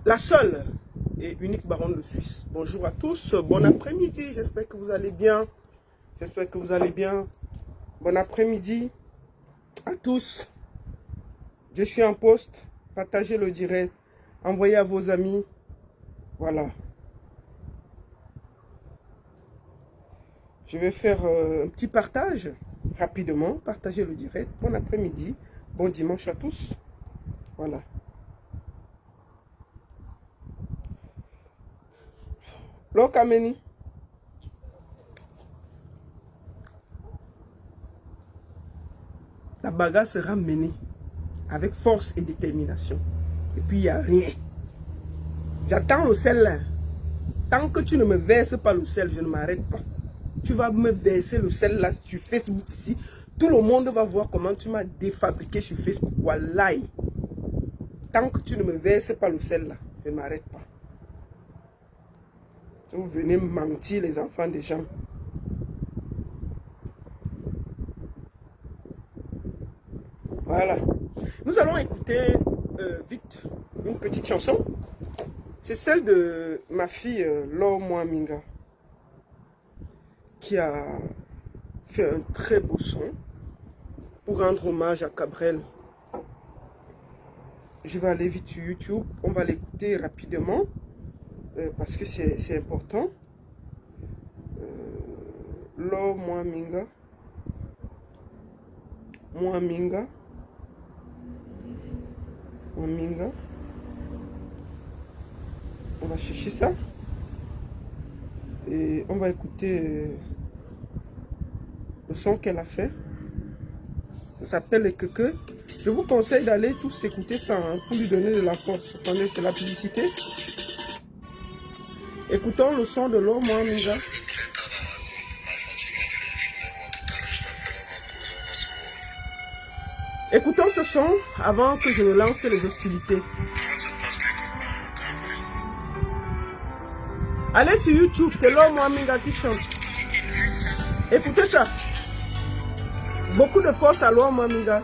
La seule et unique baronne de Suisse. Bonjour à tous, bon après-midi, j'espère que vous allez bien. J'espère que vous allez bien. Bon après-midi à tous. Je suis en poste, partagez le direct, envoyez à vos amis. Voilà. Je vais faire un petit partage rapidement, partager le direct. Bon après-midi, bon dimanche à tous. Voilà. Lokameni. La bagarre sera menée avec force et détermination. Et puis il n'y a rien. J'attends le sel là. Tant que tu ne me verses pas le sel, je ne m'arrête pas. Tu vas me verser le sel là sur Facebook ici. Tout le monde va voir comment tu m'as défabriqué sur Facebook. Wallahi. Tant que tu ne me verses pas le sel là, je ne m'arrête pas. Vous venez mentir les enfants des gens. Voilà. Nous allons écouter vite une petite chanson. C'est celle de ma fille Laure Mwaminga qui a fait un très beau son pour rendre hommage à Cabrel. Je vais aller vite sur YouTube. On va l'écouter rapidement parce que c'est important. Laure Mwaminga. Mwaminga. On va chercher ça. Et on va écouter le son qu'elle a fait. Ça s'appelle les quequeux. Je vous conseille d'aller tous écouter ça hein, pour lui donner de la force. Attendez, c'est la publicité. Écoutons le son de Laure Mwaminga. Écoutons ce son avant que je ne lance les hostilités. Allez sur YouTube, c'est Laure Mwaminga qui chante. Écoutez ça. Beaucoup de force à Laure Mwaminga.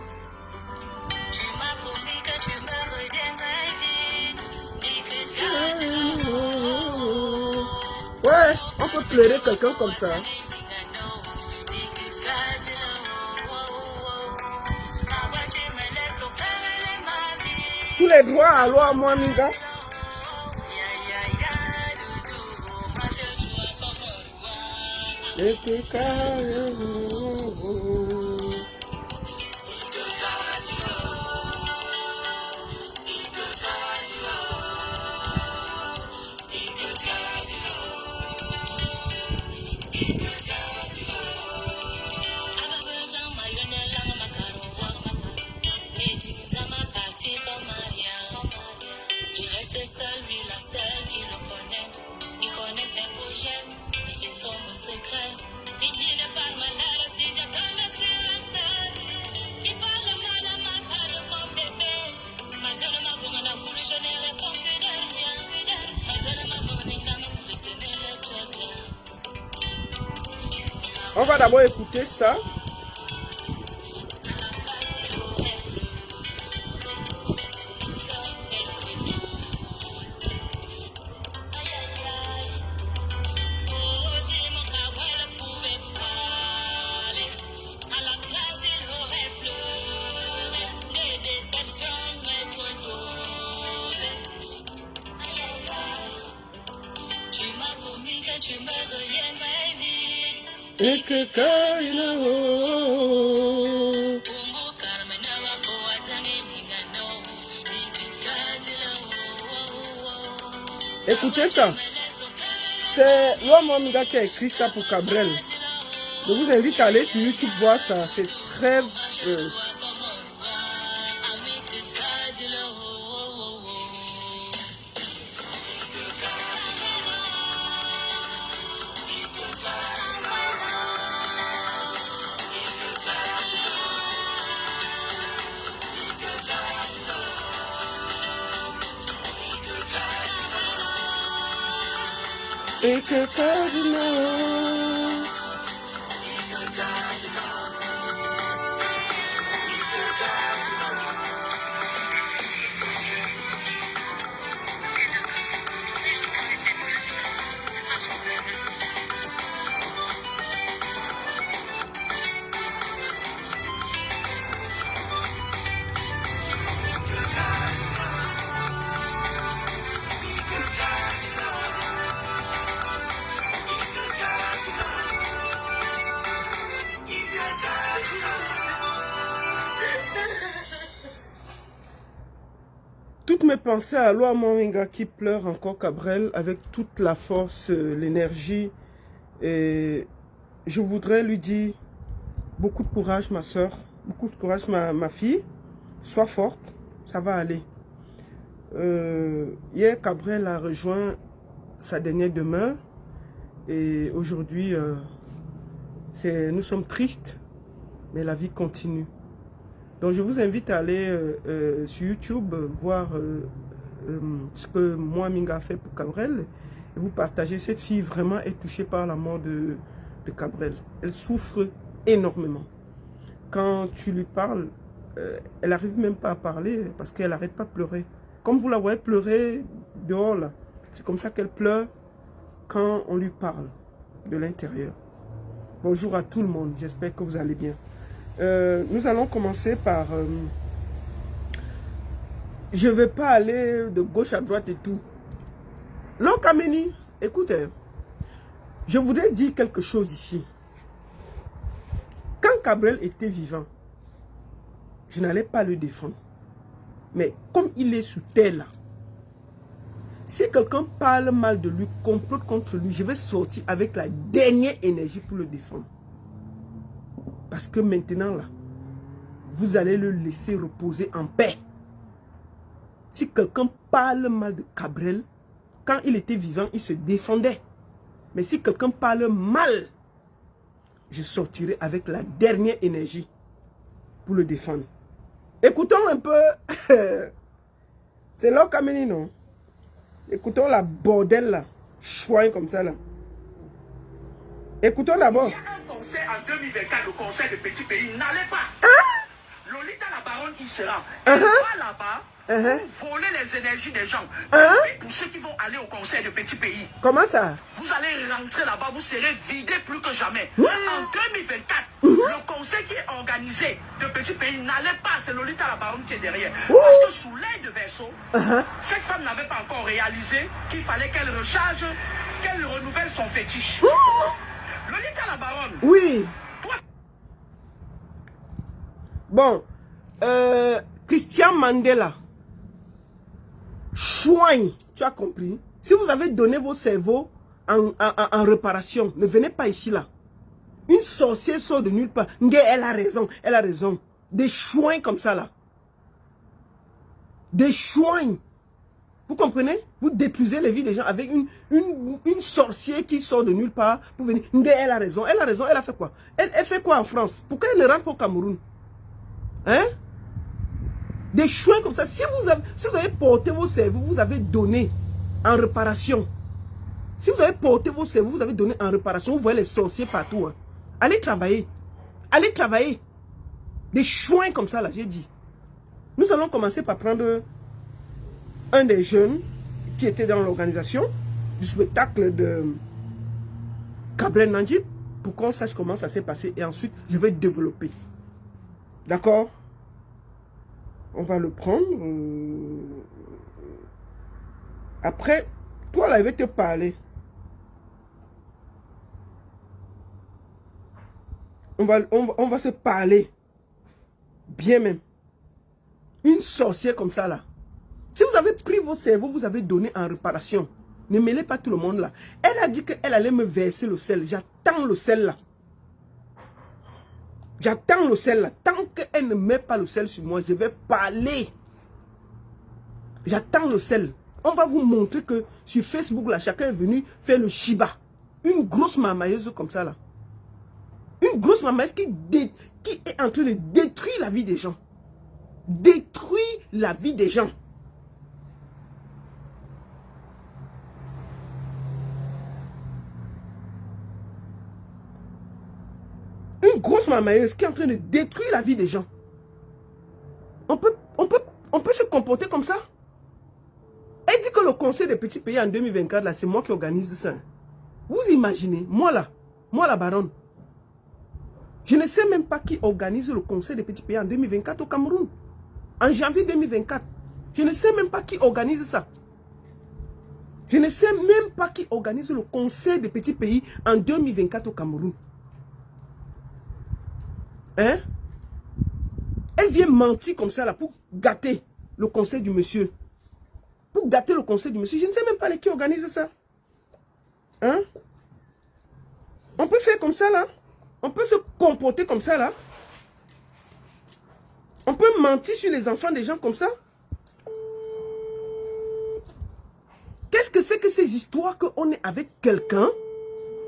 Ouais, on peut pleurer quelqu'un comme ça. Tous les droits à Laure Mwaminga. On va d'abord écouter ça. Et que quand il écoutez ça. C'est Laure Mwaminga qui a écrit ça pour Cabrel. Je vous invite à aller sur YouTube voir ça. C'est très... Et que toutes mes pensées à Loa Moringa qui pleure encore Cabrel avec toute la force, l'énergie. Et je voudrais lui dire beaucoup de courage, ma soeur. Beaucoup de courage, ma fille. Sois forte, ça va aller. Hier, Cabrel a rejoint sa dernière demeure. Et aujourd'hui, nous sommes tristes, mais la vie continue. Donc je vous invite à aller sur YouTube, voir ce que moi, Minga, a fait pour Cabrel. Et vous partagez. Cette fille vraiment est touchée par la mort de Cabrel. Elle souffre énormément. Quand tu lui parles, elle n'arrive même pas à parler parce qu'elle n'arrête pas de pleurer. Comme vous la voyez pleurer dehors là, c'est comme ça qu'elle pleure quand on lui parle de l'intérieur. Bonjour à tout le monde, j'espère que vous allez bien. Nous allons commencer par... je ne vais pas aller de gauche à droite et tout. L'oncle Ameni, écoutez, je voudrais dire quelque chose ici. Quand Cabrel était vivant, je n'allais pas le défendre. Mais comme il est sous terre là, si quelqu'un parle mal de lui, complote contre lui, je vais sortir avec la dernière énergie pour le défendre. Parce que maintenant là, vous allez le laisser reposer en paix. Si quelqu'un parle mal de Cabrel, quand il était vivant, il se défendait. Mais si quelqu'un parle mal, je sortirai avec la dernière énergie pour le défendre. Écoutons un peu. C'est là Kameni, non? Écoutons la bordel là. Chouin comme ça là. Écoutons d'abord. Il y a un conseil en 2024, le conseil de petits pays. N'allez pas. Lolita la baronne, il sera. Elle va là-bas pour voler les énergies des gens. Et pour ceux qui vont aller au conseil de petits pays. Comment ça? Vous allez rentrer là-bas, vous serez vidés plus que jamais. En 2024, le conseil qui est organisé de petits pays, n'allez pas, c'est Lolita la baronne qui est derrière. Parce que sous l'aide de Verseau, cette femme n'avait pas encore réalisé qu'il fallait qu'elle recharge, qu'elle renouvelle son fétiche. Lolita la baronne. Oui. Bon, Christian Mandela, chouin, tu as compris? Si vous avez donné vos cerveaux en réparation, ne venez pas ici là. Une sorcière sort de nulle part. Elle a raison, elle a raison. Des chouins comme ça là. Des chouins. Vous comprenez? Vous détruisez les vies des gens avec une sorcière qui sort de nulle part pour venir. Elle a raison, elle a raison, elle a fait quoi? Elle fait quoi en France? Pourquoi elle ne rentre pas au Cameroun? Hein? Des chouins comme ça. Si vous avez porté vos cerveaux, vous avez donné en réparation. Si vous avez porté vos cerveaux, vous avez donné en réparation. Vous voyez les sorciers partout. Hein. Allez travailler. Allez travailler. Des chouins comme ça là, j'ai dit. Nous allons commencer par prendre un des jeunes qui était dans l'organisation du spectacle de Cabrel Nandjib pour qu'on sache comment ça s'est passé et ensuite je vais développer. D'accord? On va le prendre. Après, toi là, je vais te parler. On va se parler. Bien même. Une sorcière comme ça là. Si vous avez pris vos cerveaux, vous avez donné en réparation. Ne mêlez pas tout le monde là. Elle a dit qu'elle allait me verser le sel. J'attends le sel là. J'attends le sel là. Tant qu'elle ne met pas le sel sur moi, je vais parler. J'attends le sel. On va vous montrer que sur Facebook là, chacun est venu faire le Shiba. Une grosse mamailleuse comme ça là. Une grosse mamailleuse qui est en train de détruire la vie des gens. Détruire la vie des gens. Une grosse mamailleuse qui est en train de détruire la vie des gens. On peut se comporter comme ça. Elle dit que le conseil des petits pays en 2024, là, c'est moi qui organise ça. Vous imaginez, moi la baronne, je ne sais même pas qui organise le conseil des petits pays en 2024 au Cameroun. En janvier 2024. Je ne sais même pas qui organise ça. Je ne sais même pas qui organise le conseil des petits pays en 2024 au Cameroun. Hein? Elle vient mentir comme ça là pour gâter le conseil du monsieur. pour gâter le conseil du monsieur. Je ne sais même pas qui organise ça. Hein? On peut faire comme ça, là. On peut se comporter comme ça, là. On peut mentir sur les enfants des gens comme ça. Qu'est-ce que c'est que ces histoires qu'on est avec quelqu'un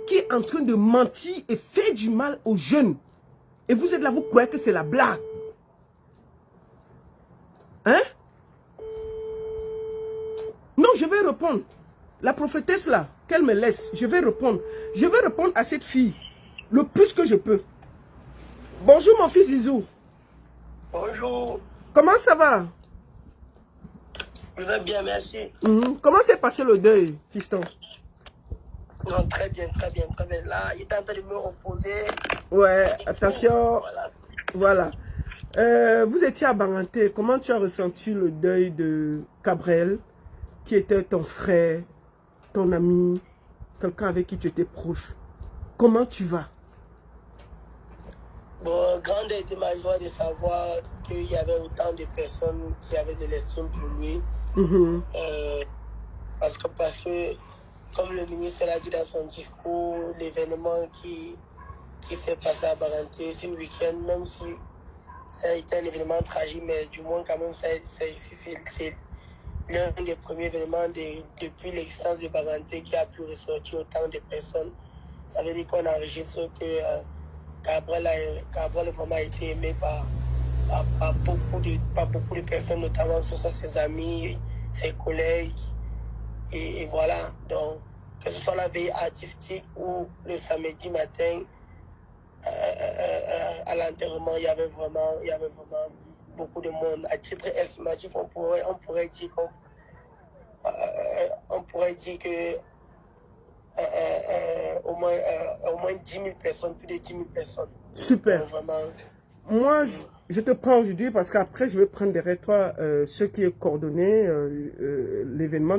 qui est en train de mentir et faire du mal aux jeunes? Et vous êtes là, vous croyez que c'est la blague. Hein? Non, je vais répondre. La prophétesse là, qu'elle me laisse, je vais répondre. Je vais répondre à cette fille le plus que je peux. Bonjour mon fils Zizou. Bonjour. Comment ça va? Je vais bien, merci. Comment s'est passé le deuil, fiston? Non, très bien, très bien, très bien. Là, il est en train de me reposer. Ouais, attention. Voilà. Vous étiez à Banganté. Comment tu as ressenti le deuil de Gabriel, qui était ton frère, ton ami, quelqu'un avec qui tu étais proche? Comment tu vas? Bon, grande a été ma joie de savoir qu'il y avait autant de personnes qui avaient de l'estime pour lui. Parce que, comme le ministre l'a dit dans son discours, l'événement qui s'est passé à Banganté ce week-end, même si ça a été un événement tragique, mais du moins quand même, c'est l'un des premiers événements depuis l'existence de Banganté qui a pu ressortir autant de personnes. Ça veut dire qu'on enregistre que Gabriel a vraiment été aimé par beaucoup de personnes, notamment ce sont ses amis, ses collègues. Et voilà, donc que ce soit la veille artistique ou le samedi matin, à l'enterrement, il y avait vraiment beaucoup de monde. À titre estimatif, on pourrait dire que au moins 10 000 personnes, plus de 10 000 personnes. Super. Donc, vraiment, moi, je te prends aujourd'hui parce qu'après, je vais prendre derrière toi ce qui est coordonné, l'événement.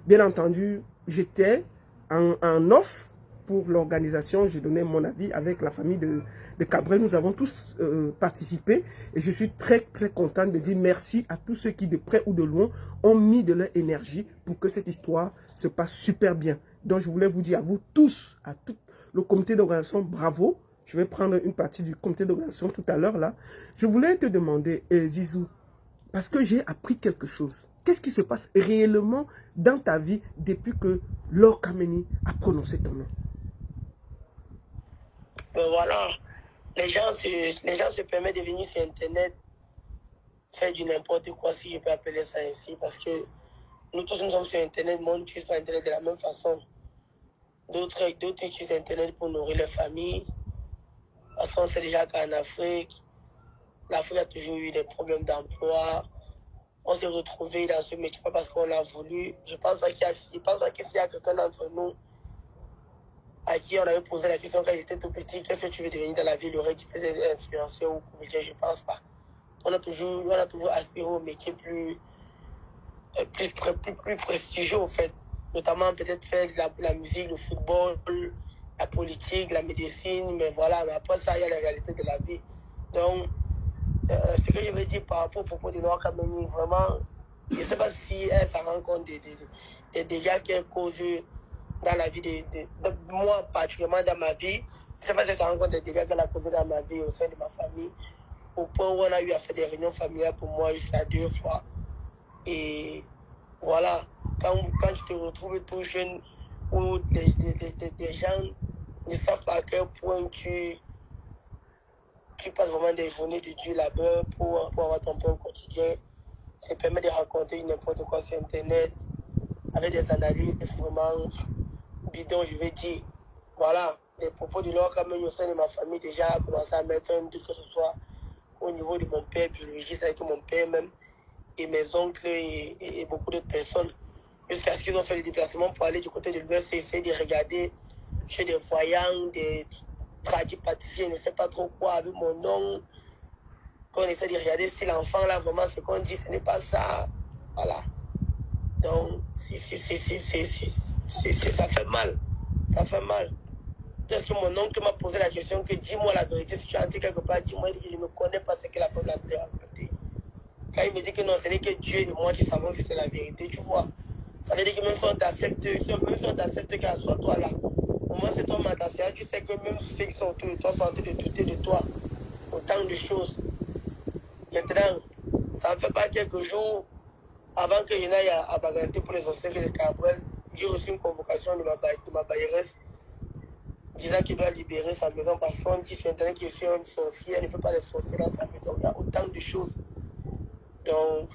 Bien entendu, j'étais en off pour l'organisation. J'ai donné mon avis avec la famille de Gabriel. Nous avons tous participé et je suis très, très content de dire merci à tous ceux qui, de près ou de loin, ont mis de leur énergie pour que cette histoire se passe super bien. Donc, je voulais vous dire à vous tous, à tout le comité d'organisation, bravo. Je vais prendre une partie du comité d'organisation tout à l'heure là. Je voulais te demander, Zizou, parce que j'ai appris quelque chose. Qu'est-ce qui se passe réellement dans ta vie depuis que Lord Kameni a prononcé ton nom? Voilà, les gens se permettent de venir sur Internet faire du n'importe quoi, si je peux appeler ça ainsi, parce que nous tous nous sommes sur Internet, mais on n'utilise pas Internet de la même façon. D'autres utilisent Internet pour nourrir leur famille. Parce qu'on sait déjà qu'en Afrique, l'Afrique a toujours eu des problèmes d'emploi. On s'est retrouvé dans ce métier pas parce qu'on l'a voulu. Je pense pas qu'il y a quelqu'un d'entre nous à qui on avait posé la question quand il était tout petit, qu'est-ce que tu veux devenir dans la vie, il aurait dit peut-être influenceur ou comédien, je pense pas. On a toujours aspiré au métier plus prestigieux, en fait. Notamment peut-être faire la musique, le football, la politique, la médecine, mais voilà, mais après ça, il y a la réalité de la vie. Donc, ce que je veux dire par rapport au propos de Lord Kameni, vraiment, je ne sais pas si elle s'en rend compte des dégâts qu'elle cause dans la vie de moi, particulièrement dans ma vie. Je ne sais pas si elle s'en rend compte des dégâts qu'elle a causés dans ma vie au sein de ma famille, au point où on a eu à faire des réunions familiales pour moi jusqu'à 2 fois. Et voilà, quand tu te retrouves tout jeune, où des gens ne savent pas à quel point tu passes vraiment des journées de dur labeur pour avoir ton pain quotidien, ça permet de raconter n'importe quoi sur Internet, avec des analyses vraiment bidons, je vais dire. Voilà, les propos de Lord Kameni au sein de ma famille déjà a commencé à mettre un doute, que ce soit au niveau de mon père biologiste, avec mon père même, et mes oncles et beaucoup d'autres personnes, jusqu'à ce qu'ils ont fait le déplacement pour aller du côté de l'Ouest et essayer de regarder chez des voyants, des tradis pâtissiers, je ne sais pas trop quoi, avec mon nom, qu'on essaie de regarder si l'enfant là, vraiment, ce qu'on dit, ce n'est pas ça. Voilà. Donc, ça fait mal. Ça fait mal. Parce que mon oncle m'a posé la question que dis-moi la vérité, si tu as entendu quelque part, dis-moi, je ne connais pas ce que la femme l'a raconté. quand il me dit que non, ce n'est que Dieu et moi qui savons si c'est la vérité, tu vois. Ça veut dire que même si on t'accepte qu'à soit toi là, au moins c'est toi Matassia, tu sais que même ceux qui sont autour de toi sont en train de douter de toi. Autant de choses. Maintenant, ça ne fait pas quelques jours avant que je n'aille à Baganté pour les sorciers de Cabrel. J'ai reçu une convocation de ma bailleresse disant qu'il doit libérer sa maison parce qu'on dit sur Internet qu'il est un sorcier, elle ne fait pas les sorciers dans sa maison. Il y a autant de choses. Donc,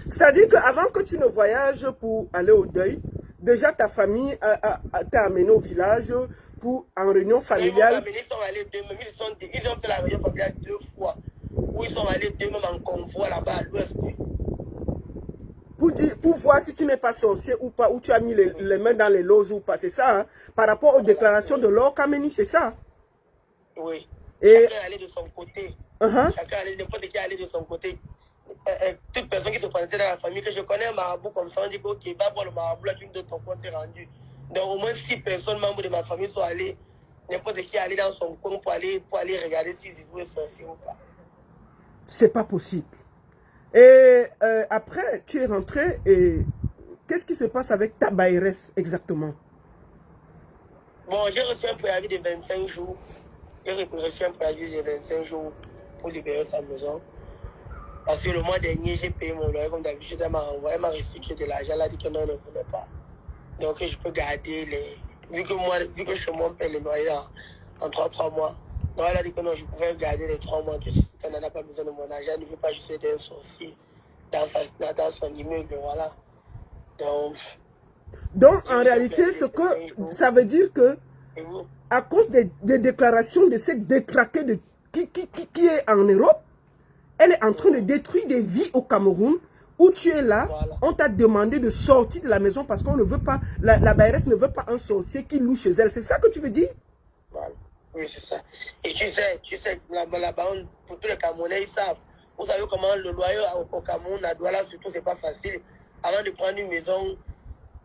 c'est-à-dire qu'avant que tu ne voyages pour aller au deuil, déjà ta famille t'a amené au village pour en réunion familiale. Ils sont allés deux-mêmes, ils ont fait la réunion familiale 2 fois. Où ils sont allés deux-mêmes en convoi là-bas à l'ouest. Pour voir si tu n'es pas sorcier ou pas, ou tu as mis les mains dans les loges ou pas, c'est ça, hein? Par rapport aux déclarations de Laure Kameni, c'est ça? Oui. Et... chacun allait de son côté. Chacun allait, n'importe qui allait de son côté. Toute personne qui se présentait dans la famille, que je connais un marabout comme ça, on dit ok, va voir le marabout, là tu me donnes ton compte rendu. Donc au moins 6 personnes, membres de ma famille, sont allés, n'importe qui allait dans son coin pour aller regarder si Zizou est sorcier ou pas. C'est pas possible. Et après, tu es rentré et qu'est-ce qui se passe avec ta bailleresse exactement? Bon, j'ai reçu un préavis de 25 jours. J'ai reçu un préavis de 25 jours pour libérer sa maison. Parce que le mois dernier, j'ai payé mon loyer comme d'habitude. Elle m'a renvoyé, elle m'a restitué de l'argent. Elle a dit que non, elle ne voulait pas. Donc, je peux garder les... Vu que chez moi, on paye le loyer en 3 mois. Donc, elle a dit que non, je pouvais garder les 3 mois. Elle n'en a pas besoin de mon argent. Elle ne veut pas juste être un sorcier dans son immeuble. Voilà. Donc en réalité, ce que ça veut dire que à cause des déclarations de cette détraquée qui est en Europe, elle est en train de détruire des vies au Cameroun, où tu es là, voilà. On t'a demandé de sortir de la maison parce qu'on ne veut pas, la bailleresse ne veut pas un sorcier qui loue chez elle. C'est ça que tu veux dire? Voilà. Oui, c'est ça. Et tu sais, là-bas, pour tous les Camerounais, ils savent. Vous savez comment le loyer au Cameroun, à Douala surtout, c'est pas facile. Avant de prendre une maison,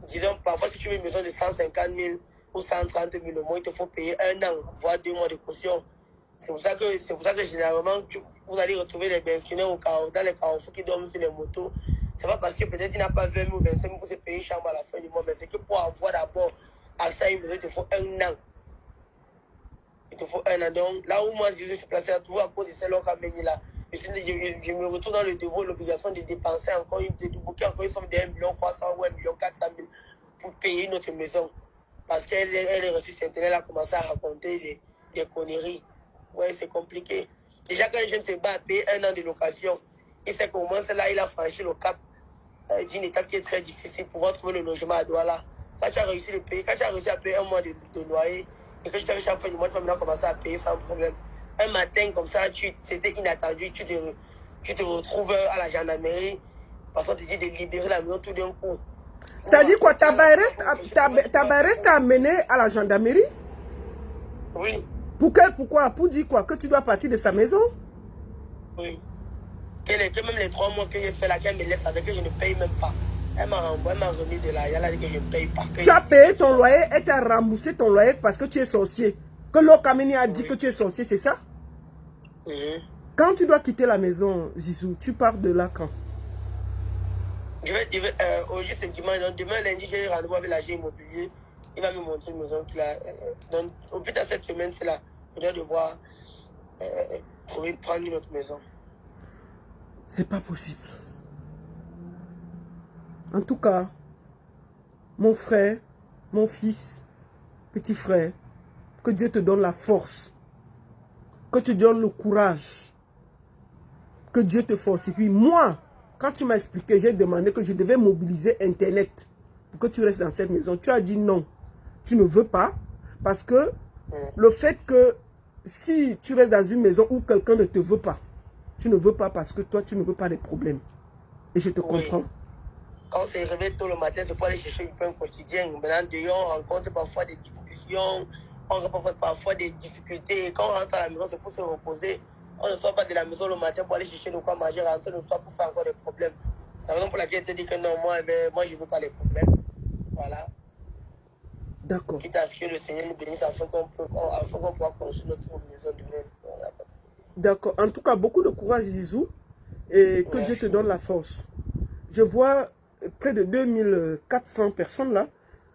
disons, parfois si tu veux une maison de 150 000 ou 130 000 au mois, il te faut payer 1 an, voire 2 mois de caution. C'est pour ça que généralement, vous allez retrouver les Benskinaires dans les carrefours qui dorment sur les motos. C'est pas parce que peut-être il n'a pas 20 000 ou 25 000 pour se payer une chambre à la fin du mois, mais c'est que pour avoir d'abord accès à une maison, il te faut 1 an. Il te faut 1 an. Donc là où moi, je suis placé à trouver à cause de celle-là, je me retrouve dans le devoir, l'obligation de dépenser encore, de débloquer encore une somme de 1 300 000 ou 1 400 000 pour payer notre maison. Parce qu'elle est reçue sur Internet, elle a commencé à raconter des conneries. Ouais, c'est compliqué. Déjà, quand un jeune te bat à payer 1 an de location, il sait qu'au moins, là, il a franchi le cap d'une étape qui est très difficile pour pouvoir trouver le logement à Douala. Quand tu as réussi à payer 1 mois de loyer, et que tu sais que chaque fin du mois, tu vas maintenant commencer à payer sans problème. Un matin, comme ça, c'était inattendu, tu te retrouves à la gendarmerie, parce qu'on te dit de libérer la maison tout d'un coup. C'est-à-dire quoi, ta bailleresse t'a amené à la gendarmerie? Oui. Pourquoi? Pour dire quoi? Que tu dois partir de sa maison? Oui. Que même les 3 mois que j'ai fait là, qu'elle me laisse avec, que je ne paye même pas. Elle m'a remis de l'argent, elle a dit que je ne paye pas. Tu as payé ton loyer, elle t'a remboursé ton loyer parce que tu es sorcier. Que Laure Kameni a dit que tu es sorcier, c'est ça? Quand tu dois quitter la maison, Zizou, tu pars de là quand? Aujourd'hui c'est dimanche, donc demain lundi j'ai rendez-vous avec l'agent immobilier. Il va me montrer une maison qu'il a. Donc au plus tard cette semaine, c'est là. Je dois devoir prendre une autre maison. C'est pas possible. En tout cas, mon frère, mon fils, petit frère, que Dieu te donne la force, que tu donnes le courage, que Dieu te force. Et puis moi, quand tu m'as expliqué, j'ai demandé que je devais mobiliser Internet pour que tu restes dans cette maison. Tu as dit non, tu ne veux pas, parce que le fait que si tu restes dans une maison où quelqu'un ne te veut pas, tu ne veux pas parce que toi, tu ne veux pas des problèmes. Et je te comprends. Quand on se réveille tôt le matin, c'est pour aller chercher du pain quotidien. Maintenant, dehors, on rencontre parfois des discussions, on rencontre parfois des difficultés. Et quand on rentre à la maison, c'est pour se reposer. On ne sort pas de la maison le matin pour aller chercher de quoi manger, rentrer le soir pour faire encore des problèmes. C'est la raison pour laquelle je te dis que non, moi je ne veux pas les problèmes. Voilà. D'accord. Quitte à ce que le Seigneur nous bénisse afin qu'on puisse construire notre maison de même. D'accord. En tout cas, beaucoup de courage, Zizou. et que Dieu Merci. te donne la force. Je vois près de 2400 personnes là.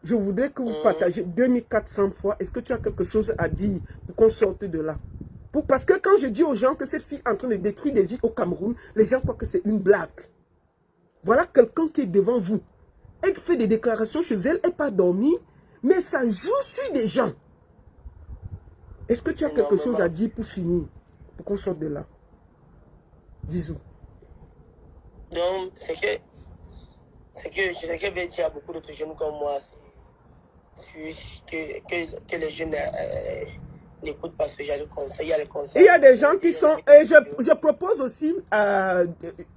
Je voudrais que vous partagez 2400 fois. Est-ce que tu as quelque chose à dire pour qu'on sorte de là? Parce que quand je dis aux gens que cette fille est en train de détruire des vies au Cameroun, les gens croient que c'est une blague. Voilà quelqu'un qui est devant vous. Elle fait des déclarations chez elle, elle n'est pas dormie, mais ça joue sur des gens. Est-ce que tu as quelque chose à dire pour finir, pour qu'on sorte de là? Zizou. Donc, c'est que je vais dire à beaucoup d'autres jeunes comme moi, que les jeunes n'écoutent pas ce genre de conseils. Il y a des gens qui sont, et je propose aussi,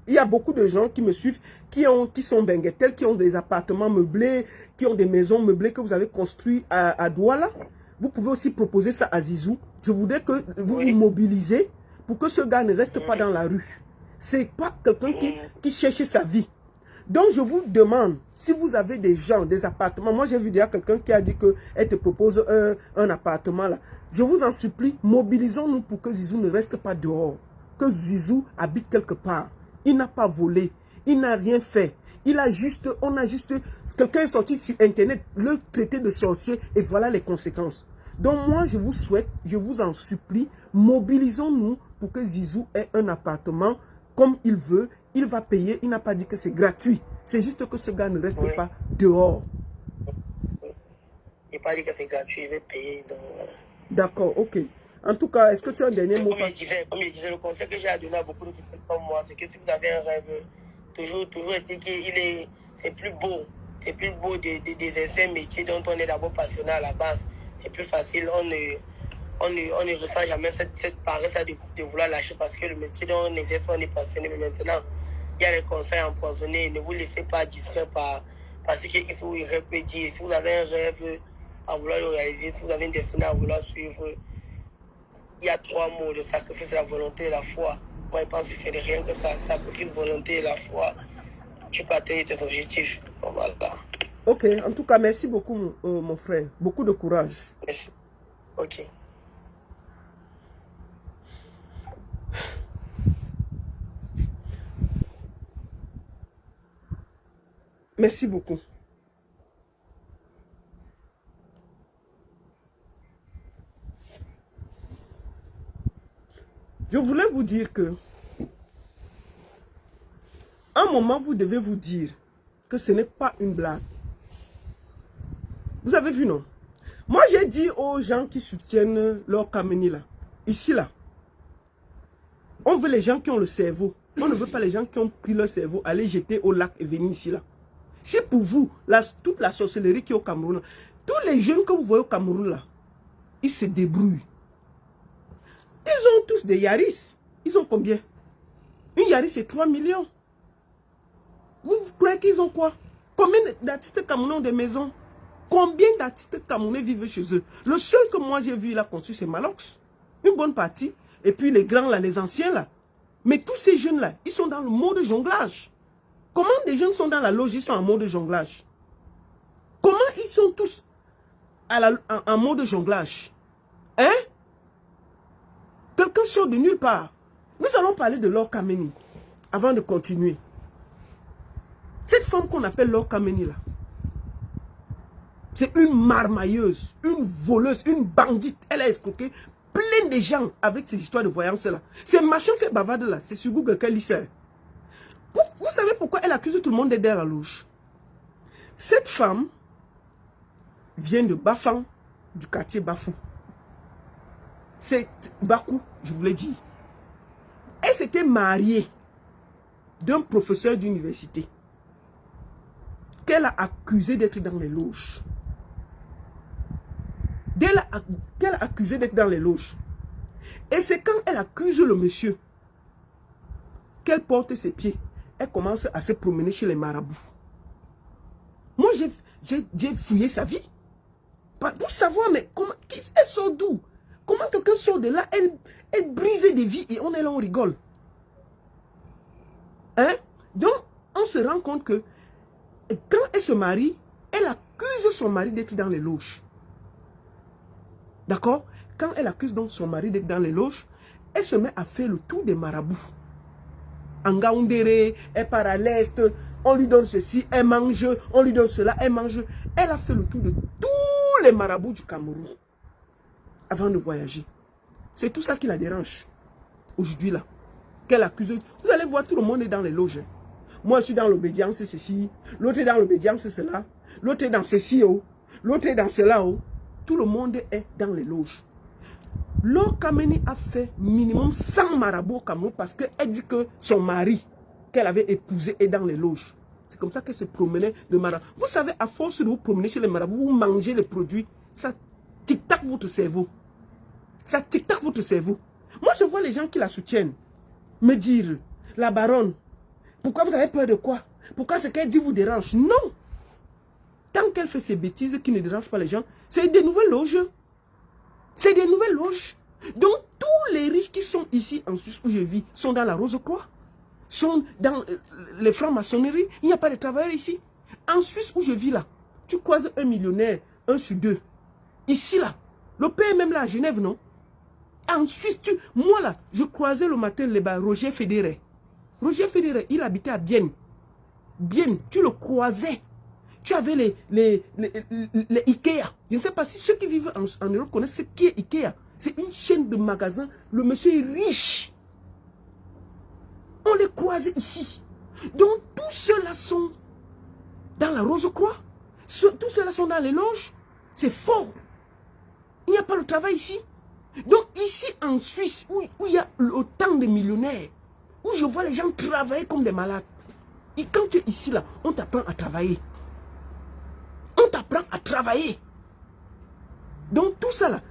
il y a beaucoup de gens qui me suivent, qui sont benguetels, qui ont des appartements meublés, qui ont des maisons meublées que vous avez construites à Douala. Vous pouvez aussi proposer ça à Zizou. Je voudrais que vous vous mobilisez pour que ce gars ne reste pas dans la rue. C'est pas quelqu'un qui cherche sa vie. Donc, je vous demande, si vous avez des gens, des appartements, moi j'ai vu déjà quelqu'un qui a dit qu'elle te propose un appartement là. Je vous en supplie, mobilisons-nous pour que Zizou ne reste pas dehors. Que Zizou habite quelque part. Il n'a pas volé, il n'a rien fait. Quelqu'un est sorti sur internet, le traité de sorcier et voilà les conséquences. Donc moi je vous souhaite, je vous en supplie, mobilisons-nous pour que Zizou ait un appartement comme il veut. Il va payer, il n'a pas dit que c'est gratuit. C'est juste que ce gars ne reste pas dehors. Il n'a pas dit que c'est gratuit, il va payer. D'accord, ok. En tout cas, est-ce que tu as un dernier mot? Comme je disais, le conseil que j'ai à donner à beaucoup de personnes comme moi, c'est que si vous avez un rêve, toujours est-il qu'il c'est plus beau. C'est plus beau des anciens métiers dont on est d'abord passionné à la base. C'est plus facile, on ne ressent jamais cette paresse de vouloir lâcher parce que le métier dont on exerce, on est passionné. Mais maintenant, il y a les conseils empoisonnés. Ne vous laissez pas distraire parce qu'il faut y répéter. Si vous avez un rêve à vouloir le réaliser, si vous avez une destinée à vouloir suivre, il y a 3 mots, le sacrifice, la volonté et la foi. Moi, je pense que c'est rien que ça. Sacrifice, volonté et la foi. Tu peux atteindre tes objectifs. Voilà. Ok, en tout cas, merci beaucoup, mon frère. Beaucoup de courage. Merci. Ok. Merci beaucoup. Je voulais vous dire que, à un moment, vous devez vous dire que ce n'est pas une blague. Vous avez vu, non? Moi, j'ai dit aux gens qui soutiennent leur Kameni là, ici là, on veut les gens qui ont le cerveau. On ne veut pas les gens qui ont pris leur cerveau, aller jeter au lac et venir ici là. Si pour vous, toute la sorcellerie qui est au Cameroun, tous les jeunes que vous voyez au Cameroun là, ils se débrouillent. Ils ont tous des Yaris. Ils ont combien? Une Yaris c'est 3 millions. Vous croyez qu'ils ont quoi? Combien d'artistes camerounais ont des maisons? Combien d'artistes camerounais vivent chez eux? Le seul que moi j'ai vu là construit c'est Malox. Une bonne partie. Et puis les grands là, les anciens là. Mais tous ces jeunes là, ils sont dans le mode jonglage. Comment des jeunes sont dans la loge, ils sont en mode jonglage? Comment ils sont tous en mode jonglage? Hein? Quelqu'un sort de nulle part. Nous allons parler de Laure Kameni avant de continuer. Cette femme qu'on appelle Laure Kameni là, c'est une marmailleuse, une voleuse, une bandite. Elle a escroqué plein de gens avec ces histoires de voyance là. Ces machins fait bavarde là, c'est sur Google qu'elle lit ça. Vous savez pourquoi elle accuse tout le monde d'être dans la louche? Cette femme vient de Bafang, du quartier Bafou. C'est Bakou, je vous l'ai dit. Elle s'était mariée d'un professeur d'université qu'elle a accusé d'être dans les loges. Qu'elle a accusé d'être dans les loges. Et c'est quand elle accuse le monsieur qu'elle porte ses pieds. Elle commence à se promener chez les marabouts. Moi, j'ai fouillé sa vie. Pour savoir, mais comment, elle sort d'où? Comment quelqu'un sort de là, elle brise des vies et on est là, on rigole. Hein? Donc, on se rend compte que quand elle se marie, elle accuse son mari d'être dans les loges. D'accord? Quand elle accuse donc son mari d'être dans les loges, elle se met à faire le tour des marabouts. en Ngaoundéré, elle part à l'Est, on lui donne ceci, elle mange, on lui donne cela, elle mange. Elle a fait le tour de tous les marabouts du Cameroun avant de voyager. C'est tout ça qui la dérange aujourd'hui là. Qu'elle accuse. Vous allez voir, tout le monde est dans les loges. Moi, je suis dans l'obédience, c'est ceci. L'autre est dans l'obédience, c'est cela. L'autre est dans ceci, oh. L'autre est dans cela, oh. Tout le monde est dans les loges. Lo Kameni a fait minimum 100 marabouts au Cameroun parce qu'elle dit que son mari, qu'elle avait épousé, est dans les loges. C'est comme ça qu'elle se promenait de marabout. Vous savez, à force de vous promener chez les marabouts, vous mangez les produits, ça tic-tac votre cerveau. Ça tic-tac votre cerveau. Moi, je vois les gens qui la soutiennent me dire, la baronne, pourquoi vous avez peur de quoi? Pourquoi ce qu'elle dit vous dérange? Non. Tant qu'elle fait ces bêtises qui ne dérangent pas les gens, c'est des nouvelles loges. C'est des nouvelles loges. Donc, tous les riches qui sont ici en Suisse où je vis sont dans la Rose-Croix, sont dans les francs-maçonneries. Il n'y a pas de travailleurs ici. En Suisse où je vis là, tu croises un millionnaire, un sur deux. Ici là, le père est même là à Genève, non? En Suisse, moi là, je croisais le matin là-bas Roger Federer. Roger Federer, il habitait à Bienne. Bienne, tu le croisais. Tu avais les Ikea. Je ne sais pas si ceux qui vivent en Europe connaissent ce qui est Ikea. C'est une chaîne de magasins. Le monsieur est riche. On les croisait ici. Donc tous ceux-là sont dans la Rose-Croix. Tous ceux-là sont dans les loges. C'est fort. Il n'y a pas le travail ici. Donc ici en Suisse, où il y a autant de millionnaires, où je vois les gens travailler comme des malades. Et quand tu es ici là, on t'apprend à travailler. On t'apprend à travailler. Donc tout ça là,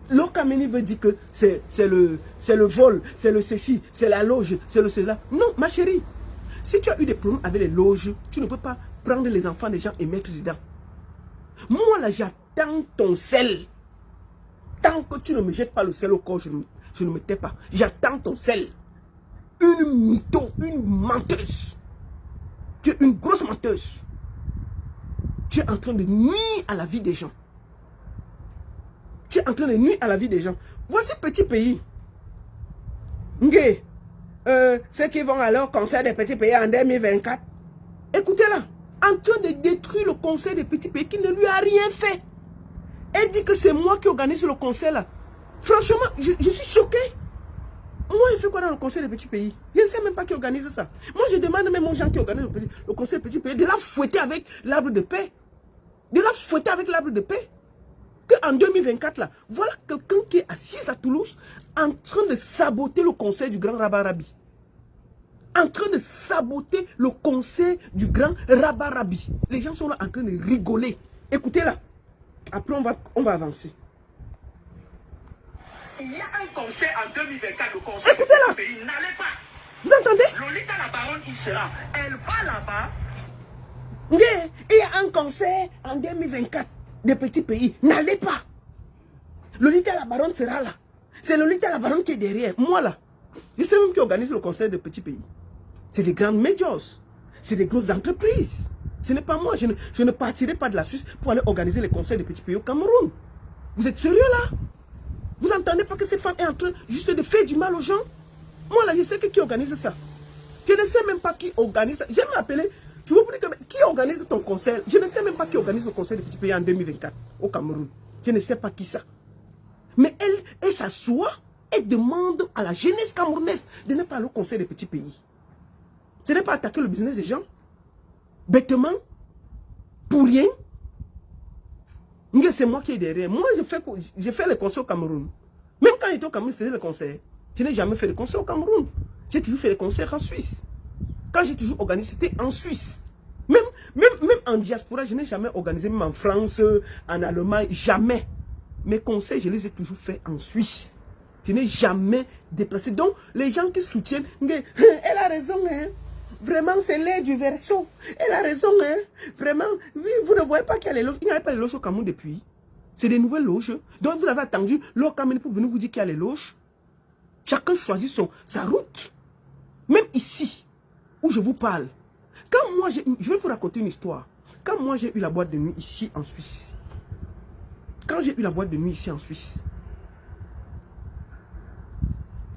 Lo Kameni veut dire que c'est le vol, c'est le ceci, c'est la loge, c'est le cela. Non, ma chérie, si tu as eu des problèmes avec les loges, tu ne peux pas prendre les enfants des gens et mettre dedans. Moi là, j'attends ton sel. Tant que tu ne me jettes pas le sel au corps, je ne me tais pas. J'attends ton sel. Une mytho, une menteuse. Tu es une grosse menteuse. Tu es en train de nuire à la vie des gens. Tu es en train de nuire à la vie des gens. Voici petit pays. Ceux qui vont aller au concert des petits pays en 2024. Écoutez-la. En train de détruire le concert des petits pays qui ne lui a rien fait. Elle dit que c'est moi qui organise le concert là. Franchement, je suis choqué. Moi, je fais quoi dans le concert des petits pays? Je ne sais même pas qui organise ça. Moi, je demande même aux gens qui organisent le concert des petits pays de la fouetter avec l'arbre de paix. De la fouetter avec l'arbre de paix. Qu'en 2024 là, voilà quelqu'un qui est assis à Toulouse en train de saboter le concert du grand Rabarabi. En train de saboter le concert du grand Rabarabi. Les gens sont là en train de rigoler. Écoutez là. Après, on va avancer. Il y a un concert en 2024, le concert écoutez-la. du pays. N'allez pas. Vous entendez? Lolita la baronne, il sera. Elle va là-bas. Il y a un concert en 2024 des petits pays. N'allez pas. Lolita la baronne sera là. C'est Lolita la baronne qui est derrière. Moi là, je sais même qui organise le concert des petits pays. C'est des grandes majors. C'est des grosses entreprises. Ce n'est pas moi, je ne partirai pas de la Suisse pour aller organiser les concerts des petits pays au Cameroun. Vous êtes sérieux là? Vous n'entendez pas que cette femme est en train juste de faire du mal aux gens? Moi là, je sais qui organise ça. Je ne sais même pas qui organise ça. J'aime m'appeler, tu veux vous dire que qui organise ton concert? Je ne sais même pas qui organise le concert des petits pays en 2024 au Cameroun. Je ne sais pas qui ça. Mais elle s'assoit et demande à la jeunesse camerounaise de ne pas aller au concert des petits pays. Ce n'est pas attaquer le business des gens. Bêtement, pour rien. C'est moi qui est derrière. Moi, j'ai fait les concerts au Cameroun. Même quand j'étais au Cameroun, je faisais les concerts. Je n'ai jamais fait de concerts au Cameroun. J'ai toujours fait les concerts en Suisse. Quand j'ai toujours organisé, c'était en Suisse. Même en diaspora, je n'ai jamais organisé, même en France, en Allemagne, jamais. Mes concerts, je les ai toujours faits en Suisse. Je n'ai jamais déplacé. Donc, les gens qui soutiennent, elle a raison, hein. Vraiment, c'est l'air du verso. Elle a raison, hein. Vraiment, oui, vous ne voyez pas qu'il y a les loges. Il n'y avait pas les loges au Cameroun depuis. C'est des nouvelles loges. Donc, vous avez attendu Lo Kameni pour venir vous dire qu'il y a les loges. Chacun choisit sa route. Même ici, où je vous parle. Quand moi, je vais vous raconter une histoire. Quand moi, j'ai eu la boîte de nuit ici en Suisse.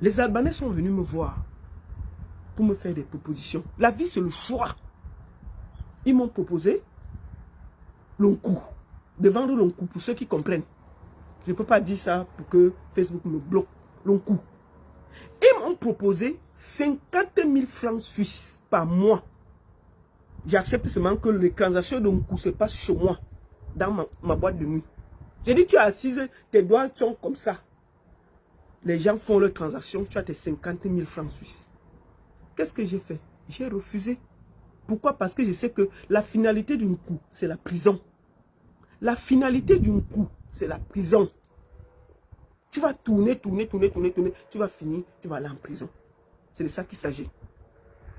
Les Albanais sont venus me voir. pour me faire des propositions. La vie, c'est le choix. Ils m'ont proposé l'onkou, de vendre l'onkou, pour ceux qui comprennent. Je ne peux pas dire ça pour que Facebook me bloque. L'onkou. Ils m'ont proposé 50 000 francs suisses par mois. J'accepte seulement que les transactions d'onkou se passent chez moi, dans ma boîte de nuit. J'ai dit, tu es assise, tes doigts sont comme ça. Les gens font leurs transactions, tu as tes 50 000 francs suisses. Qu'est-ce que j'ai fait? J'ai refusé. Pourquoi? Parce que je sais que la finalité d'une coup, c'est la prison. La finalité d'une coup, c'est la prison. Tu vas tourner, tu vas finir, tu vas aller en prison. C'est de ça qu'il s'agit.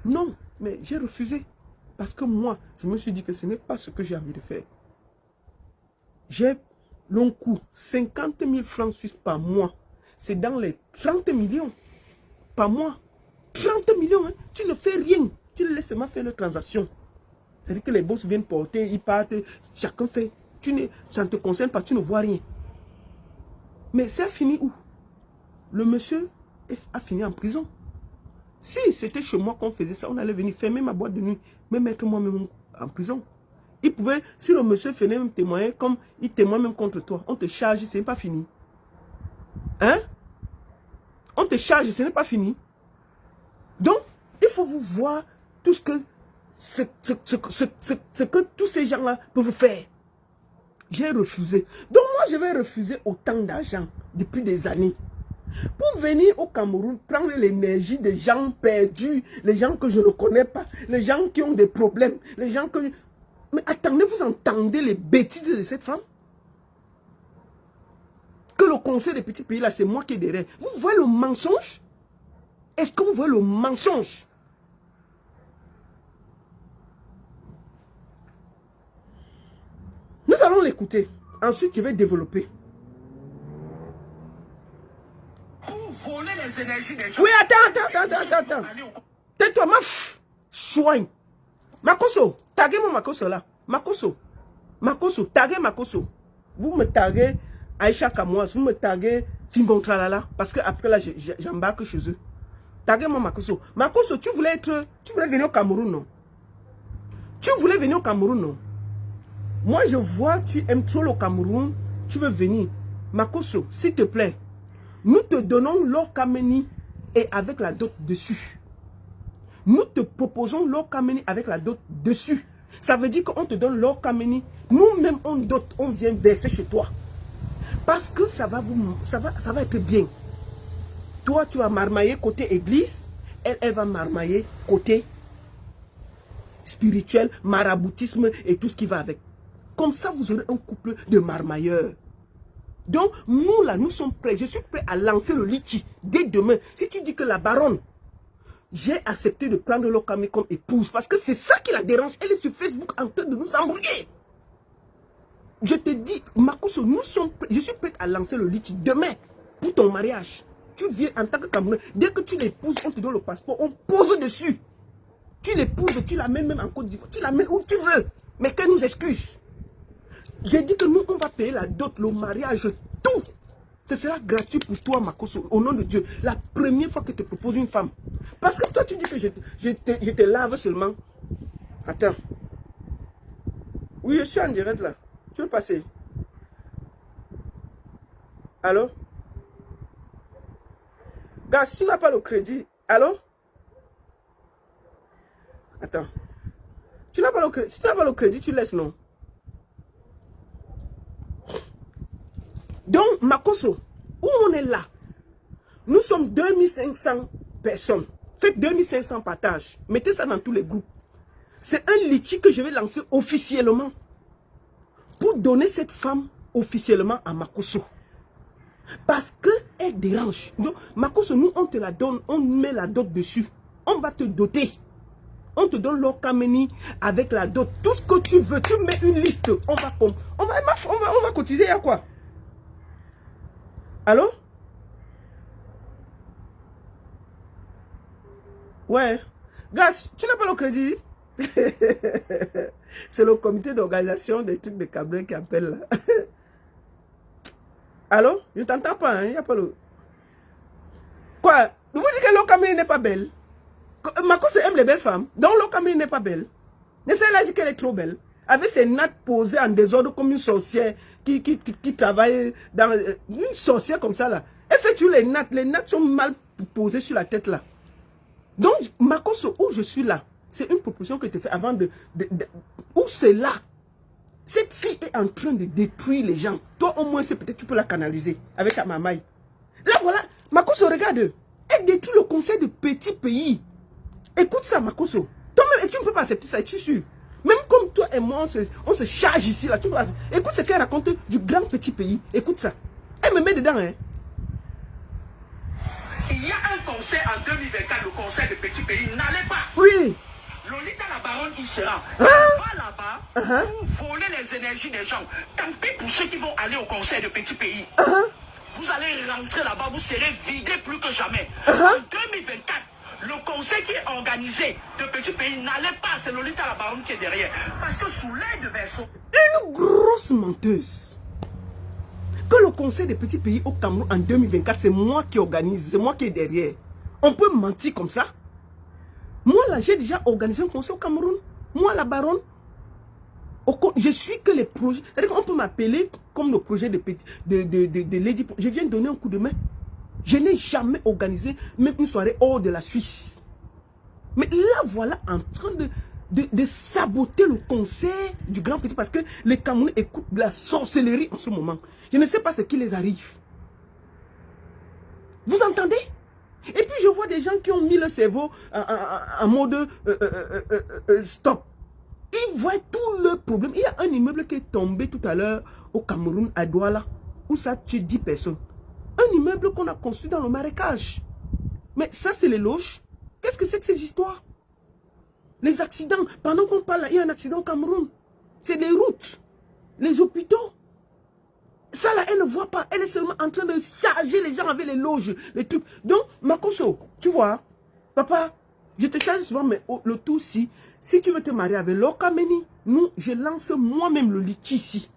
Non, mais j'ai refusé. Parce que moi, je me suis dit que ce n'est pas ce que j'ai envie de faire. J'ai long coup, 50 000 francs suisses par mois. C'est dans les 30 millions par mois. 30 millions, hein? Tu ne fais rien. Tu le laisses seulement faire les transactions. C'est-à-dire que les boss viennent porter, ils partent, chacun fait. Ça ne te concerne pas, tu ne vois rien. Mais ça a fini où? Le monsieur a fini en prison. Si c'était chez moi qu'on faisait ça, on allait venir fermer ma boîte de nuit, me mettre moi-même en prison. Il pouvait, si le monsieur venait même témoigner, comme il témoigne même contre toi, on te charge, ce n'est pas fini. Hein? On te charge, ce n'est pas fini. Donc, il faut vous voir tout ce que tous ces gens-là peuvent faire. J'ai refusé. Donc moi, je vais refuser autant d'argent depuis des années. Pour venir au Cameroun, prendre l'énergie des gens perdus, les gens que je ne connais pas, les gens qui ont des problèmes, les gens que... Mais attendez, vous entendez les bêtises de cette femme? Que le conseil des petits pays, là, c'est moi qui est derrière. Vous voyez le mensonge? Est-ce que vous voyez le mensonge? Nous allons l'écouter. Ensuite, je vais développer. Pour voler les énergies des gens. Oui, attends. Tais-toi, ma soigne. Makoso, taguez mon Makoso là. Makoso, taguez Makoso. Vous me taguez Aïcha Kamouas, vous me taguez Fingontralala. Parce que après là, j'embarque chez eux. Taguez mon Makoso. Makoso, tu voulais venir au Cameroun, non? Tu voulais venir au Cameroun, non? Moi, je vois, tu aimes trop le Cameroun, tu veux venir. Makoso, s'il te plaît, nous te donnons l'or Kameni et avec la dot dessus. Nous te proposons l'or Kameni avec la dot dessus. Ça veut dire qu'on te donne l'or Kameni. Nous-mêmes, on vient verser chez toi. Parce que ça va être bien. Toi, tu vas marmailler côté église. Elle va marmailler côté spirituel, maraboutisme et tout ce qui va avec. Comme ça, vous aurez un couple de marmailleurs. Donc, nous, là, nous sommes prêts. Je suis prêt à lancer le litchi dès demain. Si tu dis que la baronne, j'ai accepté de prendre l'Okami comme épouse, parce que c'est ça qui la dérange. Elle est sur Facebook en train de nous embrouiller. Je te dis, Makoso, je suis prêt à lancer le litchi demain pour ton mariage. Tu viens en tant que Camerounais. Dès que tu l'épouses, on te donne le passeport, on pose dessus. Tu l'épouses, tu l'amènes même en Côte d'Ivoire, tu l'amènes où tu veux. Mais qu'elle nous excuse. J'ai dit que nous, on va payer la dot, le mariage, tout. Ce sera gratuit pour toi, Makoso, au nom de Dieu. La première fois que je te propose une femme. Parce que toi, tu dis que je te lave seulement. Attends. Oui, je suis en direct là. Tu veux passer? Allô? Gars, si tu n'as pas le crédit. Allô? Attends. Tu n'as pas le crédit. Si tu n'as pas le crédit, tu laisses, non? Donc, Makoso, où on est là? Nous sommes 2500 personnes. Faites 2500 partages. Mettez ça dans tous les groupes. C'est un litchi que je vais lancer officiellement. Pour donner cette femme officiellement à Makoso. Parce qu'elle dérange. Donc, Makoso, nous, on te la donne. On met la dot dessus. On va te doter. On te donne l'or Kameni avec la dot. Tout ce que tu veux. Tu mets une liste. On va cotiser à quoi? Allô? Ouais. Gars, tu n'as pas le crédit? C'est le comité d'organisation des trucs de Cabrel qui appelle là. Allô? Je ne t'entends pas, hein? Il n'y a pas le... Quoi? Vous dites que l'Okameni n'est pas belle? Makoso aime les belles femmes. Donc l'Okamini n'est pas belle. Mais elle a dit qu'elle est trop belle. Avec ses nattes posées en désordre comme une sorcière qui travaille dans... une sorcière comme ça là. Elle fait toujours les nattes. Les nattes sont mal posées sur la tête là. Donc, Makoso, où je suis là, c'est une proposition que je te fais avant où c'est là. Cette fille est en train de détruire les gens. Toi, au moins, c'est peut-être tu peux la canaliser avec ta mamaille. Là, voilà. Makoso, regarde. Elle détruit le conseil de petits pays. Écoute ça, Makoso. Toi-même, tu ne peux pas accepter ça, je suis sûr. Même comme toi et moi, on se charge ici, là. Écoute ce qu'elle raconte du grand petit pays. Écoute ça. Elle me met dedans, hein. Il y a un conseil en 2024, le conseil de petits pays. N'allez pas. Oui. Lolita la baronne, il sera. On va là-bas pour voler les énergies des gens. Tant pis pour ceux qui vont aller au conseil de petits pays. Vous allez rentrer là-bas, vous serez vidés plus que jamais. En 2024, le conseil qui est organisé de petits pays n'allait pas. C'est Lolita la baronne qui est derrière. Parce que sous l'aide de Verseau. Une grosse menteuse. Que le conseil des petits pays au Cameroun en 2024, c'est moi qui organise, c'est moi qui est derrière. On peut mentir comme ça? Moi là, j'ai déjà organisé un conseil au Cameroun. Moi la baronne, je suis que les projets. C'est-à-dire qu'on peut m'appeler comme le projet de Lady. Je viens donner un coup de main. Je n'ai jamais organisé même une soirée hors de la Suisse. Mais là, voilà en train de saboter le conseil du grand petit parce que les Camerounais écoutent de la sorcellerie en ce moment. Je ne sais pas ce qui les arrive. Vous entendez? Et puis je vois des gens qui ont mis le cerveau en mode stop. Ils voient tout le problème. Il y a un immeuble qui est tombé tout à l'heure au Cameroun, à Douala, où ça tue 10 personnes. Un immeuble qu'on a construit dans le marécage. Mais ça, c'est les loges. Qu'est-ce que c'est que ces histoires? Les accidents. Pendant qu'on parle, il y a un accident au Cameroun. C'est les routes, les hôpitaux. Ça là, elle ne voit pas. Elle est seulement en train de charger les gens avec les loges, les trucs. Donc, Makoso, tu vois, papa, je te charge souvent, mais le tout, si tu veux te marier avec l'Okamini, je lance moi-même le litchi ici.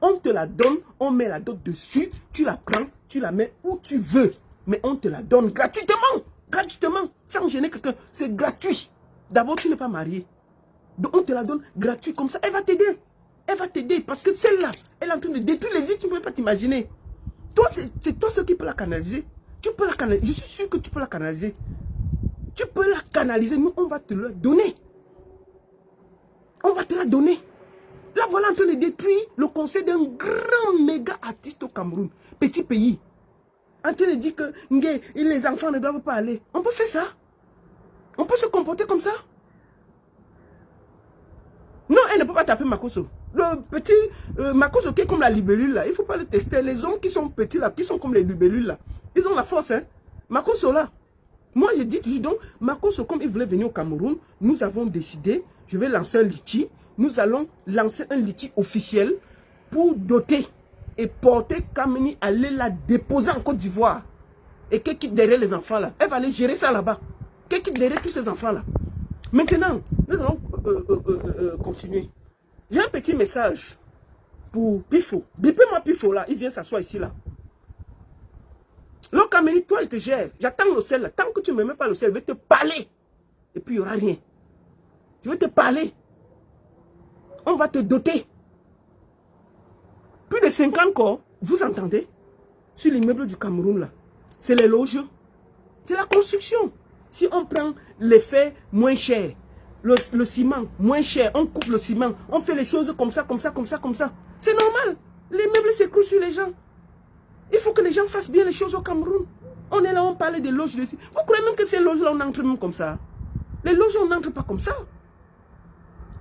On te la donne, on met la dot dessus, tu la prends, tu la mets où tu veux. Mais on te la donne gratuitement. Gratuitement, sans gêner quelqu'un. C'est gratuit. D'abord, tu n'es pas marié. Donc, on te la donne gratuit comme ça. Elle va t'aider. Elle va t'aider parce que celle-là, elle est en train de détruire les vies, tu ne peux pas t'imaginer. Toi, c'est toi seul qui peux la canaliser. Tu peux la canaliser. Je suis sûr que tu peux la canaliser. Tu peux la canaliser. Nous, on va te la donner. On va te la donner. Là, voilà en train de détruire le conseil d'un grand méga artiste au Cameroun. Petit pays. En train de dire que les enfants ne doivent pas aller. On peut faire ça. On peut se comporter comme ça. Non, elle ne peut pas taper Makoso. Le petit Makoso qui est comme la libellule là, il ne faut pas le tester. Les hommes qui sont petits là, qui sont comme les libellules là, ils ont la force. Hein. Makoso là. Moi, je dis donc, Makoso, comme il voulait venir au Cameroun, nous avons décidé, je vais lancer un litchi. Nous allons lancer un litchi officiel pour doter et porter Kamini, aller la déposer en Côte d'Ivoire. Et qu'elle quitte derrière les enfants là. Elle va aller gérer ça là-bas. Qu'elle quitte derrière tous ces enfants là. Maintenant, nous allons continuer. J'ai un petit message pour Pifo. Bipez-moi Pifo là, il vient s'asseoir ici là. L'Okamini, toi il te gère. J'attends le sel là. Tant que tu ne me mets pas le sel, je vais te parler. Et puis il n'y aura rien. Je vais te parler. On va te doter. Plus de 50 corps, vous entendez? Sur l'immeuble du Cameroun là. C'est les loges. C'est la construction. Si on prend les fers moins chers, le ciment moins cher, on coupe le ciment, on fait les choses comme ça, comme ça, comme ça, comme ça. C'est normal. Les meubles s'écroulent sur les gens. Il faut que les gens fassent bien les choses au Cameroun. On est là, on parle des loges. Vous croyez même que ces loges-là, on entre même comme ça? Les loges, on n'entre pas comme ça.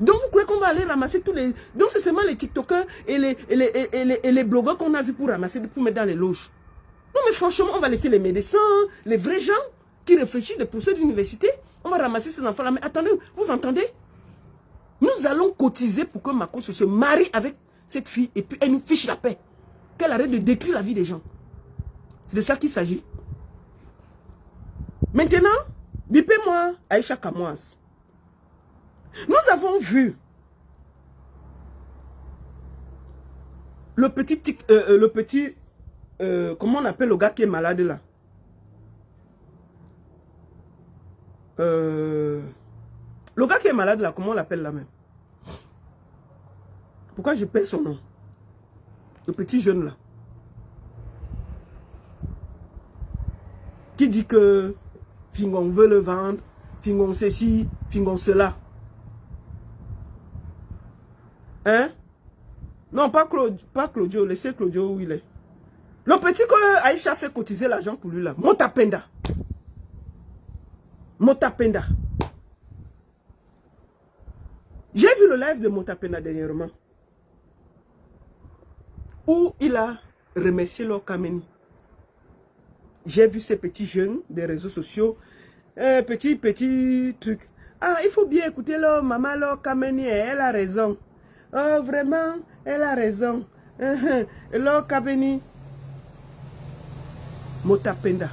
Donc vous croyez qu'on va aller ramasser tous les... Donc c'est seulement les TikTokers et les blogueurs qu'on a vus pour ramasser, pour mettre dans les loges. Non mais franchement, on va laisser les médecins, les vrais gens qui réfléchissent, les professeurs d'université. On va ramasser ces enfants-là. Mais attendez, vous entendez? Nous allons cotiser pour que Makoso se marie avec cette fille et puis elle nous fiche la paix. Qu'elle arrête de détruire la vie des gens. C'est de ça qu'il s'agit. Maintenant, bipez-moi Aïcha Kamoise. Nous avons vu le petit, comment on appelle le gars qui est malade là? Le gars qui est malade là, comment on l'appelle là même? Pourquoi je perds son nom? Le petit jeune là. Qui dit que Fingon veut le vendre, Fingon ceci, Fingon cela. Hein? Non, pas Claudio, laissez Claudio où il est. Le petit que Aïcha fait cotiser l'argent pour lui là. Motapenda. Motapenda. J'ai vu le live de Motapenda dernièrement. Où il a remercié leur Kameni. J'ai vu ces petits jeunes des réseaux sociaux. Petit truc. Ah, il faut bien écouter leur maman, leur Kameni. Elle a raison. Oh, vraiment, elle a raison. Leur Kameni. Motapenda.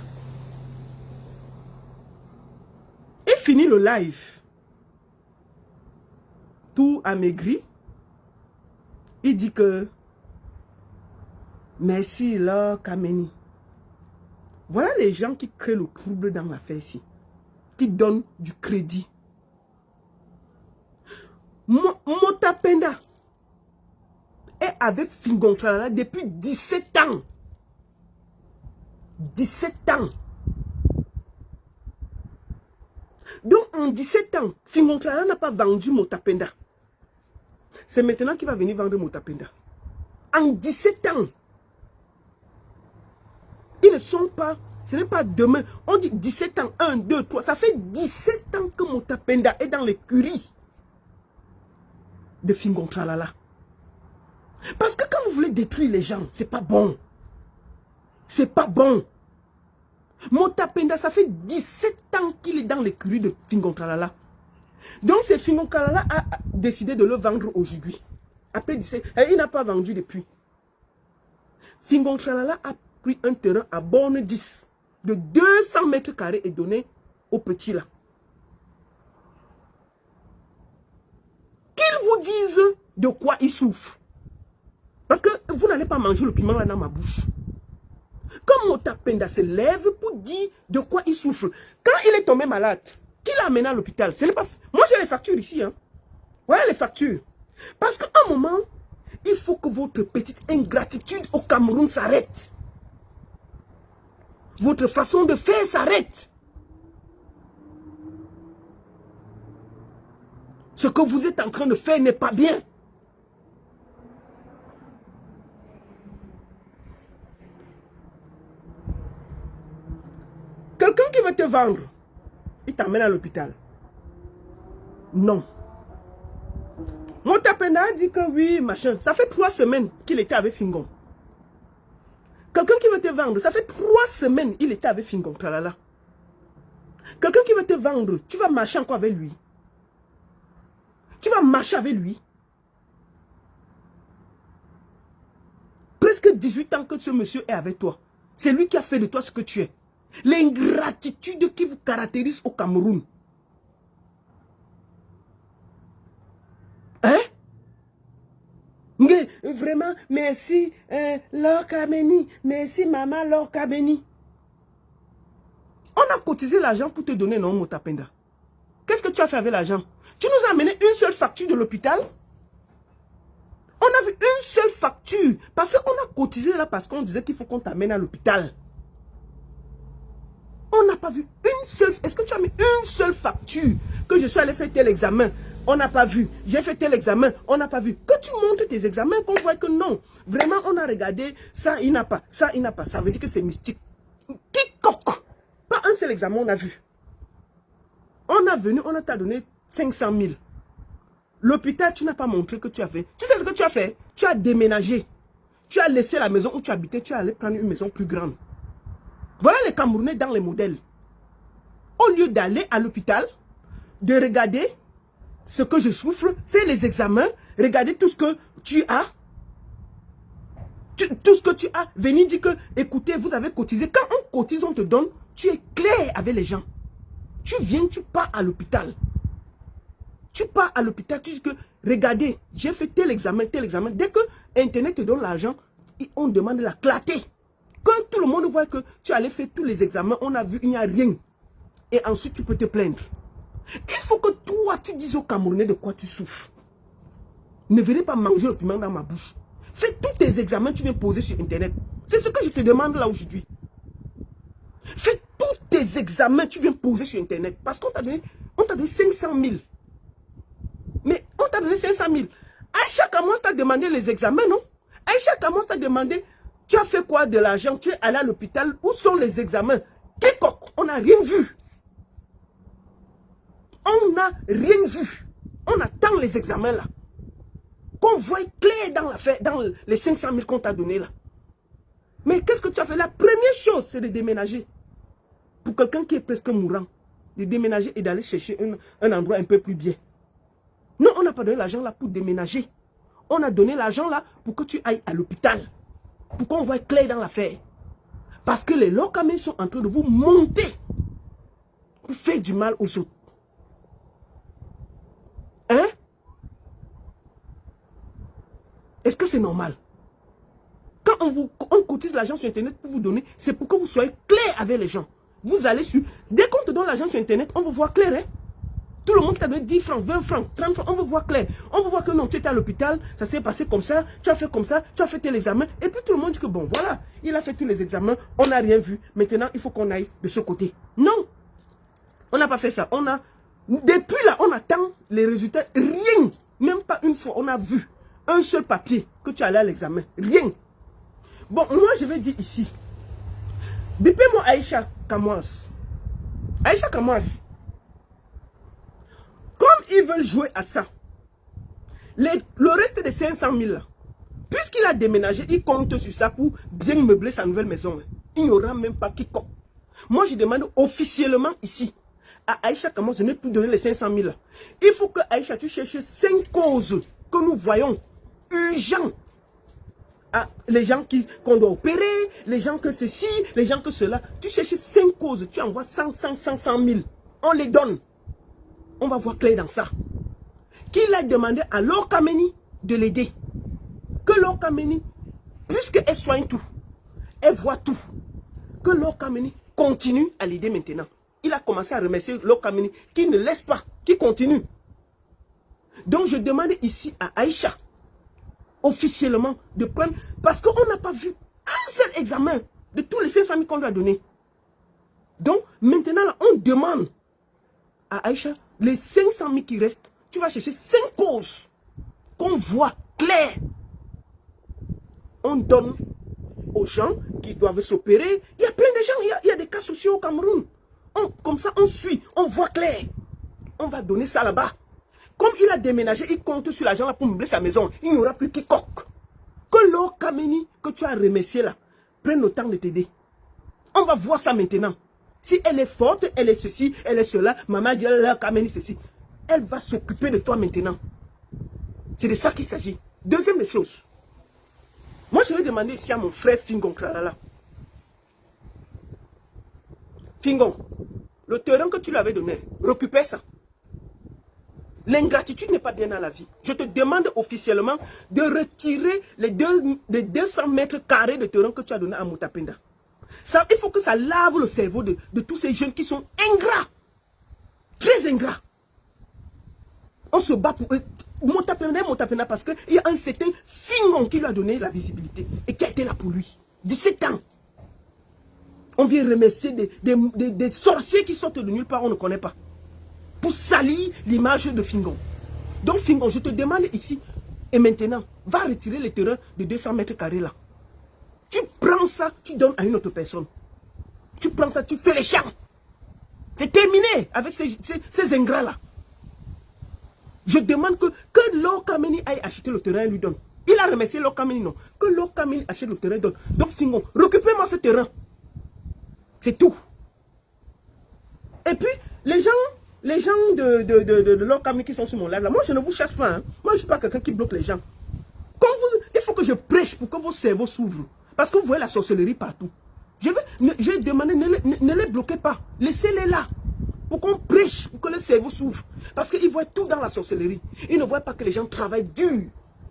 Il finit le live. Tout amaigri. Il dit que merci, leur Kameni. Voilà les gens qui créent le trouble dans l'affaire ici. Qui donnent du crédit. Motapenda est avec Fingon Tralala depuis 17 ans. 17 ans. Donc en 17 ans, Fingon Tralala n'a pas vendu Motapenda. C'est maintenant qu'il va venir vendre Motapenda. En 17 ans. Ils ne sont pas, ce n'est pas demain. On dit 17 ans, 1, 2, 3. Ça fait 17 ans que Motapenda est dans l'écurie de Fingon Tralala. Parce que quand vous voulez détruire les gens, c'est pas bon. C'est pas bon. Motapenda, ça fait 17 ans qu'il est dans l'écurie de Fingon Tralala. Donc c'est Fingon Tralala a décidé de le vendre aujourd'hui. Après 17, il n'a pas vendu depuis. Fingon Tralala a pris un terrain à borne 10 de 200 mètres carrés et donné au petit là. Qu'ils vous disent de quoi il souffre. Parce que vous n'allez pas manger le piment là dans ma bouche. Quand Motapenda se lève pour dire de quoi il souffre. Quand il est tombé malade, qui l'a amené à l'hôpital? Ce n'est pas... Moi j'ai les factures ici. Hein. Voilà les factures. Parce qu'à un moment, il faut que votre petite ingratitude au Cameroun s'arrête. Votre façon de faire s'arrête. Ce que vous êtes en train de faire n'est pas bien. Quelqu'un qui veut te vendre, il t'amène à l'hôpital. Non. Motapenda a dit que oui, machin. Ça fait 3 semaines qu'il était avec Fingon. Quelqu'un qui veut te vendre, ça fait 3 semaines qu'il était avec Fingon. Tralala. Quelqu'un qui veut te vendre, tu vas marcher encore avec lui. Tu vas marcher avec lui. Presque 18 ans que ce monsieur est avec toi. C'est lui qui a fait de toi ce que tu es. L'ingratitude qui vous caractérise au Cameroun. Hein? Mais vraiment, merci, Laure Kameni. Merci, maman Laure Kameni. On a cotisé l'argent pour te donner, non, Motapenda? Qu'est-ce que tu as fait avec l'argent? Tu nous as amené une seule facture de l'hôpital? On a vu une seule facture. Parce qu'on a cotisé là parce qu'on disait qu'il faut qu'on t'amène à l'hôpital. On n'a pas vu une seule... Est-ce que tu as mis une seule facture? Que je suis allé faire tel examen, on n'a pas vu. J'ai fait tel examen, on n'a pas vu. Que tu montres tes examens, qu'on voit que non. Vraiment, on a regardé, ça, il n'a pas. Ça, il n'a pas. Ça veut dire que c'est mystique. Quiconque. Pas un seul examen, on a vu. On a venu, on a t'a donné 500 000. L'hôpital, tu n'as pas montré que tu as fait. Tu sais ce que tu as fait? Tu as déménagé. Tu as laissé la maison où tu habitais, tu es allé prendre une maison plus grande. Voilà les Camerounais dans les modèles. Au lieu d'aller à l'hôpital, de regarder ce que je souffre, faire les examens, regarder tout ce que tu as. Tout ce que tu as, venir dire que, écoutez, vous avez cotisé. Quand on cotise, on te donne, tu es clair avec les gens. Tu viens, tu pars à l'hôpital. Tu pars à l'hôpital, tu dis que, regardez, j'ai fait tel examen, tel examen. Dès que Internet te donne l'argent, on demande la clarté. Que tout le monde voit que tu allais faire tous les examens, on a vu, il n'y a rien. Et ensuite, tu peux te plaindre. Il faut que toi, tu dises aux Camerounais de quoi tu souffres. Ne venez pas manger le piment dans ma bouche. Fais tous tes examens, tu viens poser sur Internet. C'est ce que je te demande là aujourd'hui. Fais tous tes examens, tu viens poser sur Internet. Parce qu'on t'a donné 500 000. Mais on t'a donné 500 000. Aïcha Kamos t'a demandé les examens, non? Aïcha Kamos t'a demandé, tu as fait quoi de l'argent? Tu es allé à l'hôpital, où sont les examens? Kékok, on n'a rien vu. On n'a rien vu. On attend les examens là. Qu'on voit clair dans l'affaire, dans les 500 000 qu'on t'a donné là. Mais qu'est-ce que tu as fait? La première chose, c'est de déménager. Pour quelqu'un qui est presque mourant, de déménager et d'aller chercher un endroit un peu plus bien. Non, on n'a pas donné l'argent là pour déménager. On a donné l'argent là pour que tu ailles à l'hôpital. Pour qu'on voit clair dans l'affaire. Parce que les locamés sont en train de vous monter. Pour faire du mal aux autres. Hein? Est-ce que c'est normal? Quand on cotise l'argent sur Internet pour vous donner, c'est pour que vous soyez clair avec les gens. Vous allez sur... Dès qu'on te donne l'argent sur Internet, on veut voir clair. Hein? Tout le monde qui t'a donné 10 francs, 20 francs, 30 francs, on veut voir clair. On veut voir que non, tu étais à l'hôpital, ça s'est passé comme ça, tu as fait comme ça, tu as fait tes examens. Et puis tout le monde dit que bon, voilà, il a fait tous les examens, on n'a rien vu. Maintenant, il faut qu'on aille de ce côté. Non, on n'a pas fait ça. Depuis là, on attend les résultats. Rien, même pas une fois, on a vu un seul papier que tu allais à l'examen. Rien. Bon, moi, je vais dire ici. Bipez-moi Aïcha Kamos. Aïcha Kamos. Comme ils veulent jouer à ça, le reste de 500 000 là, puisqu'il a déménagé, il compte sur ça pour bien meubler sa nouvelle maison. Il n'y aura même pas quiconque. Moi, je demande officiellement ici à Aïcha Kamos de ne plus donner les 500 000 là. Il faut que Aïcha, tu cherches 5 causes que nous voyons urgentes. Ah, les gens qu'on doit opérer, les gens que ceci, les gens que cela. Tu cherches 5 causes, tu envoies 100 000. On les donne. On va voir clair dans ça. Qu'il a demandé à Lokameni de l'aider. Que Lokameni, puisqu'elle soigne tout, elle voit tout, que Lokameni continue à l'aider maintenant. Il a commencé à remercier Lokameni qui ne laisse pas, qui continue. Donc je demande ici à Aïcha, officiellement, de prendre, parce qu'on n'a pas vu un seul examen de tous les 500 000 qu'on lui a donné. Donc maintenant, là, on demande à Aïcha, les 500 000 qui restent, tu vas chercher 5 causes qu'on voit clair. On donne aux gens qui doivent s'opérer. Il y a plein de gens, il y a des cas sociaux au Cameroun. Comme ça, on suit, on voit clair. On va donner ça là-bas. Comme il a déménagé, il compte sur l'argent là pour meubler sa maison. Il n'y aura plus quiconque. Que Lokameni, que tu as remercié là, prenne le temps de t'aider. On va voir ça maintenant. Si elle est forte, elle est ceci, elle est cela, maman dit Lokameni ceci. Elle va s'occuper de toi maintenant. C'est de ça qu'il s'agit. Deuxième chose. Moi, je vais demander ici à mon frère Fingon Kralala. Fingon, le terrain que tu lui avais donné, récupère ça. L'ingratitude n'est pas bien dans la vie. Je te demande officiellement de retirer les 200 mètres carrés de terrain que tu as donné à Mutapenda. Ça, il faut que ça lave le cerveau de tous ces jeunes qui sont ingrats. Très ingrats. On se bat pour eux. Mutapenda parce qu'il y a un certain Fingon qui lui a donné la visibilité et qui a été là pour lui. 17 ans. On vient remercier des sorciers qui sortent de nulle part, on ne connaît pas. Pour salir l'image de Fingon. Donc Fingon, je te demande ici, et maintenant, va retirer le terrain de 200 mètres carrés là. Tu prends ça, tu donnes à une autre personne. Tu prends ça, tu fais les champs. C'est terminé avec ces ingrats là. Je demande que Lokameni aille acheter le terrain et lui donne. Il a remercié Lokameni, non. Que Lokameni achète le terrain et donne. Donc Fingon, récupère-moi ce terrain. C'est tout. Et puis, les gens de Lokameni qui sont sur mon live là, moi je ne vous chasse pas. Hein. Moi je ne suis pas quelqu'un qui bloque les gens. Il faut que je prêche pour que vos cerveaux s'ouvrent. Parce que vous voyez la sorcellerie partout. Je vais demander, ne les bloquez pas. Laissez-les là. Pour qu'on prêche, pour que le cerveau s'ouvre. Parce qu'ils voient tout dans la sorcellerie. Ils ne voient pas que les gens travaillent dur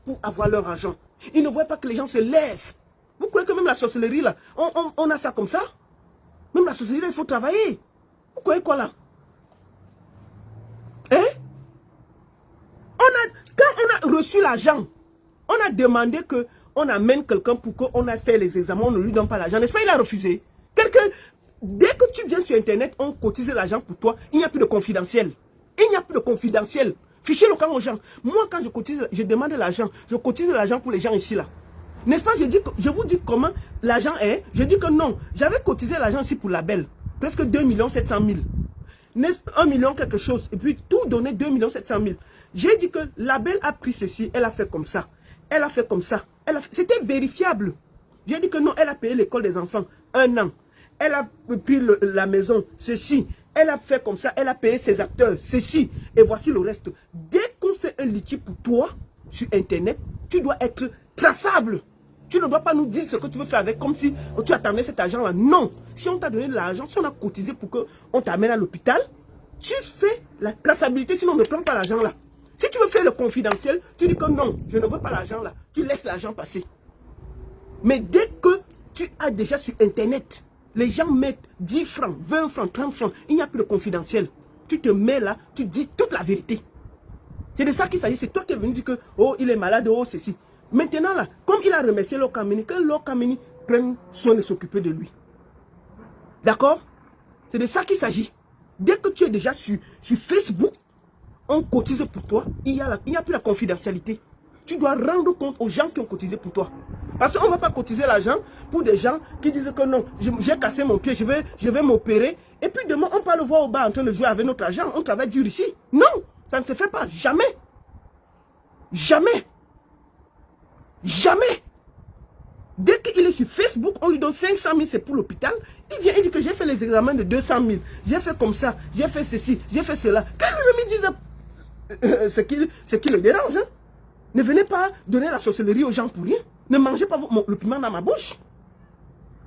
pour avoir leur argent. Ils ne voient pas que les gens se lèvent. Vous croyez que même la sorcellerie là, on a ça comme ça? Même la sorcellerie, il faut travailler. Vous croyez quoi là? a reçu l'argent. On a demandé qu'on amène quelqu'un pour qu'on a fait les examens, on ne lui donne pas l'argent. N'est-ce pas, il a refusé. Dès que tu viens sur Internet, on cotise l'argent pour toi. Il n'y a plus de confidentiel. Il n'y a plus de confidentiel. Fichez le camp aux gens. Moi, quand je cotise, je demande l'argent. Je cotise l'argent pour les gens ici, là. N'est-ce pas, je vous dis comment l'argent est. Je dis que non. J'avais cotisé l'argent ici pour la belle. Presque 2 700 000. 1 million quelque chose. Et puis tout donné 2 700 000. J'ai dit que la belle a pris ceci. Elle a fait comme ça. Elle a fait comme ça. C'était vérifiable. J'ai dit que non, elle a payé l'école des enfants 1 an. Elle a pris la maison, ceci. Elle a fait comme ça, elle a payé ses acteurs, ceci. Et voici le reste. Dès qu'on fait un litige pour toi, sur Internet, tu dois être traçable. Tu ne dois pas nous dire ce que tu veux faire avec, comme si tu as amené cet argent-là. Non. Si on t'a donné de l'argent, si on a cotisé pour qu'on t'amène à l'hôpital, tu fais la traçabilité, sinon on ne prend pas l'argent là. Si tu veux faire le confidentiel, tu dis que non, je ne veux pas l'argent là. Tu laisses l'argent passer. Mais dès que tu as déjà sur Internet, les gens mettent 10 francs, 20 francs, 30 francs, il n'y a plus de confidentiel. Tu te mets là, tu dis toute la vérité. C'est de ça qu'il s'agit. C'est toi qui es venu dire que, oh, il est malade, oh, ceci. Maintenant là, comme il a remercié Lokamini, que Lokamini prenne soin de s'occuper de lui. D'accord? C'est de ça qu'il s'agit. Dès que tu es déjà sur Facebook, on cotise pour toi, il n'y a plus la confidentialité. Tu dois rendre compte aux gens qui ont cotisé pour toi. Parce qu'on ne va pas cotiser l'argent pour des gens qui disent que non, j'ai cassé mon pied, je vais m'opérer. Et puis demain, on va le voir au bar en train de jouer avec notre argent. On travaille dur ici. Non, ça ne se fait pas. Jamais. Jamais. Jamais. Dès qu'il est sur Facebook, on lui donne 500 000, c'est pour l'hôpital. Il vient, il dit que j'ai fait les examens de 200 000. J'ai fait comme ça, j'ai fait ceci, j'ai fait cela. Quand lui me dise ce qui le dérange, hein. Ne venez pas donner la sorcellerie aux gens pour rien. Ne mangez pas le piment dans ma bouche.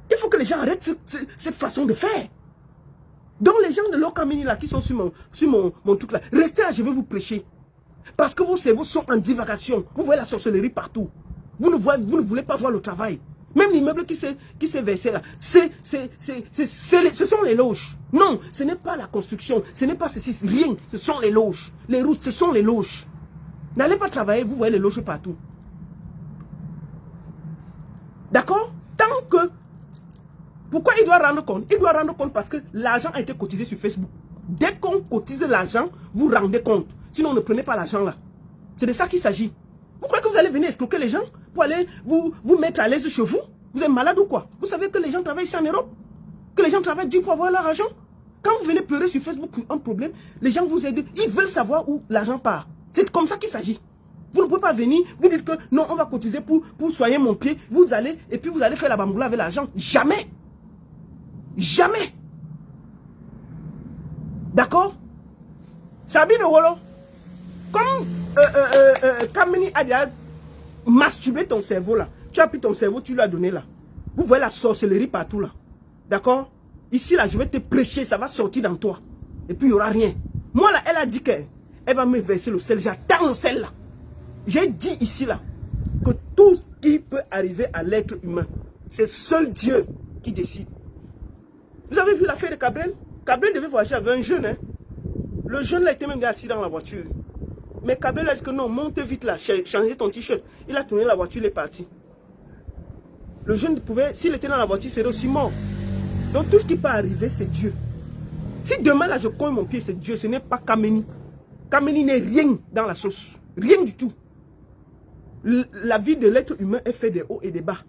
Il faut que les gens arrêtent cette façon de faire. Donc les gens de Lokamini là qui sont sur mon truc là, restez là, je vais vous prêcher. Parce que vos cerveaux sont en divagation. Vous voyez la sorcellerie partout. Vous ne voulez pas voir le travail. Même l'immeuble qui s'est versé là, ce sont les loges. Non, ce n'est pas la construction, ce n'est pas ceci, rien. Ce sont les loges. Les routes, ce sont les loges. N'allez pas travailler, vous voyez les loges partout. D'accord? Tant que... Pourquoi il doit rendre compte? Il doit rendre compte parce que l'argent a été cotisé sur Facebook. Dès qu'on cotise l'argent, vous rendez compte. Sinon, ne prenez pas l'argent là. C'est de ça qu'il s'agit. Vous croyez que vous allez venir escroquer les gens pour aller vous mettre à l'aise chez vous? Vous êtes malade ou quoi? Vous savez que les gens travaillent ici en Europe? Que les gens travaillent dur pour avoir leur argent? Quand vous venez pleurer sur Facebook pour un problème, les gens vous aident. Ils veulent savoir où l'argent part. C'est comme ça qu'il s'agit. Vous ne pouvez pas venir, vous dites que non, on va cotiser pour soigner mon pied. Vous allez, et puis vous allez faire la bamboula avec l'argent. Jamais. Jamais. D'accord? Sabi de Wolo. Comme Kamini a déjà masturbé ton cerveau là. Tu as pris ton cerveau, tu lui as donné là. Vous voyez la sorcellerie partout là. D'accord? Ici là, je vais te prêcher, ça va sortir dans toi. Et puis il n'y aura rien. Moi là, elle a dit qu'elle va me verser le sel. J'attends le sel là. J'ai dit ici là que tout ce qui peut arriver à l'être humain, c'est seul Dieu qui décide. Vous avez vu l'affaire de Cabrel? Cabrel devait voyager avec un jeune. Hein? Le jeune là était même assis dans la voiture. Mais Cabrel a dit que non, monte vite là, changez ton t-shirt. Il a tourné la voiture, il est parti. Le jeune pouvait, s'il était dans la voiture, il serait aussi mort. Donc tout ce qui peut arriver, c'est Dieu. Si demain là je cogne mon pied, c'est Dieu, ce n'est pas Kameni. Kameni n'est rien dans la sauce. Rien du tout. La vie de l'être humain est faite des hauts et des bas.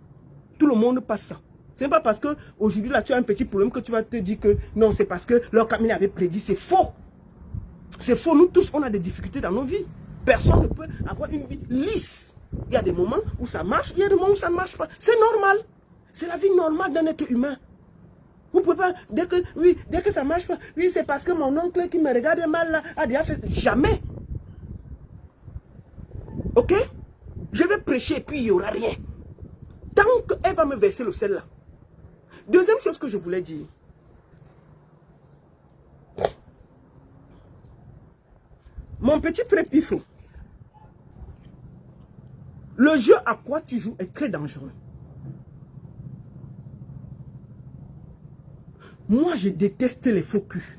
Tout le monde passe ça. Ce n'est pas parce qu'aujourd'hui là tu as un petit problème que tu vas te dire que non, c'est parce que leur Kameni avait prédit. C'est faux. C'est faux. Nous tous, on a des difficultés dans nos vies. Personne ne peut avoir une vie lisse. Il y a des moments où ça marche, il y a des moments où ça ne marche pas. C'est normal. C'est la vie normale d'un être humain. Vous ne pouvez pas, dès que ça ne marche pas, oui, c'est parce que mon oncle qui me regarde mal là, a déjà fait. Jamais. Ok? Je vais prêcher et puis il n'y aura rien. Tant qu'elle va me verser le sel là. Deuxième chose que je voulais dire. Mon petit frère Pifou, le jeu à quoi tu joues est très dangereux. Moi, je déteste les faux culs.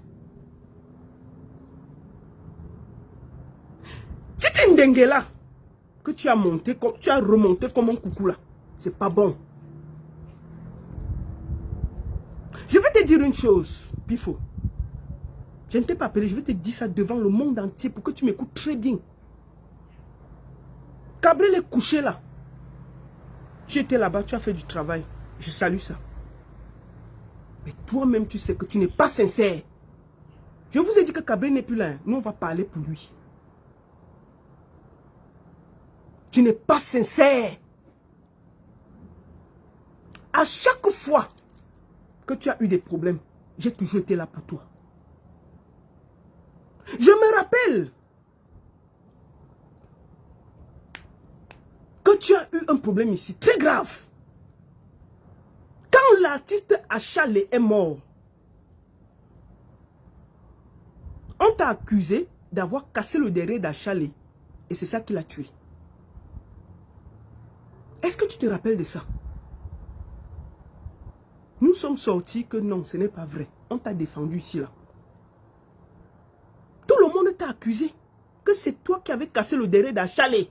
Si tu es une dengue là, que tu as monté, tu as remonté comme un coucou là. C'est pas bon. Je vais te dire une chose, Pifo. Je ne t'ai pas appelé, je vais te dire ça devant le monde entier pour que tu m'écoutes très bien. Cabrel est couché là. Tu étais là-bas, tu as fait du travail. Je salue ça. Mais toi-même, tu sais que tu n'es pas sincère. Je vous ai dit que Cabrel n'est plus là. Nous, on va parler pour lui. Tu n'es pas sincère. À chaque fois que tu as eu des problèmes, j'ai toujours été là pour toi. Je me rappelle que tu as eu un problème ici, très grave. Quand l'artiste Achalé est mort, on t'a accusé d'avoir cassé le derrière d'Achalé. Et c'est ça qui l'a tué. Est-ce que tu te rappelles de ça? Nous sommes sortis que non, ce n'est pas vrai. On t'a défendu ici, là. Tout le monde t'a accusé que c'est toi qui avais cassé le derrière d'Achalé.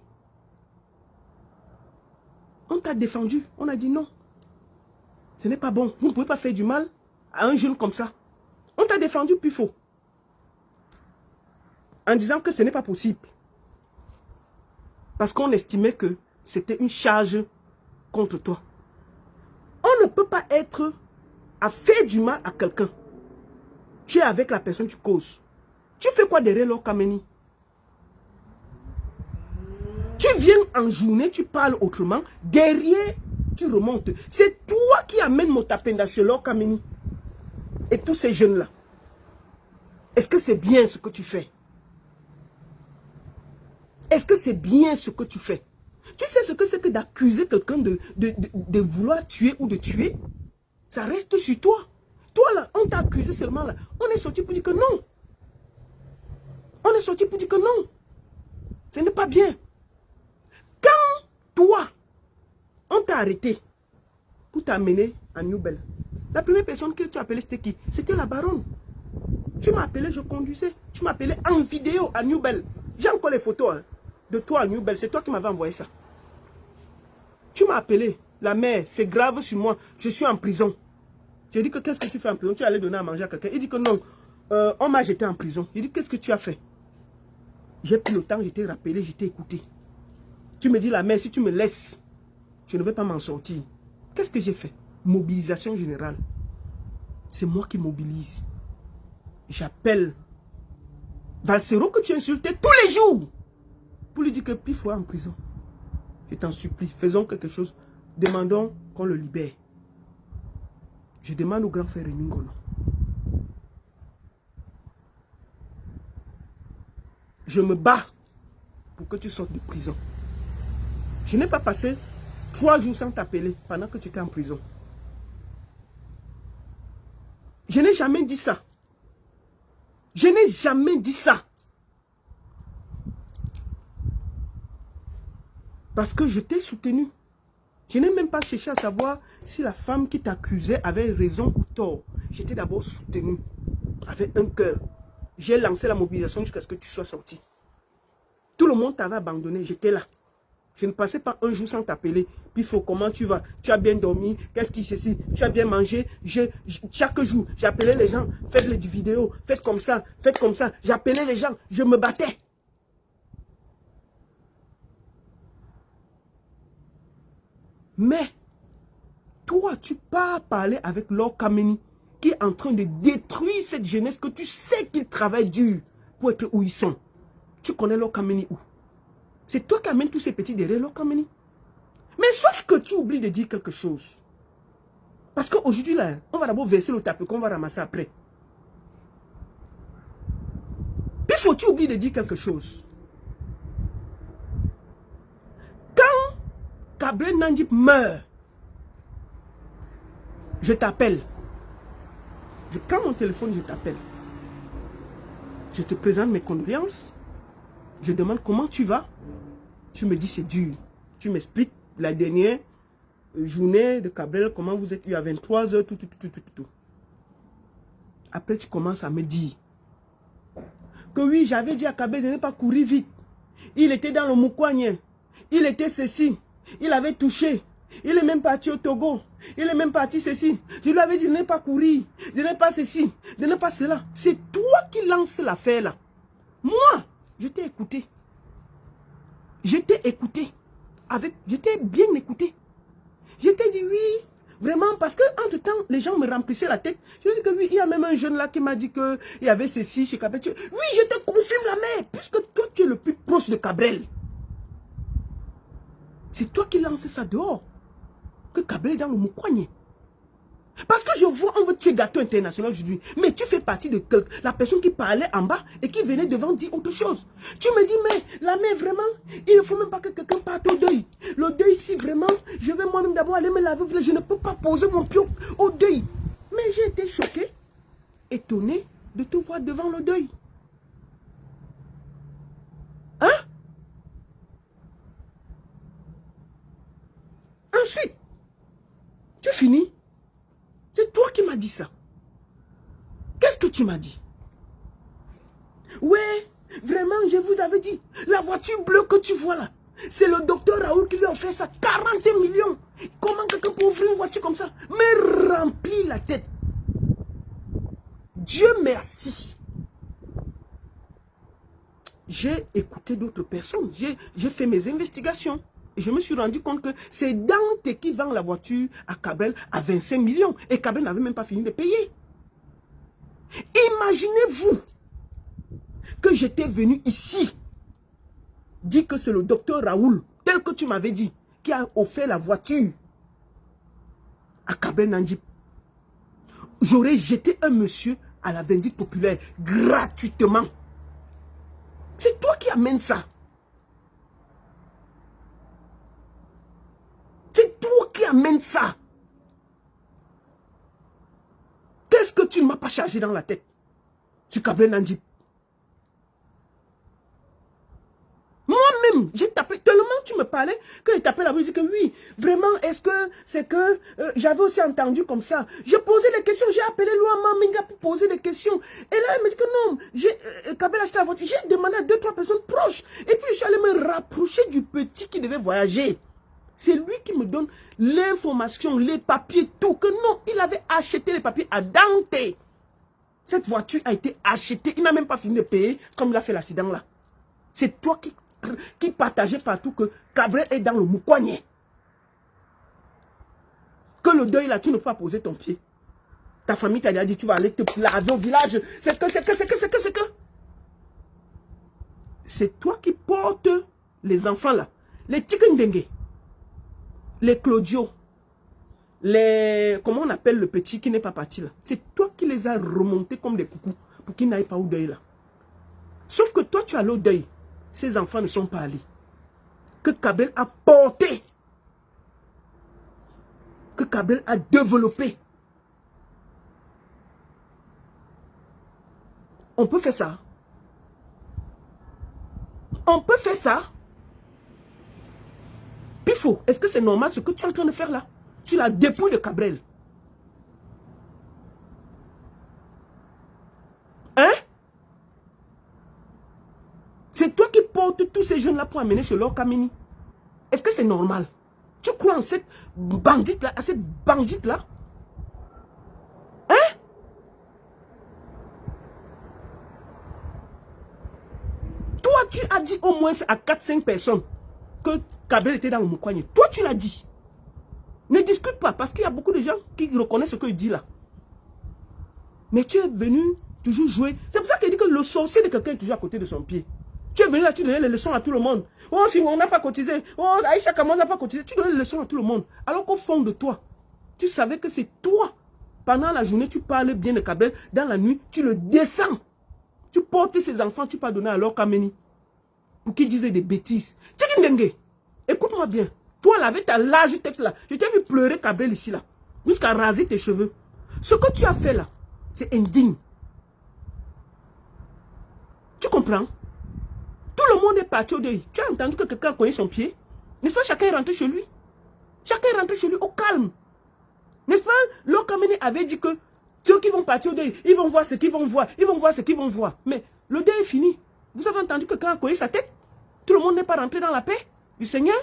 On t'a défendu. On a dit non. Ce n'est pas bon. Vous ne pouvez pas faire du mal à un jeune comme ça. On t'a défendu plus faux. En disant que ce n'est pas possible. Parce qu'on estimait que c'était une charge contre toi. On ne peut pas être à faire du mal à quelqu'un. Tu es avec la personne, tu causes. Tu fais quoi derrière Lord Kameni? Tu viens en journée, tu parles autrement. Derrière, tu remontes. C'est toi qui amènes Motapenda chez Lord Kameni. Et tous ces jeunes-là. Est-ce que c'est bien ce que tu fais? Est-ce que c'est bien ce que tu fais? Tu sais ce que c'est que d'accuser quelqu'un de vouloir tuer ou de tuer? Ça reste sur toi. Toi là, on t'a accusé seulement là. On est sorti pour dire que non. On est sorti pour dire que non. Ce n'est pas bien. Quand toi, on t'a arrêté pour t'amener à Newbel, la première personne que tu as appelée, c'était qui? C'était la baronne. Tu m'as appelé, je conduisais. Tu m'as appelé en vidéo à Newbel. J'ai encore les photos de toi à Newbel. C'est toi qui m'avais envoyé ça. Tu m'as appelé. La mère, c'est grave sur moi. Je suis en prison. J'ai dit que qu'est-ce que tu fais en prison? Tu allais donner à manger à quelqu'un. Il dit que non. On m'a jeté en prison. J'ai dit qu'est-ce que tu as fait? J'ai pris le temps, je t'ai rappelé, je t'ai écouté. Tu me dis la mère, si tu me laisses, je ne vais pas m'en sortir. Qu'est-ce que j'ai fait? Mobilisation générale. C'est moi qui mobilise. J'appelle Valsero que tu insultais tous les jours pour lui dire que Pifo est en prison. Je t'en supplie, faisons quelque chose. Demandons qu'on le libère. Je demande au grand frère Ningolo. Je me bats pour que tu sortes de prison. Je n'ai pas passé 3 jours sans t'appeler pendant que tu étais en prison. Je n'ai jamais dit ça. Je n'ai jamais dit ça. Parce que je t'ai soutenu. Je n'ai même pas cherché à savoir si la femme qui t'accusait avait raison ou tort. J'étais d'abord soutenu. Avec un cœur. J'ai lancé la mobilisation jusqu'à ce que tu sois sorti. Tout le monde t'avait abandonné. J'étais là. Je ne passais pas un jour sans t'appeler. Puis comment tu vas? Tu as bien dormi? Qu'est-ce qui c'est si? Tu as bien mangé? Chaque jour, j'appelais les gens. Faites des vidéos. Faites comme ça. Faites comme ça. J'appelais les gens. Je me battais. Mais, toi, tu pars parler avec Lord Kameni qui est en train de détruire cette jeunesse que tu sais qu'ils travaillent dur pour être où ils sont. Tu connais Lord Kameni où? C'est toi qui amènes tous ces petits derrière Lord Kameni. Mais sauf que tu oublies de dire quelque chose. Parce qu'aujourd'hui, là, on va d'abord verser le tapis qu'on va ramasser après. Puis faut-tu oublier de dire quelque chose. Quand Gabriel Nandip meurt, je t'appelle. Je prends mon téléphone, je t'appelle. Je te présente mes condoléances. Je demande comment tu vas. Tu me dis c'est dur. Tu m'expliques la dernière journée de Gabriel, comment vous êtes eu à 23 h, tout. Après, tu commences à me dire que oui, j'avais dit à Gabriel de ne pas courir vite. Il était dans le Moukouagné. il était ceci. Il avait touché. Il est même parti au Togo. Il est même parti ceci. Je lui avais dit de ne pas courir. De ne pas ceci. De ne pas cela. C'est toi qui lances l'affaire là. Moi, je t'ai écouté. Je t'ai écouté. Je t'ai bien écouté. Je t'ai dit oui. Vraiment, parce que entre temps, les gens me remplissaient la tête. Je lui ai dit que oui, il y a même un jeune là qui m'a dit qu'il y avait ceci chez Cabrel. Oui, je te confirme la mère, puisque toi, tu es le plus proche de Cabrel. C'est toi qui lances ça dehors. Que Cabrel est dans le Moukwanye. Parce que je vois, on veut tuer Gâteau International aujourd'hui. Mais tu fais partie de la personne qui parlait en bas et qui venait devant dire autre chose. Tu me dis, mais la mère, vraiment, il ne faut même pas que quelqu'un parte au deuil. Le deuil, si vraiment, je vais moi-même d'abord aller me laver, je ne peux pas poser mon pied au deuil. Mais j'ai été choqué, étonné de te voir devant le deuil. Hein? Ensuite, tu finis. C'est toi qui m'as dit ça. Qu'est-ce que tu m'as dit? Ouais, vraiment, je vous avais dit, la voiture bleue que tu vois là, c'est le docteur Raoul qui lui a fait ça, 40 millions. Comment quelqu'un peut ouvrir une voiture comme ça? Mais remplis la tête. Dieu merci. J'ai écouté d'autres personnes, j'ai fait mes investigations. Et je me suis rendu compte que c'est Dante qui vend la voiture à Cabrel à 25 millions. Et Cabrel n'avait même pas fini de payer. Imaginez-vous que j'étais venu ici dire que c'est le docteur Raoul, tel que tu m'avais dit, qui a offert la voiture à Cabrel Nandjip. J'aurais jeté un monsieur à la vindicte populaire gratuitement. C'est toi qui amènes ça. C'est toi qui amène ça. Qu'est-ce que tu ne m'as pas chargé dans la tête sur Cabrel Nandjip? Moi-même, j'ai tapé, tellement tu me parlais que j'ai tapé la bouche, j'ai dit que oui, vraiment, est-ce que c'est que j'avais aussi entendu comme ça. J'ai posé des questions, j'ai appelé Louama Minga pour poser des questions. Et là, elle me dit que non, Cabrel a acheté la voiture. J'ai demandé à 2-3 personnes proches. Et puis, je suis allé me rapprocher du petit qui devait voyager. C'est lui qui me donne l'information, les papiers, tout. Que non, il avait acheté les papiers à Dante. Cette voiture a été achetée. Il n'a même pas fini de payer comme il a fait l'accident là. C'est toi qui partageais partout que Cabrel est dans le Moukwanye. Que le deuil là, tu ne peux pas poser ton pied. Ta famille t'a dit, tu vas aller te laver au village. C'est que. C'est toi qui portes les enfants là. Les Tikendengue. Les Claudio, comment on appelle le petit qui n'est pas parti là? C'est toi qui les as remontés comme des coucous pour qu'ils n'aillent pas au deuil là. Sauf que toi tu as au deuil. Ces enfants ne sont pas allés. Que Cabrel a porté. Que Cabrel a développé. On peut faire ça. On peut faire ça. Pifo, est-ce que c'est normal ce que tu es en train de faire là? Tu la dépouille de Cabrel. Hein? C'est toi qui portes tous ces jeunes là pour amener chez leur Kamini. Est-ce que c'est normal? Tu crois en cette bandite là, à cette bandite là? Hein? Toi tu as dit au moins à 4-5 personnes que Cabrel était dans le Moukwanye. Toi, tu l'as dit. Ne discute pas, parce qu'il y a beaucoup de gens qui reconnaissent ce qu'il dit là. Mais tu es venu toujours jouer. C'est pour ça qu'il dit que le sorcier de quelqu'un est toujours à côté de son pied. Tu es venu là, tu donnais les leçons à tout le monde. Oh, si on n'a pas cotisé. Oh, Aïcha Kamon n'a pas cotisé. Tu donnais les leçons à tout le monde. Alors qu'au fond de toi, tu savais que c'est toi. Pendant la journée, tu parles bien de Cabrel. Dans la nuit, tu le descends. Tu portes ses enfants, tu pas donné à leur Kameni. Pour qu'ils disaient des bêtises. Écoute-moi bien. Toi, là, avec ta large tête là, je t'ai vu pleurer Cabrel ici là. Jusqu'à raser tes cheveux. Ce que tu as fait là, c'est indigne. Tu comprends? Tout le monde est parti au deuil. Tu as entendu que quelqu'un a cogné son pied? N'est-ce pas? Chacun est rentré chez lui. Chacun est rentré chez lui au calme. N'est-ce pas? L'Okamene avait dit que ceux qui vont partir au deuil, ils vont voir ce qu'ils vont voir. Ils vont voir ce qu'ils vont voir. Mais le deuil est fini. Vous avez entendu que quelqu'un a cogné sa tête? Tout le monde n'est pas rentré dans la paix? du Seigneur.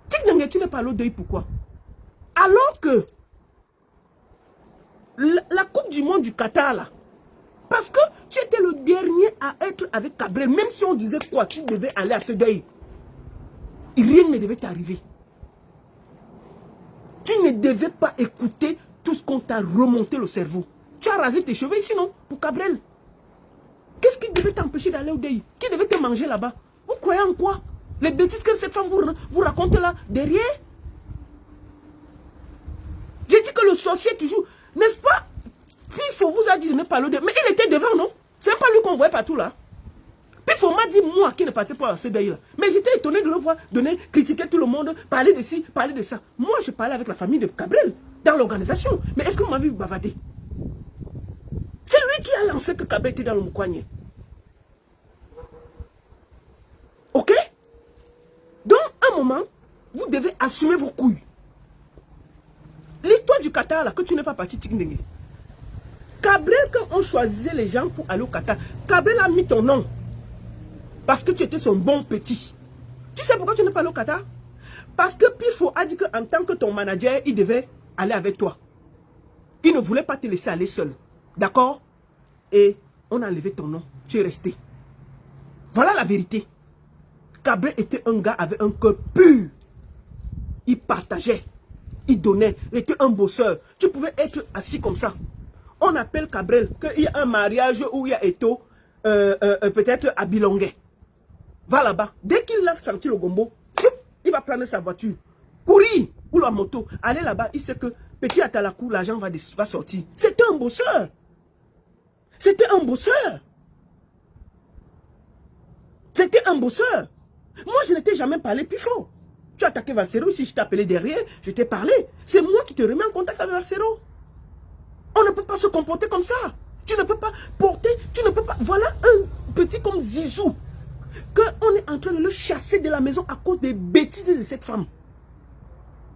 Tu n'es pas à l'eau deuil, pourquoi? Alors que la Coupe du Monde du Qatar, là, parce que tu étais le dernier à être avec Cabrel, même si on disait quoi, tu devais aller à ce deuil. Rien ne devait t'arriver. Tu ne devais pas écouter tout ce qu'on t'a remonté le cerveau. Tu as rasé tes cheveux ici, non? Pour Cabrel. Qu'est-ce qui devait t'empêcher d'aller au deuil? Qui devait te manger là-bas? Vous croyez en quoi? Les bêtises que cette femme vous raconte là, derrière? J'ai dit que le sorcier toujours, n'est-ce pas? Pifo vous a dit de ne pas le deuil. Mais il était devant, non? C'est pas lui qu'on voyait partout là. Pifo m'a dit, moi qui ne passais pas à ce deuil là. Mais j'étais étonné de le voir donner, critiquer tout le monde, parler de ci, parler de ça. Moi, je parlais avec la famille de Cabrel dans l'organisation. Mais est-ce que vous m'avez vu bavader? C'est lui qui a lancé que Cabrel était dans le Moukwanye. Ok? Donc, à un moment, vous devez assumer vos couilles. L'histoire du Qatar, là, que tu n'es pas parti, Tikindenge. Cabrel, quand on choisissait les gens pour aller au Qatar, Cabrel a mis ton nom. Parce que tu étais son bon petit. Tu sais pourquoi tu n'es pas allé au Qatar? Parce que Pifo a dit qu'en tant que ton manager, il devait aller avec toi. Il ne voulait pas te laisser aller seul. D'accord? Et on a enlevé ton nom. Tu es resté. Voilà la vérité. Cabrel était un gars avec un cœur pur. Il partageait. Il donnait. Il était un bosseur. Tu pouvais être assis comme ça. On appelle Cabrel qu'il y a un mariage où il y a Eto, peut-être à Bilongué. Va là-bas. Dès qu'il a senti le gombo, il va prendre sa voiture. Courir ou la moto. Aller là-bas. Il sait que petit à Talakou, l'argent va sortir. C'était un bosseur. C'était un bosseur. C'était un bosseur. Moi, je n'étais jamais parlé Pifo. Tu as attaqué Valsero, si je t'ai appelé derrière, je t'ai parlé. C'est moi qui te remets en contact avec Valsero. On ne peut pas se comporter comme ça. Tu ne peux pas porter, tu ne peux pas... Voilà un petit comme Zizou. Qu'on est en train de le chasser de la maison à cause des bêtises de cette femme.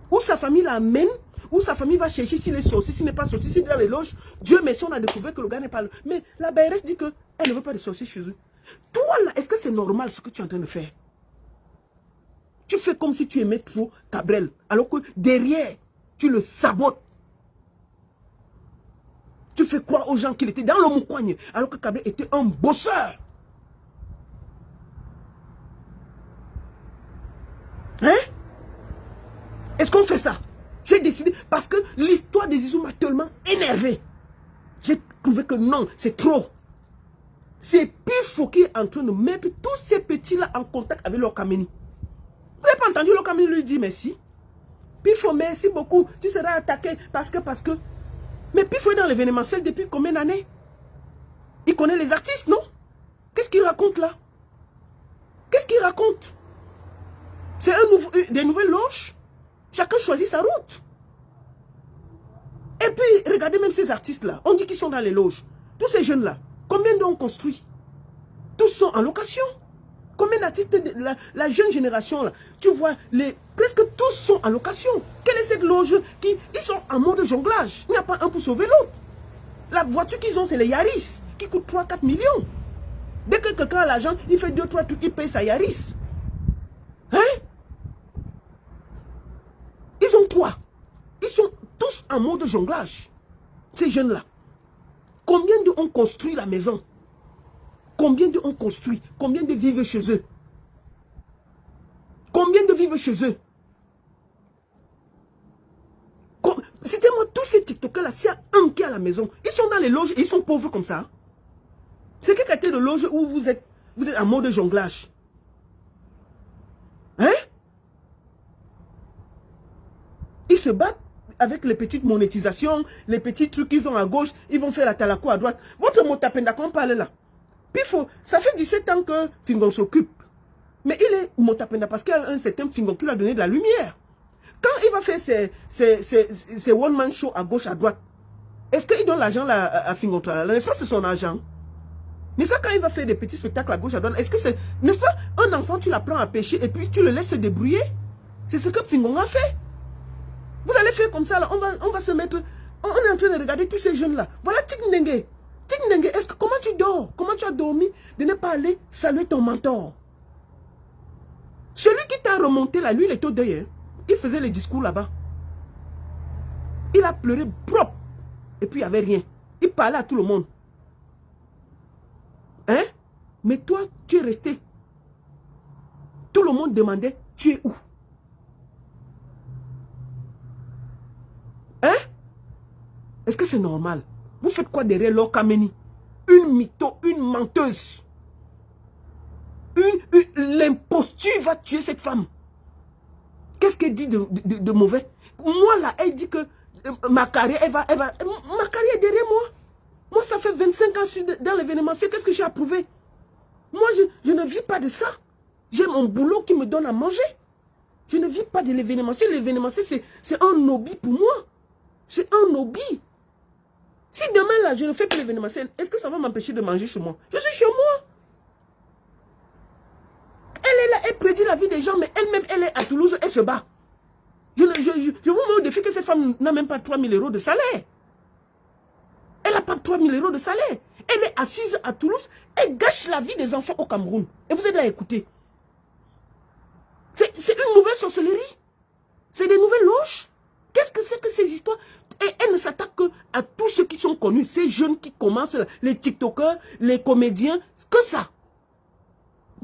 Où sa famille l'amène, où sa famille va chercher s'il est sorti, s'il n'est pas sorti, s'il est dans les loges. Dieu merci, on a découvert que le gars n'est pas là. Mais la BRS dit qu'elle ne veut pas de sorcier chez eux. Toi là, est-ce que c'est normal ce que tu es en train de faire? Tu fais comme si tu aimais trop Cabrel, alors que derrière, tu le sabotes. Tu fais croire aux gens qu'il était dans le Moukwanye, alors que Cabrel était un bosseur. Hein? Est-ce qu'on fait ça? J'ai décidé, parce que l'histoire des Zizou m'a tellement énervé. J'ai trouvé que non, c'est trop. C'est Pifo qui est en train de mettre tous ces petits-là en contact avec leur Kameni. Vous n'avez pas entendu le Kameni lui dire merci? Pifo, merci beaucoup. Tu seras attaqué parce que... Mais Pifo est dans l'événementiel depuis combien d'années? Il connaît les artistes, non? Qu'est-ce qu'il raconte là? Qu'est-ce qu'il raconte? C'est des nouvelles loges. Chacun choisit sa route. Et puis, regardez même ces artistes-là. On dit qu'ils sont dans les loges. Tous ces jeunes-là, combien d'ont construit? Tous sont en location. Combien d'artistes de la jeune génération là? Tu vois, presque tous sont en location. Quelle est cette loge ils sont en mode jonglage. Il n'y a pas un pour sauver l'autre. La voiture qu'ils ont, c'est les Yaris, qui coûtent 3-4 millions. Dès que quelqu'un a l'argent, il fait 2-3 trucs, il paye sa Yaris. Hein? Ils ont quoi? Ils sont tous en mode jonglage. Ces jeunes-là. Combien d'eux ont construit la maison? Combien d'eux ont construit? Combien de vivent chez eux? Combien de vivent chez eux? C'était moi, tous ces TikTokers là, s'il y a un qui est à la maison, ils sont dans les loges et ils sont pauvres comme ça. C'est quelle qualité de loge où vous êtes en mode jonglage? Hein? Ils se battent avec les petites monétisations, les petits trucs qu'ils ont à gauche, ils vont faire la talako à droite. Votre Motapenda, quand on parle là, Pifo, ça fait 17 ans que Fingon s'occupe. Mais il est Motapenda parce qu'il y a un certain Fingon qui lui a donné de la lumière. Quand il va faire ses one-man show à gauche, à droite, est-ce qu'il donne l'argent à Fingon? N'est-ce pas c'est son argent? N'est-ce pas quand il va faire des petits spectacles à gauche, à droite, est-ce que c'est... N'est-ce pas un enfant, tu l'apprends à pêcher et puis tu le laisses se débrouiller? C'est ce que Fingon a fait. Vous allez faire comme ça, là, on va se mettre... On est en train de regarder tous ces jeunes-là. Voilà Tikindenge. Tikindenge, comment tu dors? Comment tu as dormi de ne pas aller saluer ton mentor? Celui a remonté là, lui il était au deuil. Hein. Il faisait les discours là-bas. Il a pleuré propre. Et puis il n'y avait rien. Il parlait à tout le monde. Hein? Mais toi, tu es resté. Tout le monde demandait, tu es où? Hein? Est-ce que c'est normal? Vous faites quoi derrière Laure Kameni? Une mytho, une menteuse. L'imposture va tuer cette femme. Qu'est-ce qu'elle dit de mauvais? Moi là, elle dit que ma carrière, ma carrière est derrière moi. Moi, ça fait 25 ans que je suis dans l'événementiel. Qu'est-ce que j'ai approuvé? Moi, je ne vis pas de ça. J'ai mon boulot qui me donne à manger. Je ne vis pas de l'événementiel. L'événementiel, c'est un hobby pour moi. C'est un hobby. Si demain, là, je ne fais plus l'événementiel, est-ce que ça va m'empêcher de manger chez moi? Je suis chez moi. Elle est là, elle prédit la vie des gens, mais elle-même, elle est à Toulouse, elle se bat. Je vous mets au défi que cette femme n'a même pas 3 000 € de salaire. Elle n'a pas 3 000 € de salaire. Elle est assise à Toulouse, elle gâche la vie des enfants au Cameroun. Et vous êtes là à écouter. C'est une nouvelle sorcellerie. C'est des nouvelles loges. Qu'est-ce que c'est que ces histoires? Et elle ne s'attaque que à tous ceux qui sont connus, ces jeunes qui commencent, les TikTokers, les comédiens, que ça.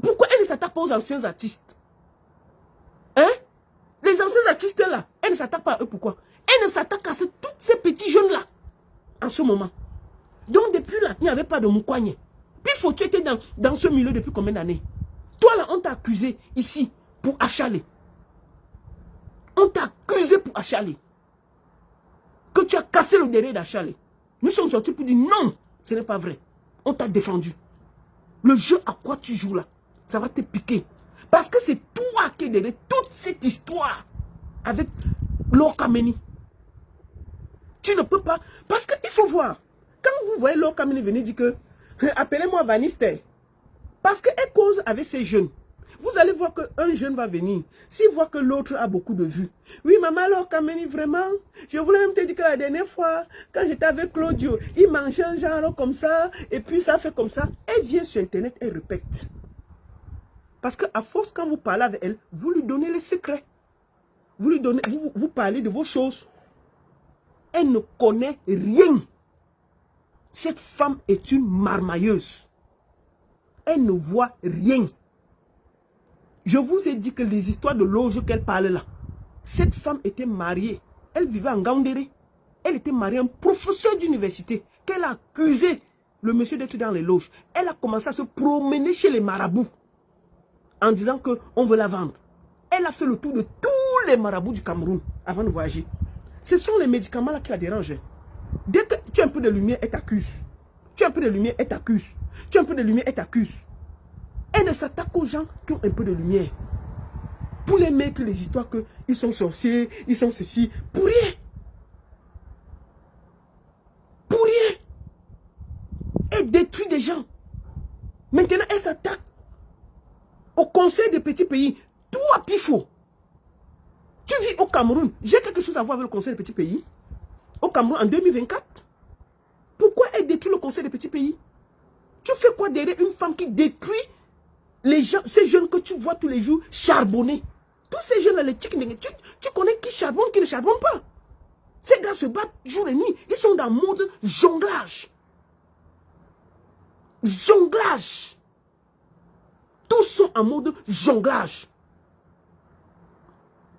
Pourquoi elle ne s'attaque pas aux anciens artistes? Hein? Les anciens artistes là, elle ne s'attaque pas à eux, pourquoi? Elle ne s'attaque qu'à tous ces petits jeunes là, en ce moment. Donc depuis là, il n'y avait pas de Moukouanye. Puis faut tu étais dans ce milieu depuis combien d'années? Toi là, on t'a accusé ici pour achaler. On t'a accusé pour achaler. Que tu as cassé le derrière d'achaler. Nous sommes sortis pour dire non, ce n'est pas vrai. On t'a défendu. Le jeu à quoi tu joues là, ça va te piquer. Parce que c'est toi qui es derrière toute cette histoire avec Laure Kameni. Tu ne peux pas. Parce qu'il faut voir. Quand vous voyez Laure Kameni venir dire que appelez-moi Vanister. Parce qu'elle cause avec ces jeunes. Vous allez voir qu'un jeune va venir. S'il voit que l'autre a beaucoup de vues. Oui, maman Laure Kameni, vraiment. Je voulais même te dire que la dernière fois, quand j'étais avec Claudio, il mangeait un genre comme ça. Et puis ça fait comme ça. Elle vient sur Internet et répète. Parce qu'à force, quand vous parlez avec elle, vous lui donnez les secrets. Vous lui donnez, vous parlez de vos choses. Elle ne connaît rien. Cette femme est une marmailleuse. Elle ne voit rien. Je vous ai dit que les histoires de loge qu'elle parle là, cette femme était mariée. Elle vivait en Gaoundéré. Elle était mariée à un professeur d'université qu'elle a accusé le monsieur d'être dans les loges. Elle a commencé à se promener chez les marabouts en disant qu'on veut la vendre. Elle a fait le tour de tous les marabouts du Cameroun avant de voyager. Ce sont les médicaments là qui la dérangent. Dès que tu as un peu de lumière, elle t'accuse. Tu as un peu de lumière, elle t'accuse. Tu as un peu de lumière, elle t'accuse. Elle ne s'attaque aux gens qui ont un peu de lumière. Pour les mettre les histoires qu'ils sont sorciers, ils sont ceci. Pour rien. Pour rien. Elle détruit des gens. Maintenant, elle s'attaque au conseil des petits pays. Toi, Pifo. Tu vis au Cameroun. J'ai quelque chose à voir avec le conseil des petits pays. Au Cameroun en 2024. Pourquoi elle détruit le conseil des petits pays? Tu fais quoi derrière une femme qui détruit les gens, ces jeunes que tu vois tous les jours charbonner? Tous ces jeunes-là, les tu connais qui charbonne, qui ne charbonne pas. Ces gars se battent jour et nuit. Ils sont dans le mode jonglage. Jonglage. Tous sont en mode jonglage.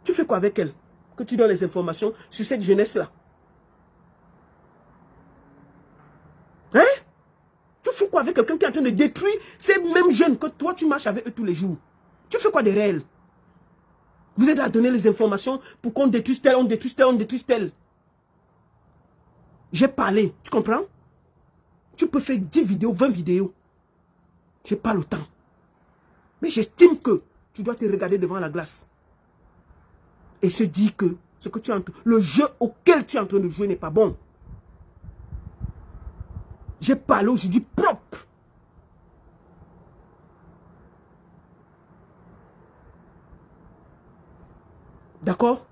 Tu fais quoi avec elle? Que tu donnes les informations sur cette jeunesse-là. Hein? Tu fais quoi avec quelqu'un qui est en train de détruire ces mêmes jeunes que toi tu marches avec eux tous les jours? Tu fais quoi derrière elle? Vous êtes là à donner les informations pour qu'on détruise tel, on détruise tel, on détruise tel. J'ai parlé, tu comprends? Tu peux faire 10 vidéos, 20 vidéos. J'ai pas le temps. Mais j'estime que tu dois te regarder devant la glace. Et se dire que ce que tu es le jeu auquel tu es en train de jouer n'est pas bon. J'ai parlé aujourd'hui propre. D'accord?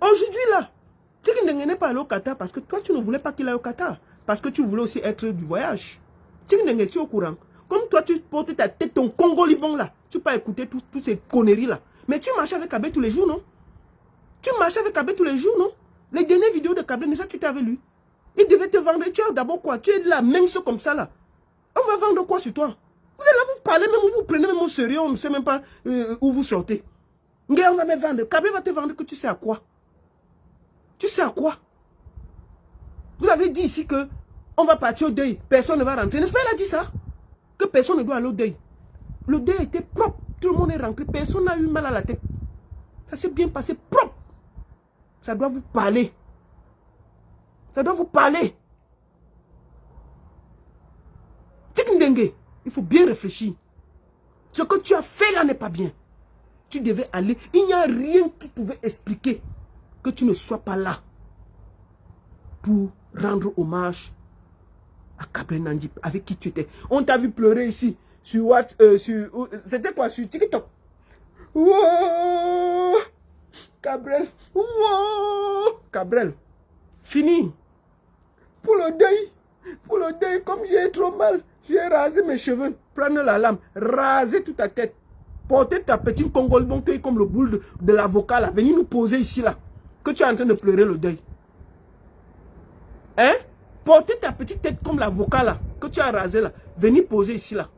Aujourd'hui là, Tikindenge n'est pas allé au Qatar parce que toi tu ne voulais pas qu'il aille au Qatar. Parce que tu voulais aussi être du voyage. Tikindenge, tu es au courant. Comme toi, tu portes ta tête, ton Congo-Libon là. Tu peux pas écouter toutes ces conneries là. Mais tu marches avec Kabé tous les jours, non? Tu marches avec Kabé tous les jours, non? Les dernières vidéos de Kabé, mais ça, tu t'avais lu. Il devait te vendre. Tu as d'abord quoi? Tu es de la mince comme ça là. On va vendre quoi sur toi? Vous êtes là, vous parlez même, vous prenez même au sérieux, on ne sait même pas où vous sortez. On va me vendre. Kabé va te vendre que tu sais à quoi? Tu sais à quoi? Vous avez dit ici que on va partir au deuil. Personne ne va rentrer. N'est-ce pas, il a dit ça? Que personne ne doit aller au deuil. Le deuil était propre. Tout le monde est rentré. Personne n'a eu mal à la tête. Ça s'est bien passé propre. Ça doit vous parler. Ça doit vous parler. Tikndenge, il faut bien réfléchir. Ce que tu as fait là n'est pas bien. Tu devais aller. Il n'y a rien qui pouvait expliquer que tu ne sois pas là pour rendre hommage à Kabé Nandji, avec qui tu étais. On t'a vu pleurer ici. Sur what? C'était quoi? Sur TikTok. Wow! Cabrel. Wow! Cabrel. Fini. Pour le deuil, comme j'ai trop mal, j'ai rasé mes cheveux. Prendre la lame, raser toute ta tête. Porter ta petite congole bonquée comme le boule de l'avocat là. Venir nous poser ici là. Que tu es en train de pleurer le deuil. Hein? Porter ta petite tête comme l'avocat là. Que tu as rasé là. Venir poser ici là.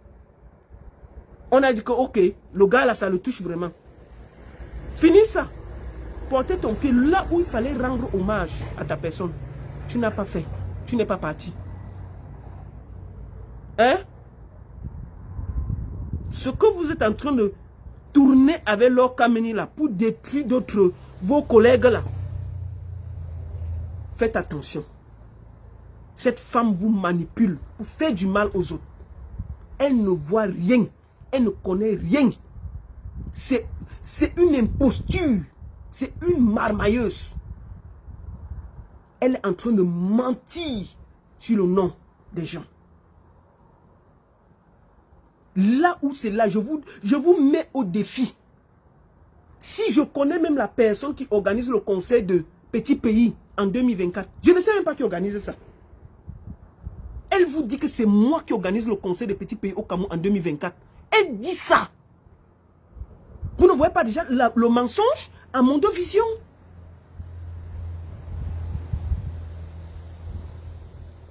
On a dit que ok, le gars là ça le touche vraiment. Finis ça. Porter ton pied là où il fallait rendre hommage à ta personne. Tu n'as pas fait. Tu n'es pas parti. Hein? Ce que vous êtes en train de tourner avec leur Kameni là pour détruire d'autres, vos collègues là. Faites attention. Cette femme vous manipule pour faire du mal aux autres. Elle ne voit rien. Elle ne connaît rien. C'est une imposture. C'est une marmailleuse. Elle est en train de mentir sur le nom des gens. Là où c'est là, je vous mets au défi. Si je connais même la personne qui organise le conseil de Petit Pays en 2024, je ne sais même pas qui organise ça. Elle vous dit que c'est moi qui organise le conseil de Petit Pays au Cameroun en 2024. Elle dit ça. Vous ne voyez pas déjà le mensonge à Mondovision?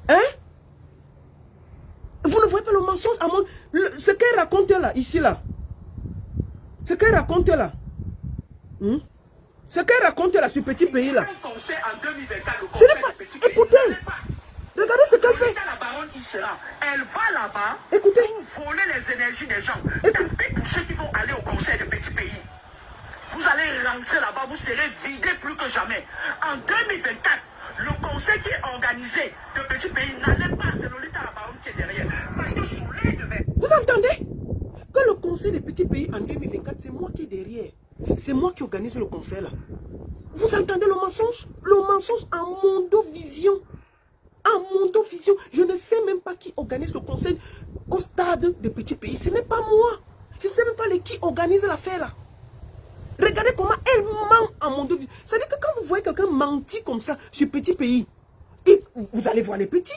Hein? Vous ne voyez pas le mensonge à Mondovision? Ce qu'elle raconte là, ici là. Ce qu'elle raconte là. Ce qu'elle raconte là sur Petit Pays là. Ce n'est pas... Écoutez. Regardez ce qu'elle fait. La baronne y sera. Elle va là-bas Écoutez. pour voler les énergies des gens. Taper pour ceux qui vont aller au conseil de Petit Pays. Vous allez rentrer là-bas, vous serez vidé plus que jamais. En 2024, le conseil qui est organisé de Petit Pays n'allait pas, c'est Lolita la baronne qui est derrière. Parce que sous l'œil de verre. Vous entendez? Que le conseil de Petit Pays en 2024, c'est moi qui est derrière. C'est moi qui organise le conseil là. Vous entendez le mensonge? Le mensonge en Mondovision. En Mondovision. Je ne sais même pas qui organise le conseil au stade de Petit Pays. Ce n'est pas moi. Je ne sais même pas qui organise l'affaire là. Regardez comment elle ment en Mondovision. C'est-à-dire que quand vous voyez quelqu'un mentir comme ça sur Petit Pays, et vous allez voir les petits.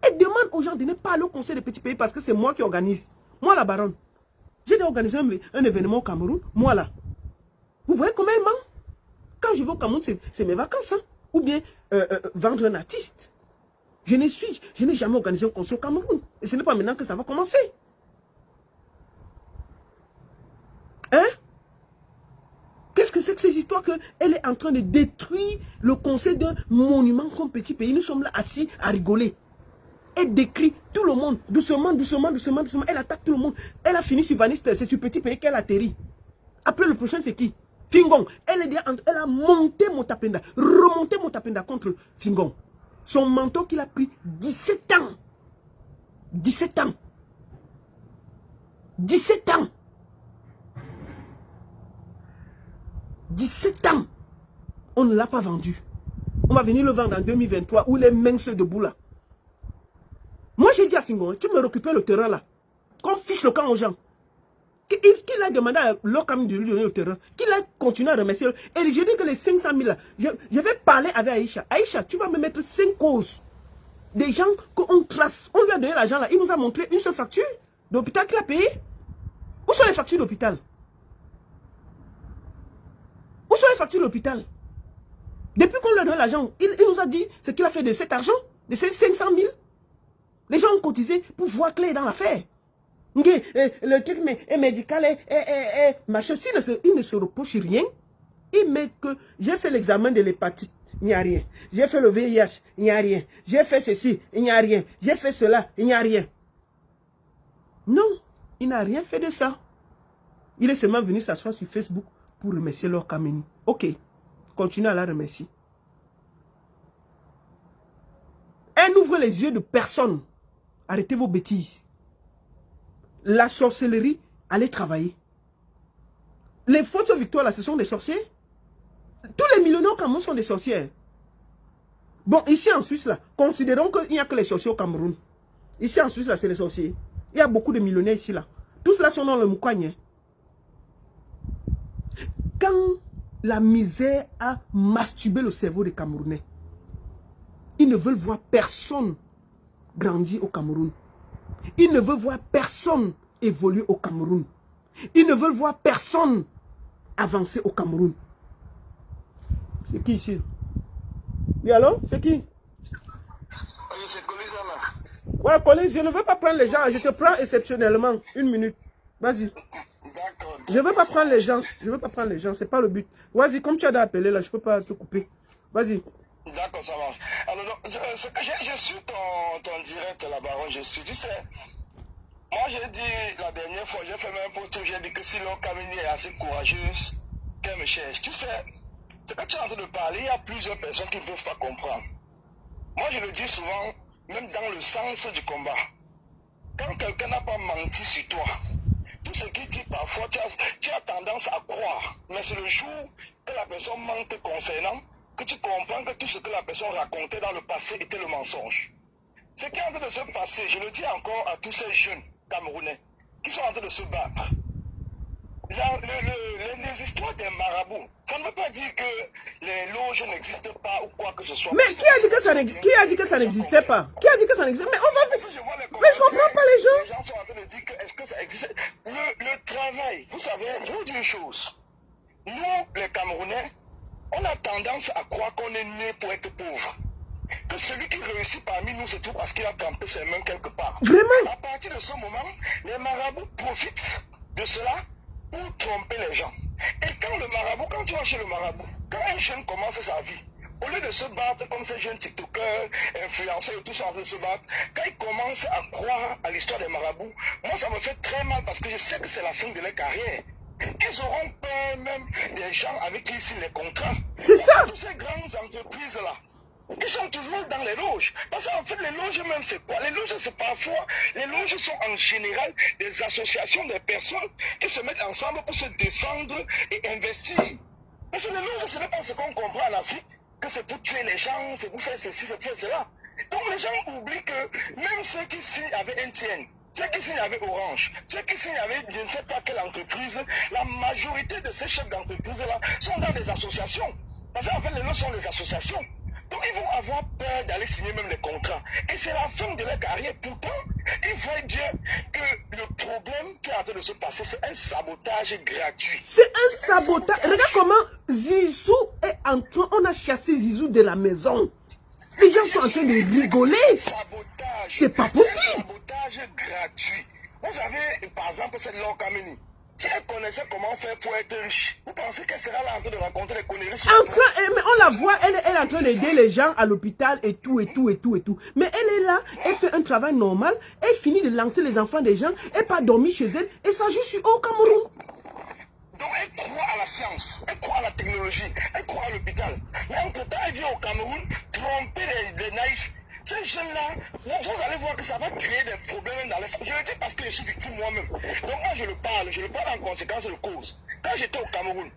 Et demande aux gens de ne pas aller au conseil de Petit Pays parce que c'est moi qui organise. Moi la baronne. J'ai organisé un événement au Cameroun. Moi là. Vous voyez comment elle ment? Quand je vais au Cameroun, c'est mes vacances. Hein? Ou bien vendre un artiste. Je n'ai jamais organisé un concert au Cameroun. Et ce n'est pas maintenant que ça va commencer. Hein? Qu'est-ce que c'est que ces histoires qu'elle est en train de détruire le conseil d'un monument comme Petit Pays? Nous sommes là assis à rigoler. Elle décrit tout le monde. Doucement, doucement, doucement, doucement. Elle attaque tout le monde. Elle a fini sur Vanister. C'est sur Petit Pays qu'elle atterrit. Après le prochain, c'est qui? Fingon. Elle a monté Motapenda. Remonté Motapenda contre Fingon. Son mentor qu'il a pris 17 ans. 17 ans. 17 ans. 17 ans. On ne l'a pas vendu. On va venir le vendre en 2023 où les minces debout là. Moi j'ai dit à Fingon, tu me récupères le terrain là. Qu'on fiche le camp aux gens. Qu'il a demandé à l'OCAM de lui donner le terrain. Qu'il a continué à remercier. Et j'ai dit que les 500 000 là, je vais parler avec Aïcha. Aïcha, tu vas me mettre 5 causes. Des gens qu'on trace. On lui a donné l'argent là. Il nous a montré une seule facture. d'hôpital qu'il a payé? Où sont les factures d'hôpital? Où sont les factures d'hôpital? Depuis qu'on lui a donné l'argent, il nous a dit ce qu'il a fait de cet argent, de ces 500 000. Les gens ont cotisé pour voir clair dans l'affaire. Le truc médical machin. Il ne se repose sur rien. Il met que j'ai fait l'examen de l'hépatite, il n'y a rien. J'ai fait le VIH, il n'y a rien. J'ai fait ceci, il n'y a rien. J'ai fait cela, il n'y a rien. Non, il n'a rien fait de ça. Il est seulement venu s'asseoir sur Facebook pour remercier Laure Kameni. Ok, continuez à la remercier. Elle n'ouvre les yeux de personne. Arrêtez vos bêtises. La sorcellerie, allez travailler. Les fausses victoires là, ce sont des sorciers. Tous les millionnaires au Cameroun sont des sorcières. Bon, ici en Suisse là, considérons qu'il n'y a que les sorciers au Cameroun. Ici en Suisse là, c'est les sorciers. Il y a beaucoup de millionnaires ici là. Tous là sont dans le Moukouagne. Quand la misère a masturbé le cerveau des Camerounais, ils ne veulent voir personne grandir au Cameroun. Ils ne veulent voir personne évoluer au Cameroun. Ils ne veulent voir personne avancer au Cameroun. C'est qui ici? Oui, allô? C'est qui? Oui, c'est Colis là. Ouais, Colis, je ne veux pas prendre les gens. Je te prends exceptionnellement. Une minute. Vas-y. D'accord. Je ne veux pas prendre les gens. Je ne veux pas prendre les gens. Ce n'est pas le but. Vas-y, comme tu as appelé là, je ne peux pas te couper. Vas-y. D'accord, ça marche. Alors, ce que je suis ton direct là-bas, je suis, tu sais, moi j'ai dit la dernière fois, j'ai fait même un post où j'ai dit que si Laure Kameni est assez courageuse, qu'elle me cherche. Tu sais, ce que tu es en train de parler, il y a plusieurs personnes qui ne peuvent pas comprendre. Moi je le dis souvent, même dans le sens du combat. Quand quelqu'un n'a pas menti sur toi, tout ce qu'il dit parfois, tu as tendance à croire. Mais c'est le jour que la personne ment te concernant, que tu comprends que tout ce que la personne racontait dans le passé était le mensonge. Ce qui est en train de se passer, je le dis encore à tous ces jeunes Camerounais qui sont en train de se battre. Les histoires des marabouts, ça ne veut pas dire que les loges n'existent pas ou quoi que ce soit. Mais qui a dit que ça n'existait pas? Qui a dit que ça n'existait pas? Mais on va... Mais je ne comprends pas les gens. Les gens sont en train de dire que est-ce que ça existe? Le travail, vous savez, je vous dis une chose. Nous, les Camerounais, on a tendance à croire qu'on est né pour être pauvre. Que celui qui réussit parmi nous, c'est tout parce qu'il a campé ses mains quelque part. Vraiment? À partir de ce moment, les marabouts profitent de cela pour tromper les gens. Et quand tu vas chez le marabout, quand un jeune commence sa vie, au lieu de se battre comme ces jeunes TikTokers, influenceurs et tout ça en train de se battre, quand ils commencent à croire à l'histoire des marabouts, moi ça me fait très mal parce que je sais que c'est la fin de leur carrière. Ils auront peur même des gens avec qui ils signent les contrats. C'est ça. Toutes ces grandes entreprises-là, ils sont toujours dans les loges. Parce qu'en fait, les loges même, c'est quoi? Les loges, c'est parfois, les loges sont en général des associations de personnes qui se mettent ensemble pour se défendre et investir. Parce que les loges, ce n'est pas ce qu'on comprend en Afrique, que c'est pour tuer les gens, c'est pour faire ceci, c'est pour faire cela. Donc les gens oublient que même ceux qui signent avec NTN, ceux qui signent avec Orange, ceux qui signent avec je ne sais pas quelle entreprise, la majorité de ces chefs d'entreprise-là sont dans des associations. Parce qu'en fait, les loges sont des associations. Donc ils vont avoir peur d'aller signer même les contrats. Et c'est la fin de leur carrière. Pourtant, ils voient bien que le problème qui est en train de se passer, c'est un sabotage gratuit. C'est un sabotage. Regarde comment Zizou est en train... On a chassé Zizou de la maison. Les gens sont en train de rigoler. C'est pas possible. C'est un sabotage gratuit. Vous avez, par exemple, cette Laure Kameni. Si elle connaissait comment faire pour être riche, vous pensez qu'elle sera là en train de raconter les conneries sur mais on la voit, elle est en train d'aider les gens à l'hôpital et tout. Mais elle est là, elle fait un travail normal, elle finit de lancer les enfants des gens, elle pas dormir chez elle, et ça joue au Cameroun. Donc elle croit à la science, elle croit à la technologie, elle croit à l'hôpital. Mais entre-temps, elle vient au Cameroun tromper les naïfs. Ces jeunes-là, vous allez voir que ça va créer des problèmes dans les... Je le dis parce que je suis victime moi-même. Donc moi, je le parle en conséquence de cause. Quand j'étais au Cameroun,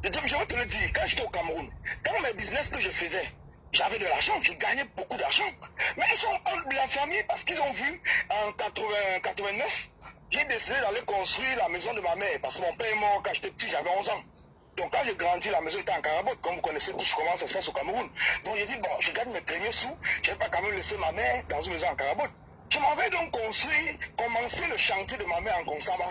je vais te le dire, quand j'étais au Cameroun, dans mes business que je faisais, j'avais de l'argent, je gagnais beaucoup d'argent. Mais ils sont la famille, parce qu'ils ont vu en 89, j'ai décidé d'aller construire la maison de ma mère, parce que mon père est mort quand j'étais petit, j'avais 11 ans. Donc quand j'ai grandi, la maison était en Carabote, comme vous connaissez tous comment ça se passe au Cameroun. Donc j'ai dit, bon, je gagne mes premiers sous, je ne vais pas quand même laisser ma mère dans une maison en Carabote. Je m'avais donc commencé le chantier de ma mère en Konsama.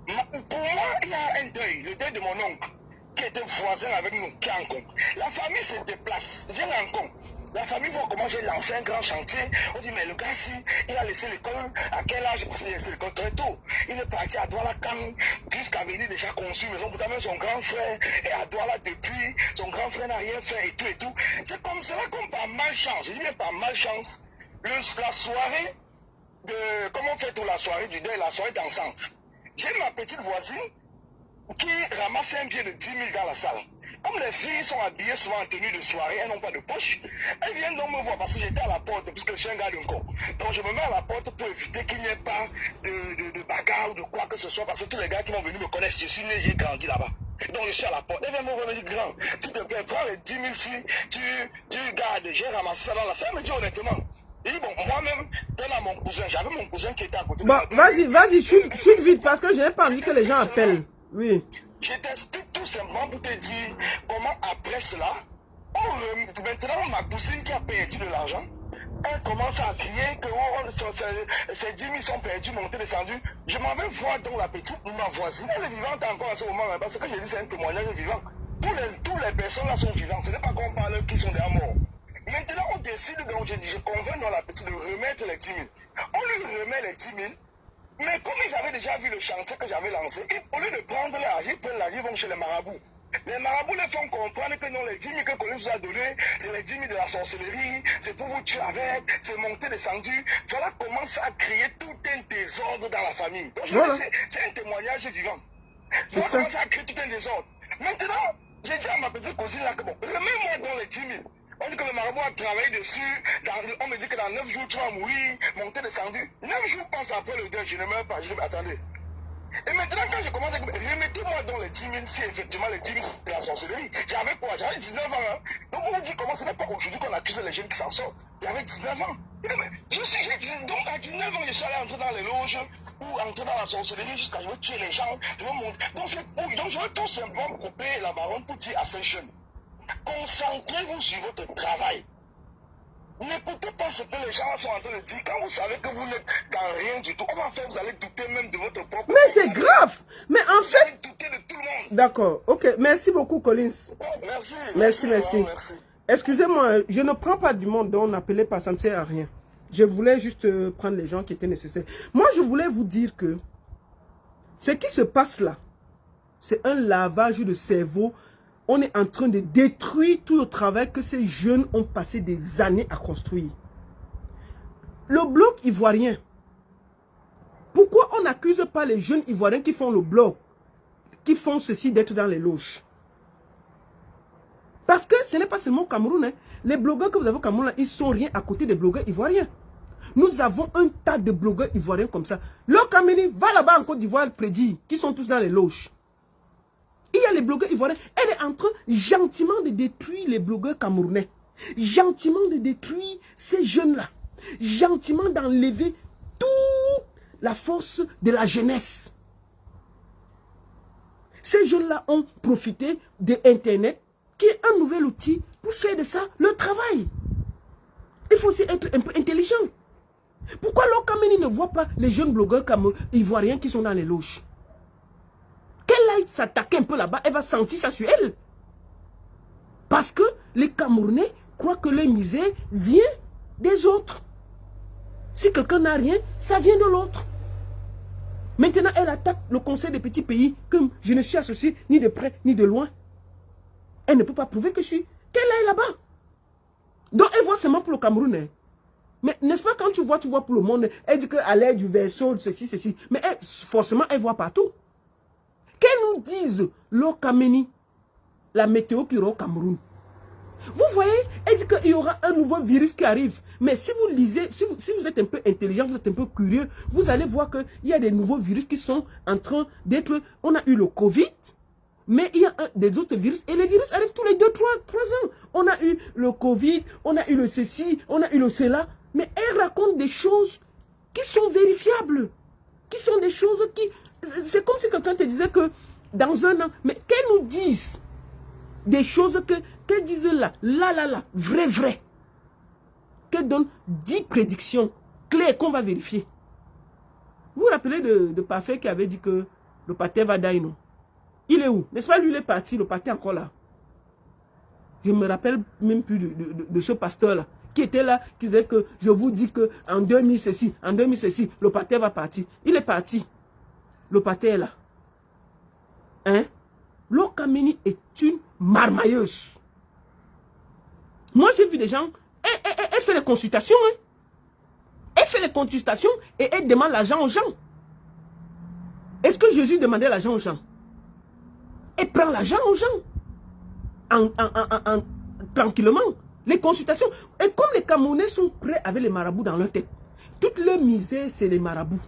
Pour moi, il y a un deuil, le deuil de mon oncle, qui était voisin avec nous, qui est en Kong. La famille se déplace, vient en Kong. La famille voit comment j'ai lancé un grand chantier. On dit, mais le gars, si, il a laissé l'école, à quel âge? Parce qu'il a laissé l'école très tôt. Il est parti à Douala-Kang, jusqu'à venir déjà conçu maison. Pourtant, même son grand frère est à Douala depuis. Son grand frère n'a rien fait et tout et tout. C'est comme cela, comme par malchance. Je dis, mais par malchance, la soirée de. Comment on fait pour la soirée du deuil, la soirée dansante? J'ai ma petite voisine qui ramasse un billet de 10 000 dans la salle. Comme les filles sont habillées souvent en tenue de soirée, elles n'ont pas de poche, elles viennent donc me voir parce que j'étais à la porte, puisque je suis un gars d'un corps. Donc je me mets à la porte pour éviter qu'il n'y ait pas de bagarre ou de quoi que ce soit, parce que tous les gars qui vont venir me connaissent, je suis né, j'ai grandi là-bas. Donc je suis à la porte. Elle vient me voir, elle me dit, grand, tu te plaît, prends les 10 000 filles, tu gardes. J'ai ramassé ça dans la salle, elle me dit honnêtement. Et bon, moi-même, donne à mon cousin, j'avais mon cousin qui était à côté de moi. Bon, vas-y, chute vite, parce que je n'ai pas envie que les gens appellent. Oui. Je t'explique tout simplement pour te dire comment après cela, maintenant ma cousine qui a perdu de l'argent, elle commence à crier que ces 10 000 sont perdus, montés, descendus. Je m'en vais voir donc la petite, ma voisine, elle est vivante encore à ce moment, parce que je dis c'est un témoignage vivant. Toutes les personnes là sont vivantes, ce n'est pas qu'on parle qui sont déjà morts. Maintenant on décide, donc je convainc dans la petite de remettre les 10 000. On lui remet les 10 000. Mais comme ils avaient déjà vu le chantier que j'avais lancé, au lieu de prendre l'argent, ils prennent l'argent, ils vont chez les marabouts. Les marabouts les font comprendre que non, les 10 000 que Colin nous a donnés, c'est les 10 000 de la sorcellerie, c'est pour vous tuer avec, c'est monter, descendu. Voilà comment ça a créé tout un désordre dans la famille. Donc je dis, c'est un témoignage vivant. Voilà comment ça a créé tout un désordre. Maintenant, j'ai dit à ma petite cousine là que bon, remets-moi dans les 10 000. On dit que le marabout a travaillé dessus. On me dit que dans 9 jours, tu vas mourir, monter, descendu. 9 jours passe après le deuil, je ne meurs pas. Je dis, mais attendez. Et maintenant, quand je commence à dire, remettez-moi dans les 10 000, si effectivement les 10 000 de la sorcellerie. J'avais quoi? J'avais 19 ans. Hein? Donc, on me dit comment ce n'est pas aujourd'hui qu'on accuse les jeunes qui s'en sortent. J'avais 19 ans. Donc, à 19 ans, je suis allé entrer dans les loges ou entrer dans la sorcellerie jusqu'à je veux tuer les gens. Je veux monter. Donc, je veux tout simplement couper la baronne pour dire à ces jeunes. Concentrez-vous sur votre travail. N'écoutez pas ce que les gens sont en train de dire. Quand vous savez que vous n'êtes dans rien du tout, on va faire, vous allez douter même de votre propre. Mais c'est grave. Mais en fait. Vous allez douter de tout le monde. D'accord. Ok. Merci beaucoup, Collins. Merci. Merci. Excusez-moi, je ne prends pas du monde dont on n'appelait pas, ça ne sert à rien. Je voulais juste prendre les gens qui étaient nécessaires. Moi, je voulais vous dire que ce qui se passe là, c'est un lavage de cerveau. On est en train de détruire tout le travail que ces jeunes ont passé des années à construire. Le bloc ivoirien. Pourquoi on n'accuse pas les jeunes ivoiriens qui font le bloc, qui font ceci d'être dans les loges? Parce que ce n'est pas seulement au Cameroun. Hein. Les blogueurs que vous avez au Cameroun, là, ils ne sont rien à côté des blogueurs ivoiriens. Nous avons un tas de blogueurs ivoiriens comme ça. Le Kameni va là-bas en Côte d'Ivoire, prédit, qui sont tous dans les loges. Il y a les blogueurs ivoiriens. Elle est en train gentiment de détruire les blogueurs camerounais. Gentiment de détruire ces jeunes-là. Gentiment d'enlever toute la force de la jeunesse. Ces jeunes-là ont profité de Internet, qui est un nouvel outil pour faire de ça leur travail. Il faut aussi être un peu intelligent. Pourquoi l'Okameni ne voit pas les jeunes blogueurs ivoiriens qui sont dans les loges? Qu'elle aille s'attaquer un peu là-bas, elle va sentir ça sur elle. Parce que les Camerounais croient que leur misère vient des autres. Si quelqu'un n'a rien, ça vient de l'autre. Maintenant, elle attaque le Conseil des petits pays, comme je ne suis associé ni de près ni de loin. Elle ne peut pas prouver que je suis. Qu'elle aille là-bas. Donc, elle voit seulement pour le Cameroun. Hein. Mais n'est-ce pas quand tu vois pour le monde, elle dit qu'à l'aide du verseau, ceci. Mais elle, forcément, elle voit partout. Qu'elle nous dise l'Okameni, la météo qui aura au Cameroun. Vous voyez, elle dit qu'il y aura un nouveau virus qui arrive. Mais si vous lisez, si vous êtes un peu intelligent, vous êtes un peu curieux, vous allez voir qu'il y a des nouveaux virus qui sont en train d'être... On a eu le Covid, mais il y a des autres virus. Et les virus arrivent tous les 2-3 ans. On a eu le Covid, on a eu le ceci, on a eu le cela. Mais elle raconte des choses qui sont vérifiables. Qui sont des choses qui... C'est comme si quelqu'un te disait que dans un an... Mais qu'elle nous dise des choses qu'elle dise là, vrai. Qu'elle donne 10 prédictions clair qu'on va vérifier. Vous vous rappelez de Parfait qui avait dit que le pâté va d'ailleurs, non? Il est où? N'est-ce pas lui, il est parti, le pâté est encore là. Je me rappelle même plus de ce pasteur-là, qui était là, qui disait que je vous dis qu'en 2000 ceci, en 2000 ceci, le pâté va partir. Il est parti. Le pâté est là. Hein? Lokameni est une marmailleuse. Moi, j'ai vu des gens, elle fait les consultations, hein. Elle fait les consultations et elle demande l'argent aux gens. Est-ce que Jésus demandait l'argent aux gens? Elle prend l'argent aux gens. Tranquillement. Les consultations. Et comme les Camerounais sont prêts avec les marabouts dans leur tête, toute leur misère, c'est les marabouts.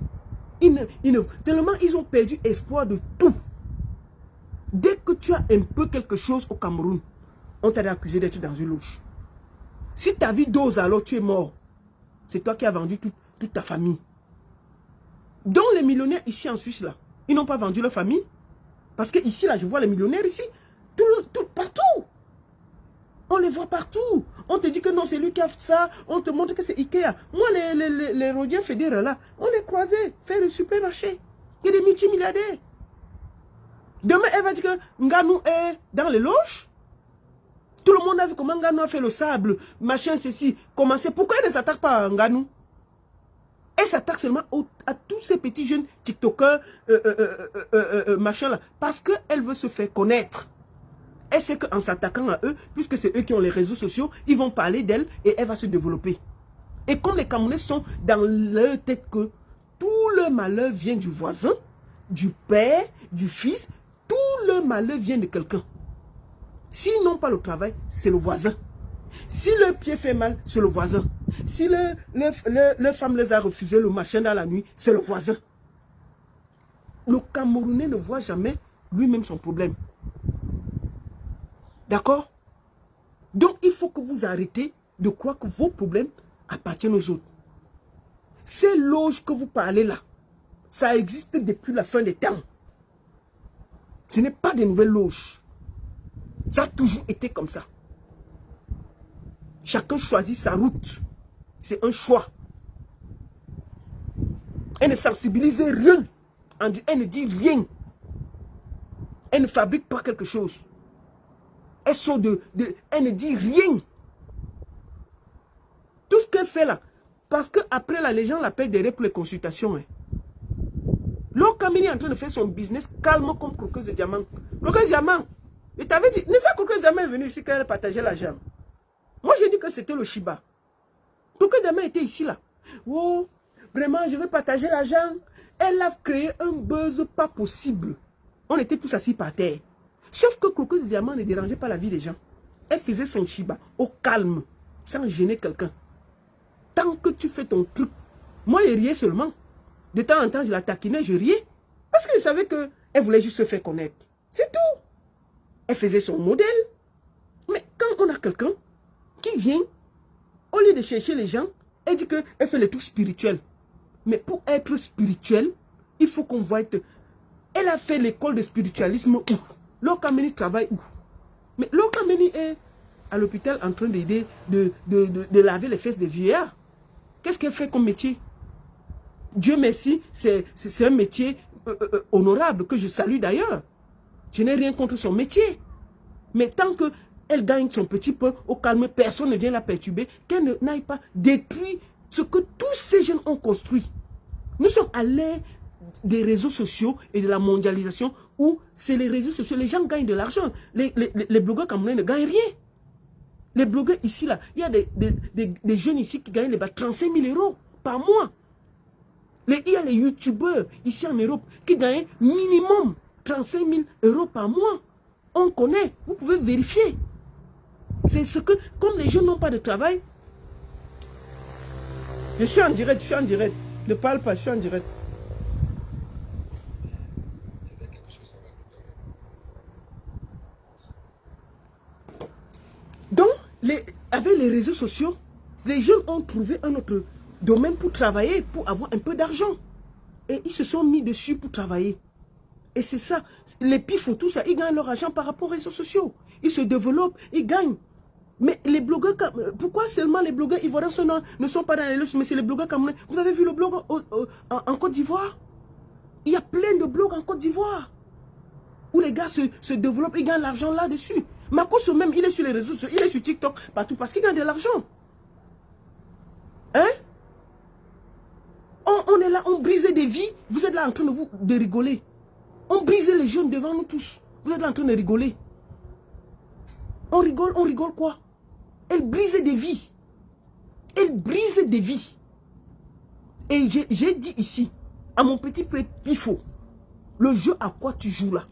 Tellement ils ont perdu espoir de tout. Dès que tu as un peu quelque chose au Cameroun, on t'a accusé d'être dans une loge. Si ta vie dose, alors tu es mort. C'est toi qui as vendu toute ta famille. Donc les millionnaires ici en Suisse, là, ils n'ont pas vendu leur famille. Parce que ici, là, je vois les millionnaires ici, partout. On les voit partout. On te dit que non, c'est lui qui a fait ça. On te montre que c'est Ikea. Moi, les Roger Federer, là, on les croisait faire le supermarché. Il y a des multimilliardaires. Demain, elle va dire que Nganou est dans les loges. Tout le monde a vu comment Nganou a fait le sable, machin, ceci. Commencer. Pourquoi elle ne s'attaque pas à Nganou? Elle s'attaque seulement à tous ces petits jeunes TikTokers, machin là. Parce qu'elle veut se faire connaître. Elle sait qu'en s'attaquant à eux, puisque c'est eux qui ont les réseaux sociaux, ils vont parler d'elle et elle va se développer. Et comme les Camerounais sont dans leur tête que tout le malheur vient du voisin, du père, du fils, tout le malheur vient de quelqu'un. S'ils n'ont pas le travail, c'est le voisin. Si le pied fait mal, c'est le voisin. Si leur femme les a refusé le machin dans la nuit, c'est le voisin. Le Camerounais ne voit jamais lui-même son problème. D'accord? Donc, il faut que vous arrêtez de croire que vos problèmes appartiennent aux autres. Ces loges que vous parlez là, ça existe depuis la fin des temps. Ce n'est pas des nouvelles loges. Ça a toujours été comme ça. Chacun choisit sa route. C'est un choix. Elle ne sensibilise rien. Elle ne dit rien. Elle ne fabrique pas quelque chose. Elle ne dit rien. Tout ce qu'elle fait là. Parce qu'après là, les gens l'appellent derrière pour les consultations. Hein. Lokameni est en train de faire son business calme comme Croqueuse de Diamant. Croqueuse de Diamant. Je t'avais dit, n'est-ce pas Croqueuse de Diamant est venue ici quand elle partageait l'argent? Moi, j'ai dit que c'était le Shiba. Croqueuse de Diamant était ici là. Oh, vraiment, je veux partager l'argent. Elle a créé un buzz pas possible. On était tous assis par terre. Sauf que Croqueuse de Diamant ne dérangeait pas la vie des gens. Elle faisait son Shiba au calme, sans gêner quelqu'un. Tant que tu fais ton truc. Moi, je riais seulement. De temps en temps, je la taquinais, je riais. Parce que je savais qu'elle voulait juste se faire connaître. C'est tout. Elle faisait son modèle. Mais quand on a quelqu'un qui vient, au lieu de chercher les gens, elle dit qu'elle fait les trucs spirituels. Mais pour être spirituel, il faut qu'on voit... Elle a fait l'école de spiritualisme où? Lokameni travaille où? Mais Lokameni est à l'hôpital en train d'aider de laver les fesses des vieillards. Qu'est-ce qu'elle fait comme métier? Dieu merci, c'est un métier honorable que je salue d'ailleurs. Je n'ai rien contre son métier. Mais tant qu'elle gagne son petit peu au calme, personne ne vient la perturber, qu'elle n'aille pas détruire ce que tous ces jeunes ont construit. Nous sommes à l'ère des réseaux sociaux et de la mondialisation où c'est les réseaux sociaux, les gens gagnent de l'argent. Les blogueurs camerounais ne gagnent rien. Les blogueurs ici, là, il y a des jeunes ici qui gagnent les 35 000 € par mois. Il y a les youtubeurs ici en Europe qui gagnent minimum 35 000 € par mois. On connaît, vous pouvez vérifier. C'est ce que, comme les jeunes n'ont pas de travail, je suis en direct, Ne parle pas, je suis en direct. Donc, avec les réseaux sociaux, les jeunes ont trouvé un autre domaine pour travailler, pour avoir un peu d'argent. Et ils se sont mis dessus pour travailler. Et c'est ça, les pifs, tout ça, ils gagnent leur argent par rapport aux réseaux sociaux. Ils se développent, ils gagnent. Mais les blogueurs, pourquoi seulement les blogueurs ivoiriens ne sont pas dans les loges, mais c'est les blogueurs camerounais? Vous avez vu le blog en Côte d'Ivoire? Il y a plein de blogs en Côte d'Ivoire où les gars se développent, ils gagnent l'argent là-dessus. Makosso même, il est sur les réseaux sociaux, il est sur TikTok, partout, parce qu'il gagne de l'argent. Hein? On est là, on brisait des vies, vous êtes là en train de rigoler. On brisait les jeunes devant nous tous, vous êtes là en train de rigoler. On rigole quoi? Elle brisait des vies. Elle brisait des vies. Et j'ai dit ici, à mon petit frère Pifo, le jeu à quoi tu joues là,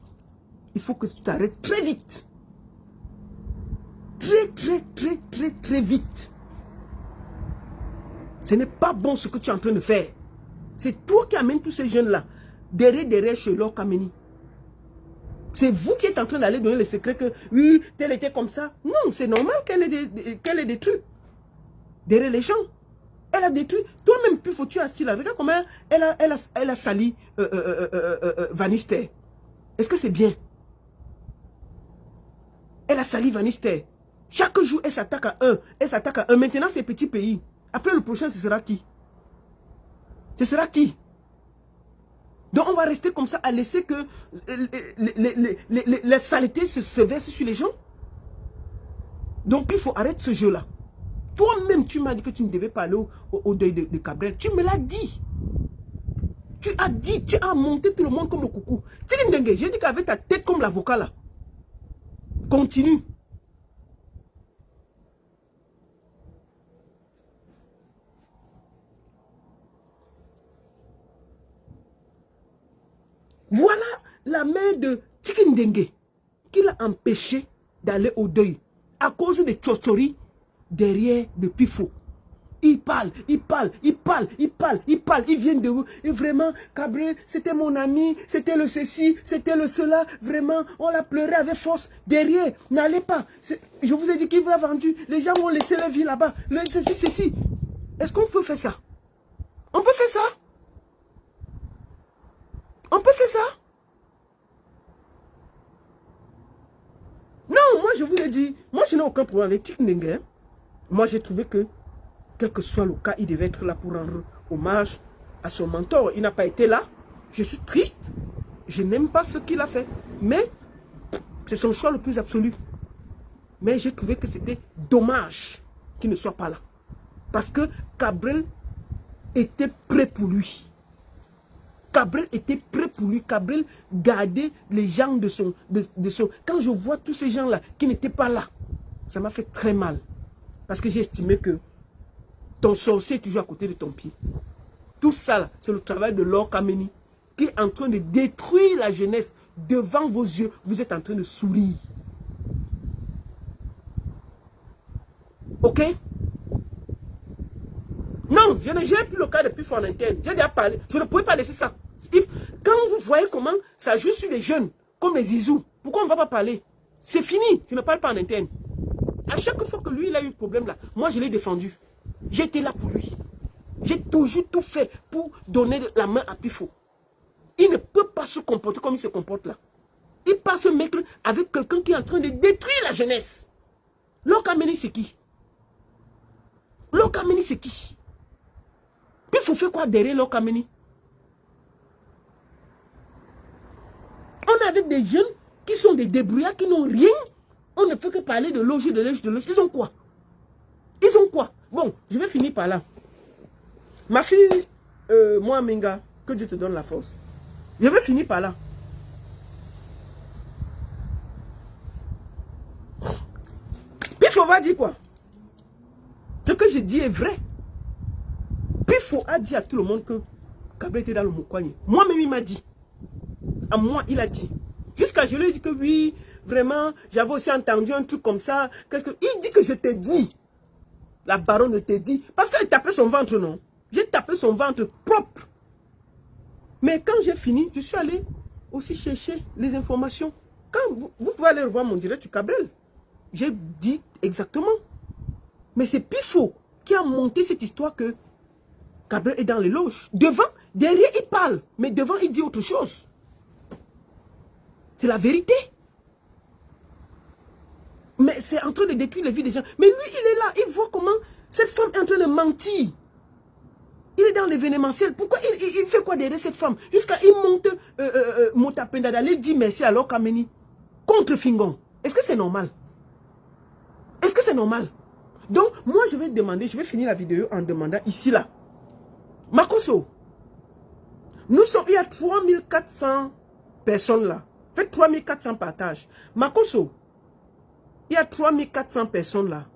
il faut que tu t'arrêtes très vite. Très vite. Ce n'est pas bon ce que tu es en train de faire. C'est toi qui amènes tous ces jeunes-là derrière chez Laure Kameni. C'est vous qui êtes en train d'aller donner les secrets que oui, tel était comme ça. Non, c'est normal qu'elle ait des trucs derrière les gens. Elle a détruit. Toi-même, puis faut-tu assis là. Regarde comment elle a sali Vanister. Est-ce que c'est bien? Elle a sali Vanister. Chaque jour, elle s'attaque à un. Elle s'attaque à un. Maintenant, c'est petit pays. Après, le prochain, ce sera qui? Ce sera qui? Donc, on va rester comme ça à laisser que les saletés se versent sur les gens. Donc, il faut arrêter ce jeu-là. Toi-même, tu m'as dit que tu ne devais pas aller au deuil de Cabrel. Tu me l'as dit. Tu as dit, tu as monté tout le monde comme le coucou. Tilindengue, j'ai dit qu'avec ta tête comme l'avocat là. Continue. Voilà la mère de Tikindengue qui l'a empêché d'aller au deuil à cause des tchotchoris derrière le Pifo. Il parle. Ils viennent de vous. Et vraiment, Cabrel, c'était mon ami, c'était le ceci, c'était le cela. Vraiment, on l'a pleuré avec force. Derrière, n'allez pas. Je vous ai dit qu'il vous a vendu. Les gens vont laisser leur vie là-bas. Ceci. Est-ce qu'on peut faire ça? On peut faire ça? On peut faire ça? Non, moi je vous ai dit, moi je n'ai aucun problème avec Tikindengue. Moi j'ai trouvé que, quel que soit le cas, il devait être là pour rendre hommage à son mentor. Il n'a pas été là. Je suis triste. Je n'aime pas ce qu'il a fait. Mais c'est son choix le plus absolu. Mais j'ai trouvé que c'était dommage qu'il ne soit pas là. Parce que Cabrel était prêt pour lui. Cabrel était prêt pour lui. Cabrel gardait les gens de son... Quand je vois tous ces gens-là qui n'étaient pas là, ça m'a fait très mal. Parce que j'ai estimé que ton sorcier est toujours à côté de ton pied. Tout ça, c'est le travail de Laure Kameni qui est en train de détruire la jeunesse devant vos yeux. Vous êtes en train de sourire. Ok? Non, je n'ai plus le cas de Pifo en interne. J'ai déjà parlé. Je ne pouvais pas laisser ça. Quand vous voyez comment ça joue sur les jeunes, comme les Zizou, pourquoi on ne va pas parler? C'est fini. Je ne parle pas en interne. À chaque fois que lui, il a eu un problème là, moi, je l'ai défendu. J'étais là pour lui. J'ai toujours tout fait pour donner la main à Pifo. Il ne peut pas se comporter comme il se comporte là. Il passe se mettre avec quelqu'un qui est en train de détruire la jeunesse. Laure Kameni, c'est qui? Laure Kameni, c'est qui? Pifo fait quoi derrière Laure Kameni? On est avec des jeunes qui sont des débrouillards, qui n'ont rien. On ne peut que parler de logis, de logis, de logis. Ils ont quoi? Ils ont quoi? Bon, je vais finir par là. Ma fille, moi, Minga, que Dieu te donne la force. Je vais finir par là. Pifo va dire quoi? Ce que je dis est vrai. Pifo a dit à tout le monde que Cabrel était dans le Moukwani. Moi-même, il m'a dit. À moi, il a dit. Jusqu'à je lui ai dit que oui, vraiment, j'avais aussi entendu un truc comme ça. Il dit que je t'ai dit. La baronne te dit. Parce qu'elle tapait son ventre, non? J'ai tapé son ventre propre. Mais quand j'ai fini, je suis allé aussi chercher les informations. Quand vous pouvez aller revoir mon direct sur Cabrel. J'ai dit exactement. Mais c'est Pifo qui a monté cette histoire que Cabrel est dans les loges. Devant, derrière, il parle. Mais devant, il dit autre chose. C'est la vérité. Mais c'est en train de détruire les vies des gens. Mais lui, il est là. Il voit comment cette femme est en train de mentir. Il est dans l'événementiel. Pourquoi il fait quoi derrière cette femme? Jusqu'à il monte Motapenda d'aller dire merci à Laure Kameni contre Fingon. Est-ce que c'est normal? Est-ce que c'est normal? Donc, moi, je vais demander, je vais finir la vidéo en demandant ici, là. Makosso, nous sommes, il y a 3400 personnes là. Faites 3400 partages. Makosso, il y a 3400 personnes là.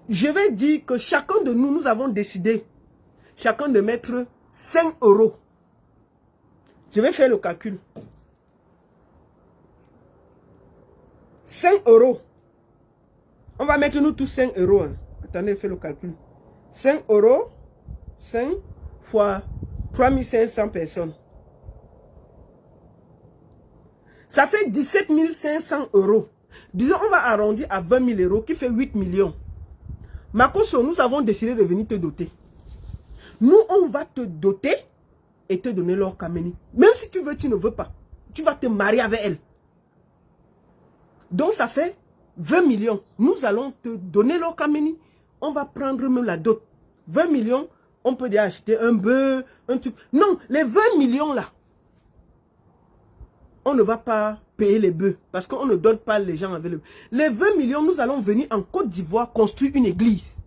Je vais dire que chacun de nous, nous avons décidé, chacun de mettre 5 €. Je vais faire le calcul. 5 €. On va mettre nous tous 5 €. Hein. Attendez, je fais le calcul. 5 €, 5 fois 3500 personnes. Ça fait 17 500 €. Disons, on va arrondir à 20 000 € qui fait 8 millions. Makosso, nous avons décidé de venir te doter. Nous, on va te doter et te donner Laure Kameni. Même si tu veux, tu ne veux pas. Tu vas te marier avec elle. Donc, ça fait 20 millions. Nous allons te donner Laure Kameni. On va prendre même la dot. 20 millions, on peut déjà acheter un bœuf, un truc. Non, les 20 millions là, on ne va pas payer les bœufs parce qu'on ne donne pas les gens avec le. Les 20 millions, nous allons venir en Côte d'Ivoire construire une église.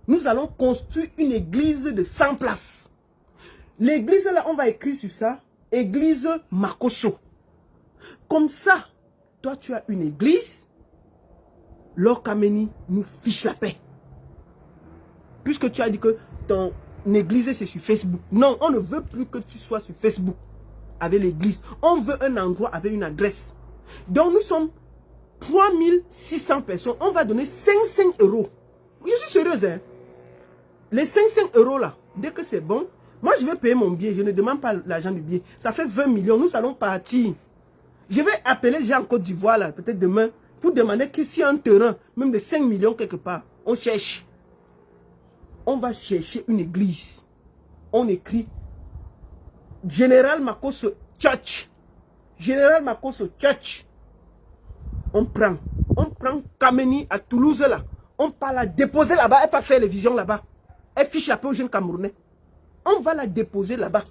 Nous allons construire une église de 100 places. L'église là, on va écrire sur ça, église Makosso. Comme ça, toi tu as une église, Laure Kameni nous fiche la paix. Puisque tu as dit que ton église c'est sur Facebook. Non, on ne veut plus que tu sois sur Facebook avec l'église. On veut un endroit avec une adresse. Donc nous sommes 3600 personnes. On va donner 500 €. Je suis sérieuse, hein. Les 500 € là, dès que c'est bon, moi je vais payer mon billet. Je ne demande pas l'argent du billet. Ça fait 20 millions. Nous allons partir. Je vais appeler les gens en Côte d'Ivoire là, peut-être demain, pour demander que s'il y a un terrain, même de 5 millions quelque part, on cherche. On va chercher une église. On écrit Général Makosso Church. Général Makosso Church. On prend Kameni à Toulouse là. On va la déposer là-bas. Elle va faire les visions là-bas. Elle fiche la paix aux jeunes Camerounais. On va la déposer là-bas.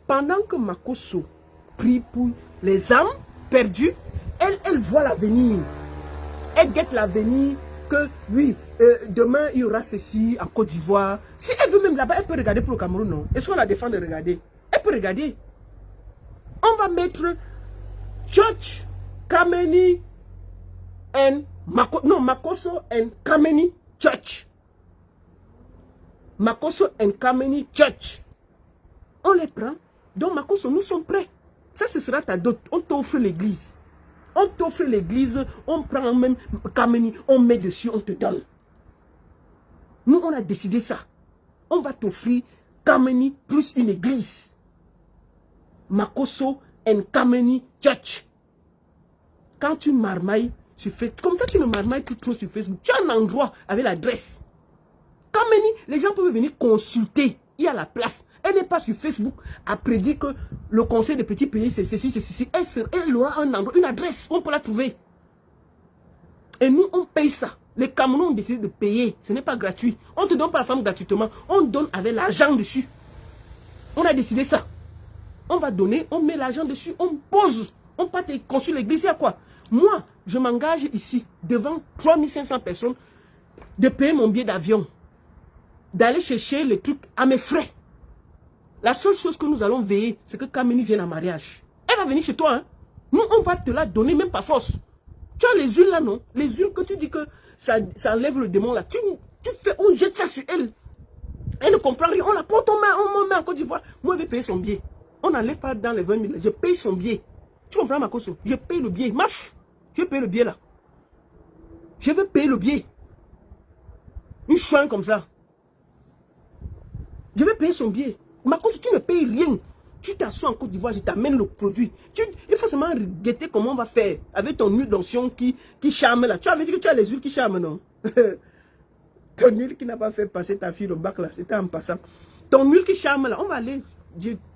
Pendant que Makosso prie pour les âmes perdues, elle voit l'avenir. Elle guette l'avenir. Que oui, demain il y aura ceci en Côte d'Ivoire. Si elle veut même là-bas, elle peut regarder pour le Cameroun, non? Est-ce qu'on la défend de regarder? Elle peut regarder. On va mettre Church, Kameni and Makosso and Kameni Church. Makosso and Kameni Church. On les prend. Donc Makosso, nous sommes prêts. Ça, ce sera ta dot. On t'offre l'église. On t'offre l'église, on prend même Kameni, on met dessus, on te donne. Nous, on a décidé ça. On va t'offrir Kameni plus une église. Makosso and Kameni Church. Quand tu marmailles sur Facebook, comme ça tu ne marmailles plus trop sur Facebook, tu as un endroit avec l'adresse. Kameni, les gens peuvent venir consulter. Il y a la place. Elle n'est pas sur Facebook à prédire que le conseil des petits pays, c'est ceci, c'est ceci. Elle aura un endroit, une adresse, on peut la trouver. Et nous, on paye ça. Les Camerounais ont décidé de payer. Ce n'est pas gratuit. On ne te donne pas la femme gratuitement. On donne avec l'argent dessus. On a décidé ça. On va donner, on met l'argent dessus, on pose. On part construire l'église, il y a quoi? Moi, je m'engage ici, devant 3500 personnes, de payer mon billet d'avion. D'aller chercher les trucs à mes frais. La seule chose que nous allons veiller, c'est que Kameni vienne en mariage. Elle va venir chez toi. Hein? Nous, on va te la donner, même par force. Tu as les huiles là, non? Les huiles que tu dis que ça enlève le démon là. On jette ça sur elle. Elle ne comprend rien. On la porte en main, on met en Côte d'Ivoire. Moi, je vais payer son billet. On n'enlève pas dans les 20 000. Je paye son billet. Tu comprends, Makosso? Je paye le billet. Maf! Je paye le billet là. Je veux payer le billet. Une chouin comme ça. Je vais payer son billet. Makosso, tu ne payes rien. Tu t'assois en Côte d'Ivoire, je t'amène le produit. Il faut seulement guetter comment on va faire avec ton huile d'onction qui charme là. Tu avais dit que tu as les huiles qui charment, non? Ton huile qui n'a pas fait passer ta fille au bac là, c'était en passant. Ton huile qui charme là, on va aller.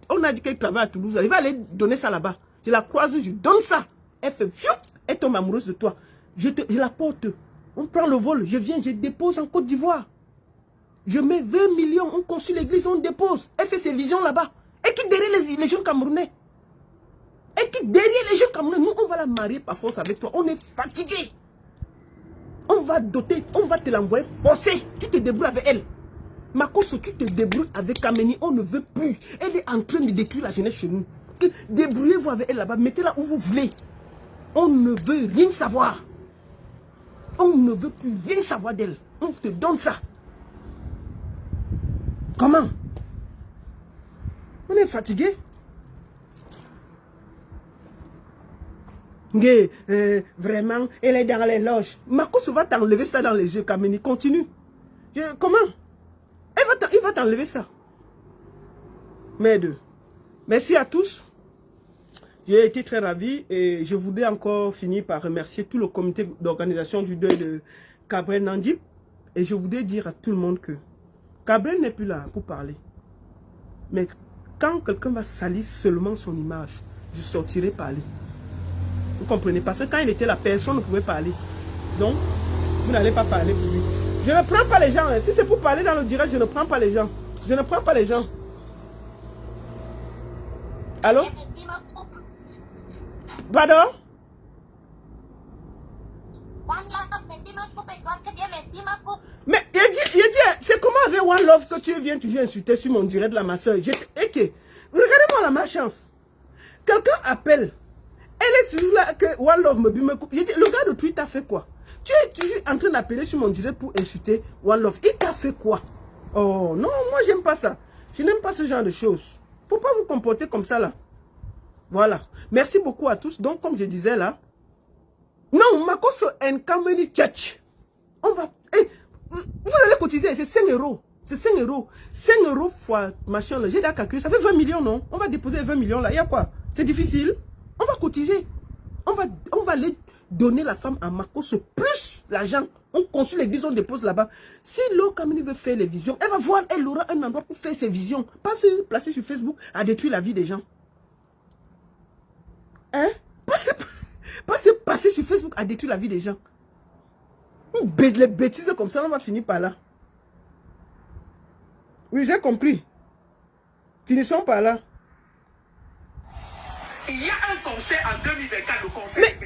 On a dit qu'elle travaille à Toulouse. Elle va aller donner ça là-bas. Je la croise, je donne ça. Elle fait fiou, elle tombe amoureuse de toi. je la porte. On prend le vol, je viens, je dépose en Côte d'Ivoire. Je mets 20 millions, on construit l'église, on dépose. Elle fait ses visions là-bas. Elle quitte derrière les jeunes Camerounais. Elle quitte derrière les jeunes Camerounais. Nous, on va la marier par force avec toi. On est fatigué. On va doter, on va te l'envoyer forcé. Tu te débrouilles avec elle. Makosso, tu te débrouilles avec Kameni. On ne veut plus. Elle est en train de détruire la jeunesse chez nous. Débrouillez-vous avec elle là-bas. Mettez-la où vous voulez. On ne veut rien savoir. On ne veut plus rien savoir d'elle. On te donne ça. Comment? On est fatigué. Vraiment, elle est dans les loges. Makosso va t'enlever ça dans les yeux, Kameni. Continue. Comment? Il va t'enlever ça. Merde. Merci à tous. J'ai été très ravi et je voudrais encore finir par remercier tout le comité d'organisation du deuil de Gabriel Nandip. Et je voudrais dire à tout le monde que Gabriel n'est plus là pour parler. Mais quand quelqu'un va salir seulement son image, je sortirai parler. Vous comprenez? Parce que quand il était là, personne ne pouvait parler. Donc, vous n'allez pas parler pour lui. Je ne prends pas les gens. Si c'est pour parler dans le direct, je ne prends pas les gens. Je ne prends pas les gens. Allô? Pardon? Mais il dit, c'est comment avec One Love que tu viens toujours insulter sur mon direct là, ma soeur? Regardez-moi la malchance. Quelqu'un appelle. Elle est sur là que One Love me coupe. Le gars de Twitter a fait quoi? Tu es toujours en train d'appeler sur mon direct pour insulter One Love. Il t'a fait quoi? Oh non, moi j'aime pas ça. Je n'aime pas ce genre de choses. Faut pas vous comporter comme ça là. Voilà. Merci beaucoup à tous. Donc comme je disais là. Non, Makosso and Kameni Church. On va... vous allez cotiser, c'est 5 euros. C'est 5 euros. 5 euros fois machin là. J'ai déjà calculé. Ça fait 20 millions non? On va déposer 20 millions là. Il y a quoi? C'est difficile. On va cotiser. On va aller donner la femme à Makosso plus l'argent. On construit l'église, on dépose là-bas. Si l'eau Kameni veut faire les visions, elle va voir, elle aura un endroit pour faire ses visions. Pas se placer sur Facebook à détruire la vie des gens. Hein? Pas se passer sur Facebook à détruire la vie des gens. Les bêtises comme ça, on va finir par là. Oui, j'ai compris. Finissons par là. Il y a un conseil en 2024, le conseil. Mais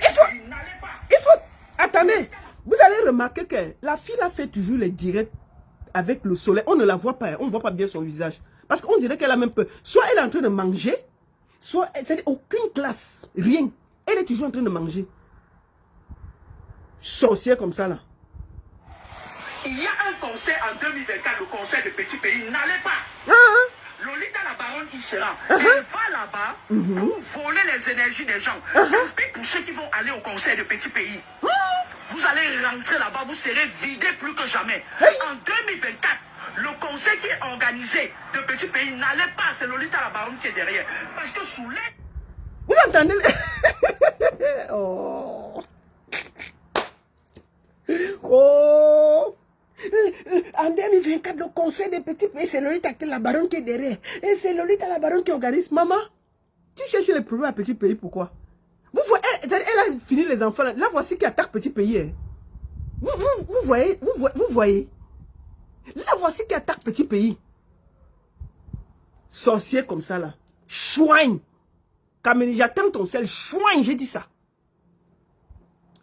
il faut... Attendez. Vous allez remarquer que la fille a fait toujours les directs avec le soleil. On ne la voit pas. On ne voit pas bien son visage. Parce qu'on dirait qu'elle a même peur. Soit elle est en train de manger, soit... C'est-à-dire aucune classe. Rien. Elle est toujours en train de manger. Sorcière comme ça là. Il y a un conseil en 2024, le conseil de petits pays. N'allez pas. Lolita la baronne, il sera. Elle va là-bas pour voler les énergies des gens. Et pour ceux qui vont aller au conseil de petits pays, vous allez rentrer là-bas, vous serez vidés plus que jamais. En 2024, le conseil qui est organisé de petits pays, n'allez pas, c'est Lolita la baronne qui est derrière. Parce que sous les... Vous entendez? Oh. Oh. En 2024, le conseil des petits pays, c'est Lolita la baronne qui est derrière. Et c'est Lolita la baronne qui organise. Maman, tu cherches les problèmes à petits pays, pourquoi? Vous voyez, elle a fini les enfants. Là, voici qui attaque petit pays. Hein. Vous voyez. Là, voici qui attaque petit pays. Sorcier comme ça, là. Chouigne. Kameni, j'attends ton sel. Chouigne, j'ai dit ça.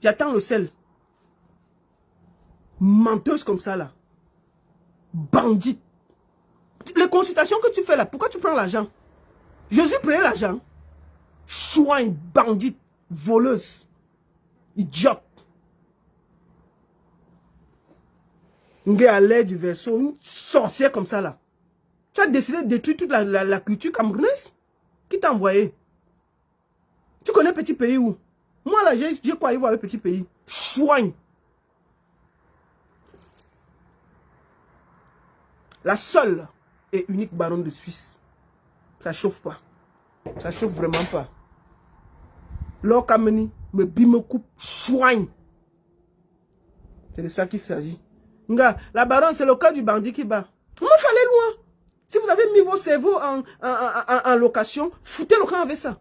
J'attends le sel. Menteuse comme ça, là. Bandite. Les consultations que tu fais là, pourquoi tu prends l'argent? Jésus prenait l'argent. Chouigne, bandite, voleuse, idiote. Une gars à l'air du verso, une sorcière comme ça là. Tu as décidé de détruire toute la culture camerounaise? Qui t'a envoyé? Tu connais petit pays où? Moi là, j'ai quoi y voir avec petit pays? Chouigne. La seule et unique baronne de Suisse. Ça chauffe pas. Ça chauffe vraiment pas. L'or Kameni, me coupe, soigne. C'est de ça qu'il s'agit. La baronne, c'est le cas du bandit qui bat. Moi, il fallait loin. Si vous avez mis vos cerveaux en location, foutez le camp avec ça.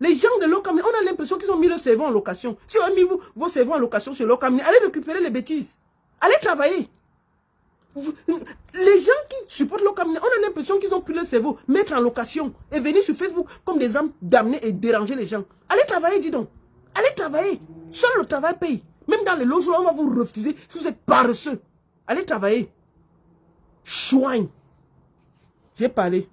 Les gens de Locamni, on a l'impression qu'ils ont mis leur cerveau en location. Si vous avez mis vos cerveaux en location sur Locamni, allez récupérer les bêtises. Allez travailler. Les gens qui supportent Locamni, on a l'impression qu'ils ont pris leur cerveau, mettre en location et venir sur Facebook comme des âmes d'amener et déranger les gens. Allez travailler, dis donc. Allez travailler. Seul le travail paye. Même dans les logements, on va vous refuser si vous êtes paresseux. Allez travailler. Chouin. J'ai parlé.